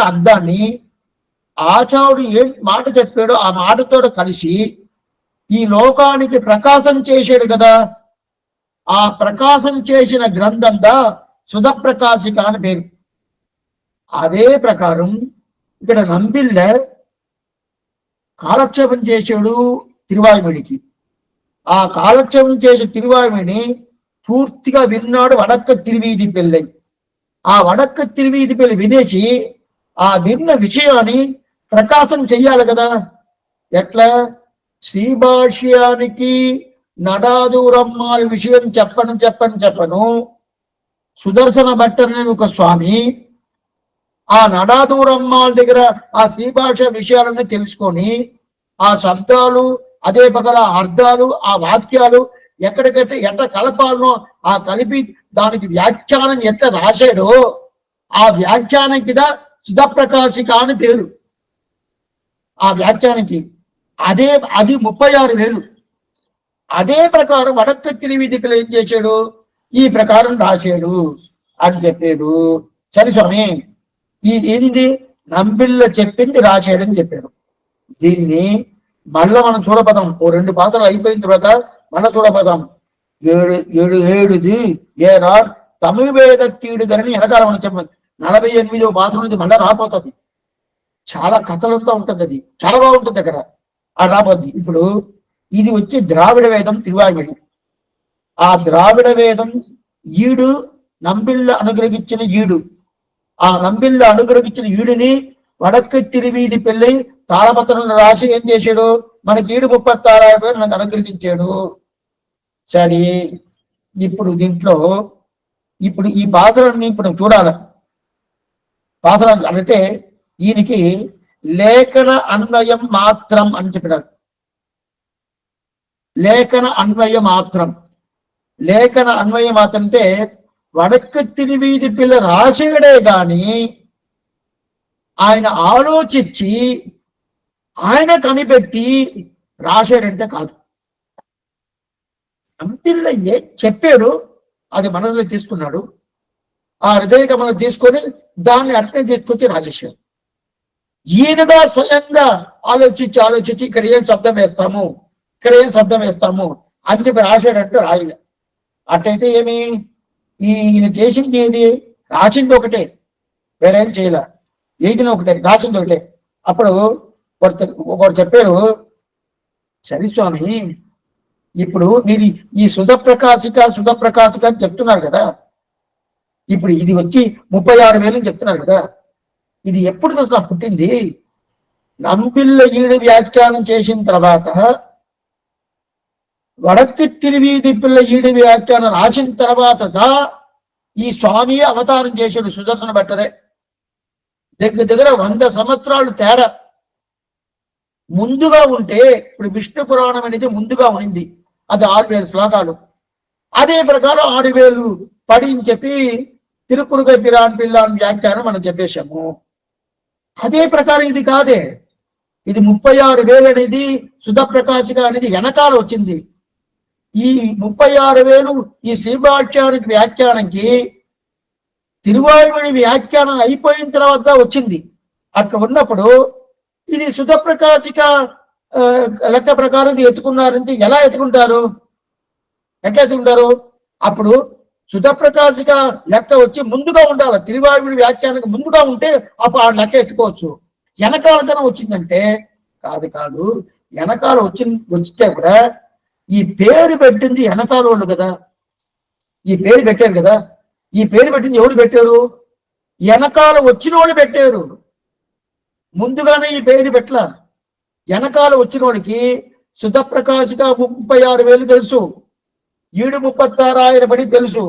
అర్థాన్ని ఆచార్యుడు ఏం మాట చెప్పాడో ఆ మాటతో కలిసి ఈ లోకానికి ప్రకాశం చేశాడు కదా. ఆ ప్రకాశం చేసిన గ్రంథందా సుధ ప్రకాశిక అని పేరు. అదే ప్రకారం ఇక్కడ నంబిళ్ళ కాలక్షేపం చేశాడు తిరువాయుమడికి. ఆ కాలక్షేపం చేసే తిరువాయుమణి పూర్తిగా విన్నాడు వడక్క తిరువీధి పెళ్ళై. ఆ వడక్క తిరువీధి పెళ్ళి వినేసి ఆ విన్న విషయాన్ని ప్రకాశం చెయ్యాలి కదా. ఎట్లా? శ్రీభాష్యానికి నడాదూరమ్మాల విషయం చెప్పను సుదర్శన భట్టర్ అనే ఒక స్వామి ఆ నడాదూరమ్మాల దగ్గర ఆ శ్రీభాష విషయాలన్నీ తెలుసుకొని ఆ శబ్దాలు, అదే పగల అర్థాలు, ఆ వాక్యాలు ఎక్కడికట్టే ఎట్లా కలపాలనో ఆ కలిపి దానికి వ్యాఖ్యానం ఎట్లా రాశాడో ఆ వ్యాఖ్యానంకిదా సుధప్రకాశిక అని పేరు. ఆ వ్యాఖ్యానికి అది 36,000. అదే ప్రకారం వడక్క తిరువీధి పిల్ల ఏం చేశాడు? ఈ ప్రకారం రాశాడు అని చెప్పాడు. సరే స్వామి, ఏంది నంబిళ్ళ చెప్పింది రాశాడని చెప్పారు. దీన్ని మళ్ళా మనం చూడపోదాం. ఓ 2 పాసలు అయిపోయిన తర్వాత మళ్ళా చూడపోదాం. ఏడుది ఏరా తమిళ వేద తీడుదని వెనకాల మనం చెప్పాలి. 48వ పాసల నుంచి మళ్ళా రాపోతుంది. చాలా కథలంతా ఉంటుంది. అది చాలా బాగుంటుంది అక్కడ. అది రాబోద్ది. ఇప్పుడు ఇది వచ్చి ద్రావిడ వేదం తిరువాయిమడి. ఆ ద్రావిడ వేదం ఈడు నంబిళ్ళ అనుగ్రహించిన ఈడు. ఆ నంబిళ్ళ అనుగ్రహించిన ఈడుని వడక్క తిరువీధి పెళ్ళై తాళపత్రం రాసి ఏం చేశాడు? మనకి 736 నాకు అనుగ్రహించాడు. సరే, ఇప్పుడు దీంట్లో ఇప్పుడు ఈ పాసరాన్ని ఇప్పుడు చూడాలి. పాసరాన్ని అంటే ఈయనకి లేఖన అన్వయం మాత్రం అని చెప్పినారు. లేఖన అన్వయ మాత్రం. లేఖన అన్వయ మాత్రం అంటే వడక్క తిరువీధి పిల్ల రాశాడే గాని ఆయన ఆలోచించి ఆయన కనిపెట్టి రాశాడంటే కాదు. అంతిల్ల ఏ చెప్పాడు అది మనసులో తీసుకున్నాడు. ఆ హృదయ గమనం తీసుకొని దాన్ని అట్నే తీసుకొచ్చి రాజేశాడు. ఈయనగా స్వయంగా ఆలోచించి ఇక్కడ ఏం శబ్దం వేస్తాము, ఇక్కడ ఏం శబ్దం వేస్తాము అని చెప్పి రాశాడంటే రాయలే. అట్టయితే ఏమి ఈయన చేసింది ఏది? రాసింది ఒకటే, వేరేం చేయలే. ఏదిన ఒకటే, రాసింది ఒకటే. అప్పుడు ఒకడు చెప్పారు, సరే స్వామి, ఇప్పుడు మీరు ఈ సుధ ప్రకాశిక అని చెప్తున్నారు కదా, ఇప్పుడు ఇది వచ్చి 36,000 చెప్తున్నారు కదా, ఇది ఎప్పుడు అసలు పుట్టింది? నంబిళ్ళ ఈడు వ్యాఖ్యానం చేసిన తర్వాత, వడక్కు తిరువీధి పిల్ల ఈడు వ్యాఖ్యానం రాసిన తర్వాత ఈ స్వామి అవతారం చేశాడు. సుదర్శన భట్టరే దగ్గర 100 సంవత్సరాలు తేడా ముందుగా ఉంటే, ఇప్పుడు విష్ణు పురాణం అనేది ముందుగా ఉంది, అది 6,000 శ్లోకాలు. అదే ప్రకారం 6,000 పడి అని చెప్పి తిరుకురుగై పిరాన్ పిల్లాన్ వ్యాఖ్యానం మనం చెప్పేశాము. అదే ప్రకారం ఇది కాదే, ఇది 36,000 అనేది సుధ ప్రకాశిక అనేది వెనకాల వచ్చింది. ఈ 36,000 ఈ శ్రీభాష్యానికి వ్యాఖ్యానంకి తిరువాయుమణి వ్యాఖ్యానం అయిపోయిన తర్వాత వచ్చింది. అట్లా ఉన్నప్పుడు ఇది సుధ ప్రకాశిక లెక్క ప్రకారం ఇది ఎత్తుకున్నారంటే ఎలా ఎత్తుకుంటారు? ఎట్లా ఎత్తుకుంటారు? అప్పుడు సుధ ప్రకాశిక లెక్క వచ్చి ముందుగా ఉండాలి. తిరువాయుమణి వ్యాఖ్యానానికి ముందుగా ఉంటే అప్పుడు ఆ లెక్క ఎత్తుకోవచ్చు. వెనకాలతనం వచ్చిందంటే కాదు. వెనకాల వచ్చితే కూడా ఈ పేరు పెట్టింది వెనకాల వాళ్ళు కదా, ఈ పేరు పెట్టారు కదా. ఈ పేరు పెట్టింది ఎవరు పెట్టారు? వెనకాల వచ్చిన వాళ్ళు పెట్టారు. ముందుగానే ఈ పేరు పెట్టల. వెనకాల వచ్చిన వాడికి సుధ ప్రకాశిక 36,000 తెలుసు, 736,000 పడి తెలుసు,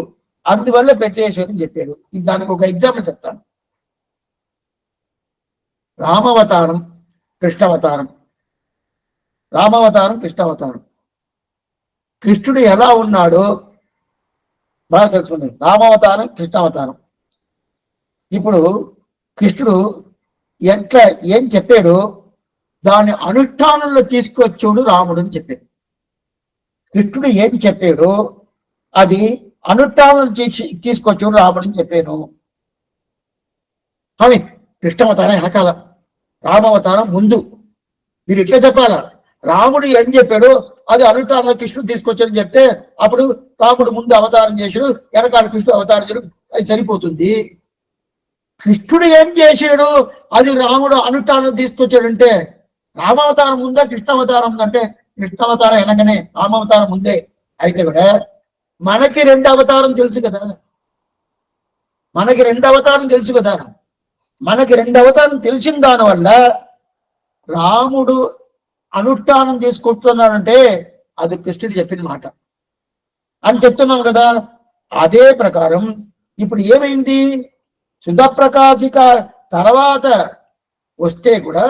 అందువల్ల పెట్టేశారని చెప్పారు. దానికి ఒక ఎగ్జాంపుల్ చెప్తాను. రామావతారం, కృష్ణావతారం. రామావతారం, కృష్ణావతారం. కృష్ణుడు ఎలా ఉన్నాడో బాగా తెలుసుకుంది. రామావతారం, కృష్ణావతారం. ఇప్పుడు కృష్ణుడు ఎట్లా ఏం చెప్పాడు దాన్ని అనుష్ఠానంలో తీసుకొచ్చాడు రాముడు అని చెప్పాడు. కృష్ణుడు ఏం చెప్పాడు అది అనుష్ఠానం తీసుకొచ్చాడు రాముడు అని చెప్పాను. అవి కృష్ణావతారం వెనకాల, రామావతారం ముందు. మీరు ఇట్లా చెప్పాలా? రాముడు ఏం చెప్పాడు అది అనుష్ఠానంలో కృష్ణుడు తీసుకొచ్చాడని చెప్తే అప్పుడు రాముడు ముందు అవతారం చేశాడు, వెనకాల కృష్ణుడు అవతారం చేయడు, అది సరిపోతుంది. కృష్ణుడు ఏం చేశాడు అది రాముడు అనుష్ఠానం తీసుకొచ్చాడంటే రామావతారం ముందా కృష్ణావతారం అంటే కృష్ణావతారం వెనకనే రామావతారం ముందే. అయితే కూడా మనకి 2 అవతారం తెలుసు కదా, మనకి 2 అవతారం తెలుసు కదా. మనకి 2 అవతారం తెలిసిన దానివల్ల రాముడు అనుష్ఠానం తీసుకుంటున్నాడంటే అది కృష్ణుడు చెప్పిన మాట అని చెప్తున్నాం కదా. అదే ప్రకారం ఇప్పుడు ఏమైంది? సుధ ప్రకాశిక తర్వాత వస్తే కూడా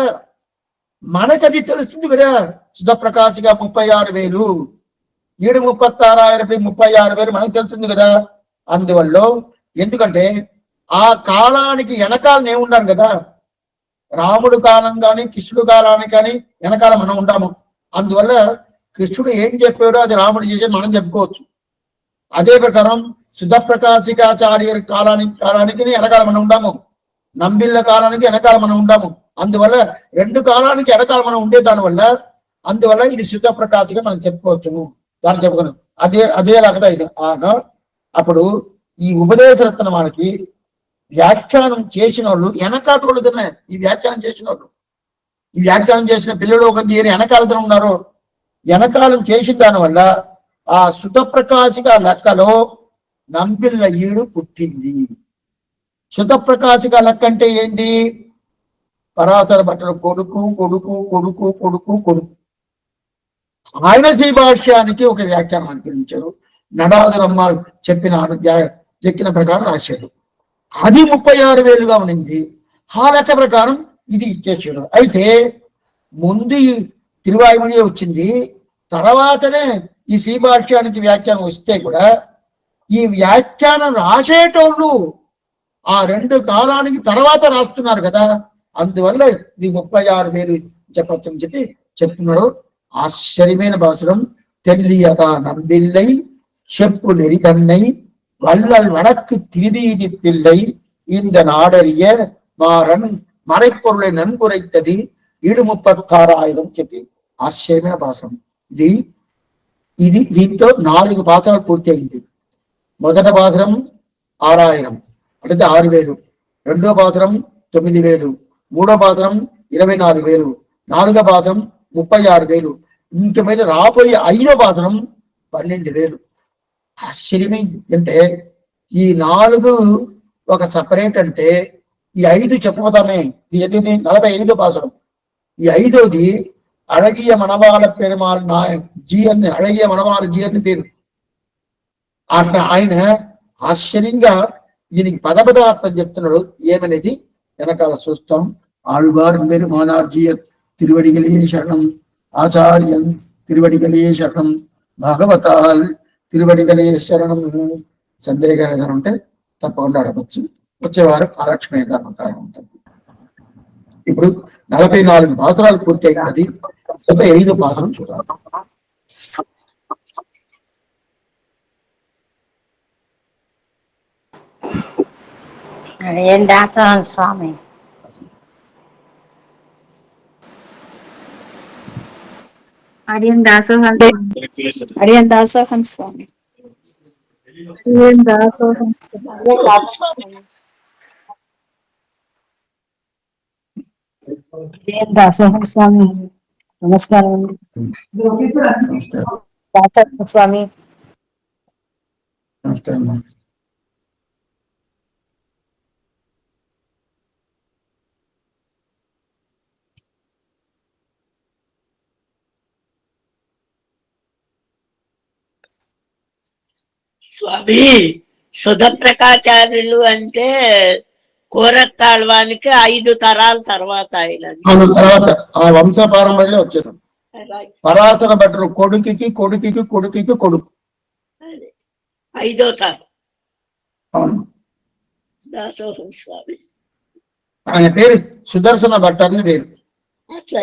మనకది తెలుస్తుంది కదా. సుధ ప్రకాశిక 36,000, 736,000 36,000 మనకు తెలుస్తుంది కదా. అందువల్ల ఎందుకంటే ఆ కాలానికి వెనకాలనే ఉన్నాం కదా. రాముడు కాలం కానీ కృష్ణుడు కాలానికి కానీ వెనకాల మనం ఉంటాము. అందువల్ల కృష్ణుడు ఏం చెప్పాడో అది రాముడు చేసే మనం చెప్పుకోవచ్చు. అదే ప్రకారం సుధ ప్రకాశికాచార్య కాలానికి వెనకాల మనం ఉంటాము, నంబిళ్ళ కాలానికి వెనకాల మనం ఉంటాము. అందువల్ల 2 కాలానికి వెనకాల మనం ఉండే దానివల్ల అందువల్ల ఇది సుధ ప్రకాశిక మనం చెప్పుకోవచ్చును. దాన్ని చెప్పుకున్నాం. అదేలాగా ఇది ఆగా అప్పుడు ఈ ఉపదేశరత్న మనకి వ్యాఖ్యానం చేసిన వాళ్ళు వెనకాటి వాళ్ళు తిన్నాయి. ఈ వ్యాఖ్యానం చేసిన వాళ్ళు, ఈ వ్యాఖ్యానం చేసిన పిల్లలు ఒక వెనకాలతో ఉన్నారు. వెనకాలం చేసిన దానివల్ల ఆ సుధ ప్రకాశిక లెక్కలో నంబిళ్ళ ఈడు పుట్టింది. సుధ ప్రకాశిక లెక్క అంటే ఏంటి? పరాశర భట్టల కొడుకు కొడుకు కొడుకు కొడుకు కొడుకు. ఆయన శ్రీభాష్యానికి ఒక వ్యాఖ్యానం అనుకరించాడు. నడాదురమ్మ చెప్పిన ప్రకారం రాశాడు. అది 36,000గా ఉన్నింది. ఆ లెక్క ప్రకారం ఇది ఇచ్చేసాడు. అయితే ముందు తిరువాయుమణి వచ్చింది, తర్వాతనే ఈ శ్రీభాష్యానికి వ్యాఖ్యానం వస్తే కూడా ఈ వ్యాఖ్యానం రాసేటోళ్ళు ఆ 2 కాలానికి తర్వాత రాస్తున్నారు కదా. అందువల్ల ఇది 36,000 చెప్పచ్చు అని చెప్పి చెప్తున్నాడు. ఆశ్చర్యమైన భాషరం. தெல்லியதா நம்பில்லை செப்பு நெறி தன்னை வள்ளல் வடக்கு திருவீதி பிள்ளை இந்த நாடறிய మారన్ మறைపొరుளை నన్గురైతది 736,000 చెప్పి ఆశ్చర్యమైన భాషం. ఇది దీంతో 4 పాత్రలు పూర్తి అయింది. మొదట పాత్రం 6,000, అంటే 6,000. రెండో పాత్రం 9,000, మూడో పాత్రం 24,000, నాలుగో పాత్రం 36,000, ఇంక మీద రాబోయే 5వ పాత్రం 12,000. ఆశ్చర్యమైంది. అంటే ఈ 4 ఒక సపరేట్ అంటే ఈ 5 చెప్పబోతామే. ఇది 45వ పాత్రం. ఈ 5వది అழகிய మనవాళ్ళ పెరుమాళ్ జీఎన్, అழகிய మనవాళ్ళ జీఎన్ పేరు. అట్లా ఆయన ఆశ్చర్యంగా దీనికి పదపదార్థం చెప్తున్నాడు. ఏమనేది వెనకాల చూస్తాం. ఆళ్వార్ పెరుమానార్ జీయర్ తిరువడిగలే శరణం, ఆచార్యం తిరువడిగలే శరణం, భగవతాల్ తిరువడిగలే శరణం. సందేహం ఏదైనా ఉంటే తప్పకుండా అడగచ్చు. వచ్చేవారు కాలక్ష్మి ప్రకారం ఉంటుంది. ఇప్పుడు 44 పాసరాలు పూర్తి అయినది. 45వ పాసరం చూడాలి. అడియన్ దాసోహం స్వామి. అడియన్ దాసోహం స్వామి. అడియన్ దాసోహం స్వామి. అడియన్ దాసోహం స్వామి. అడియన్ దాసోహం స్వామి. నమస్కారం అండి. దాసోహం స్వామి. నమస్కారం. స్వామి, సుధప్రకాచార్యులు అంటే కోరత్తాళ్వానికి 5 తరాల తర్వాత ఆయన తర్వాత ఆ వంశ పారంపర్యంలో వచ్చారు. పరాశర భట్టు కొడుకుకి కొడుకుకి కొడుకుకి కొడుకు. 5వ తరం అవును. దాసోహం స్వామి. ఆయన పేరు సుదర్శన భట్ అని పేరు. అట్లా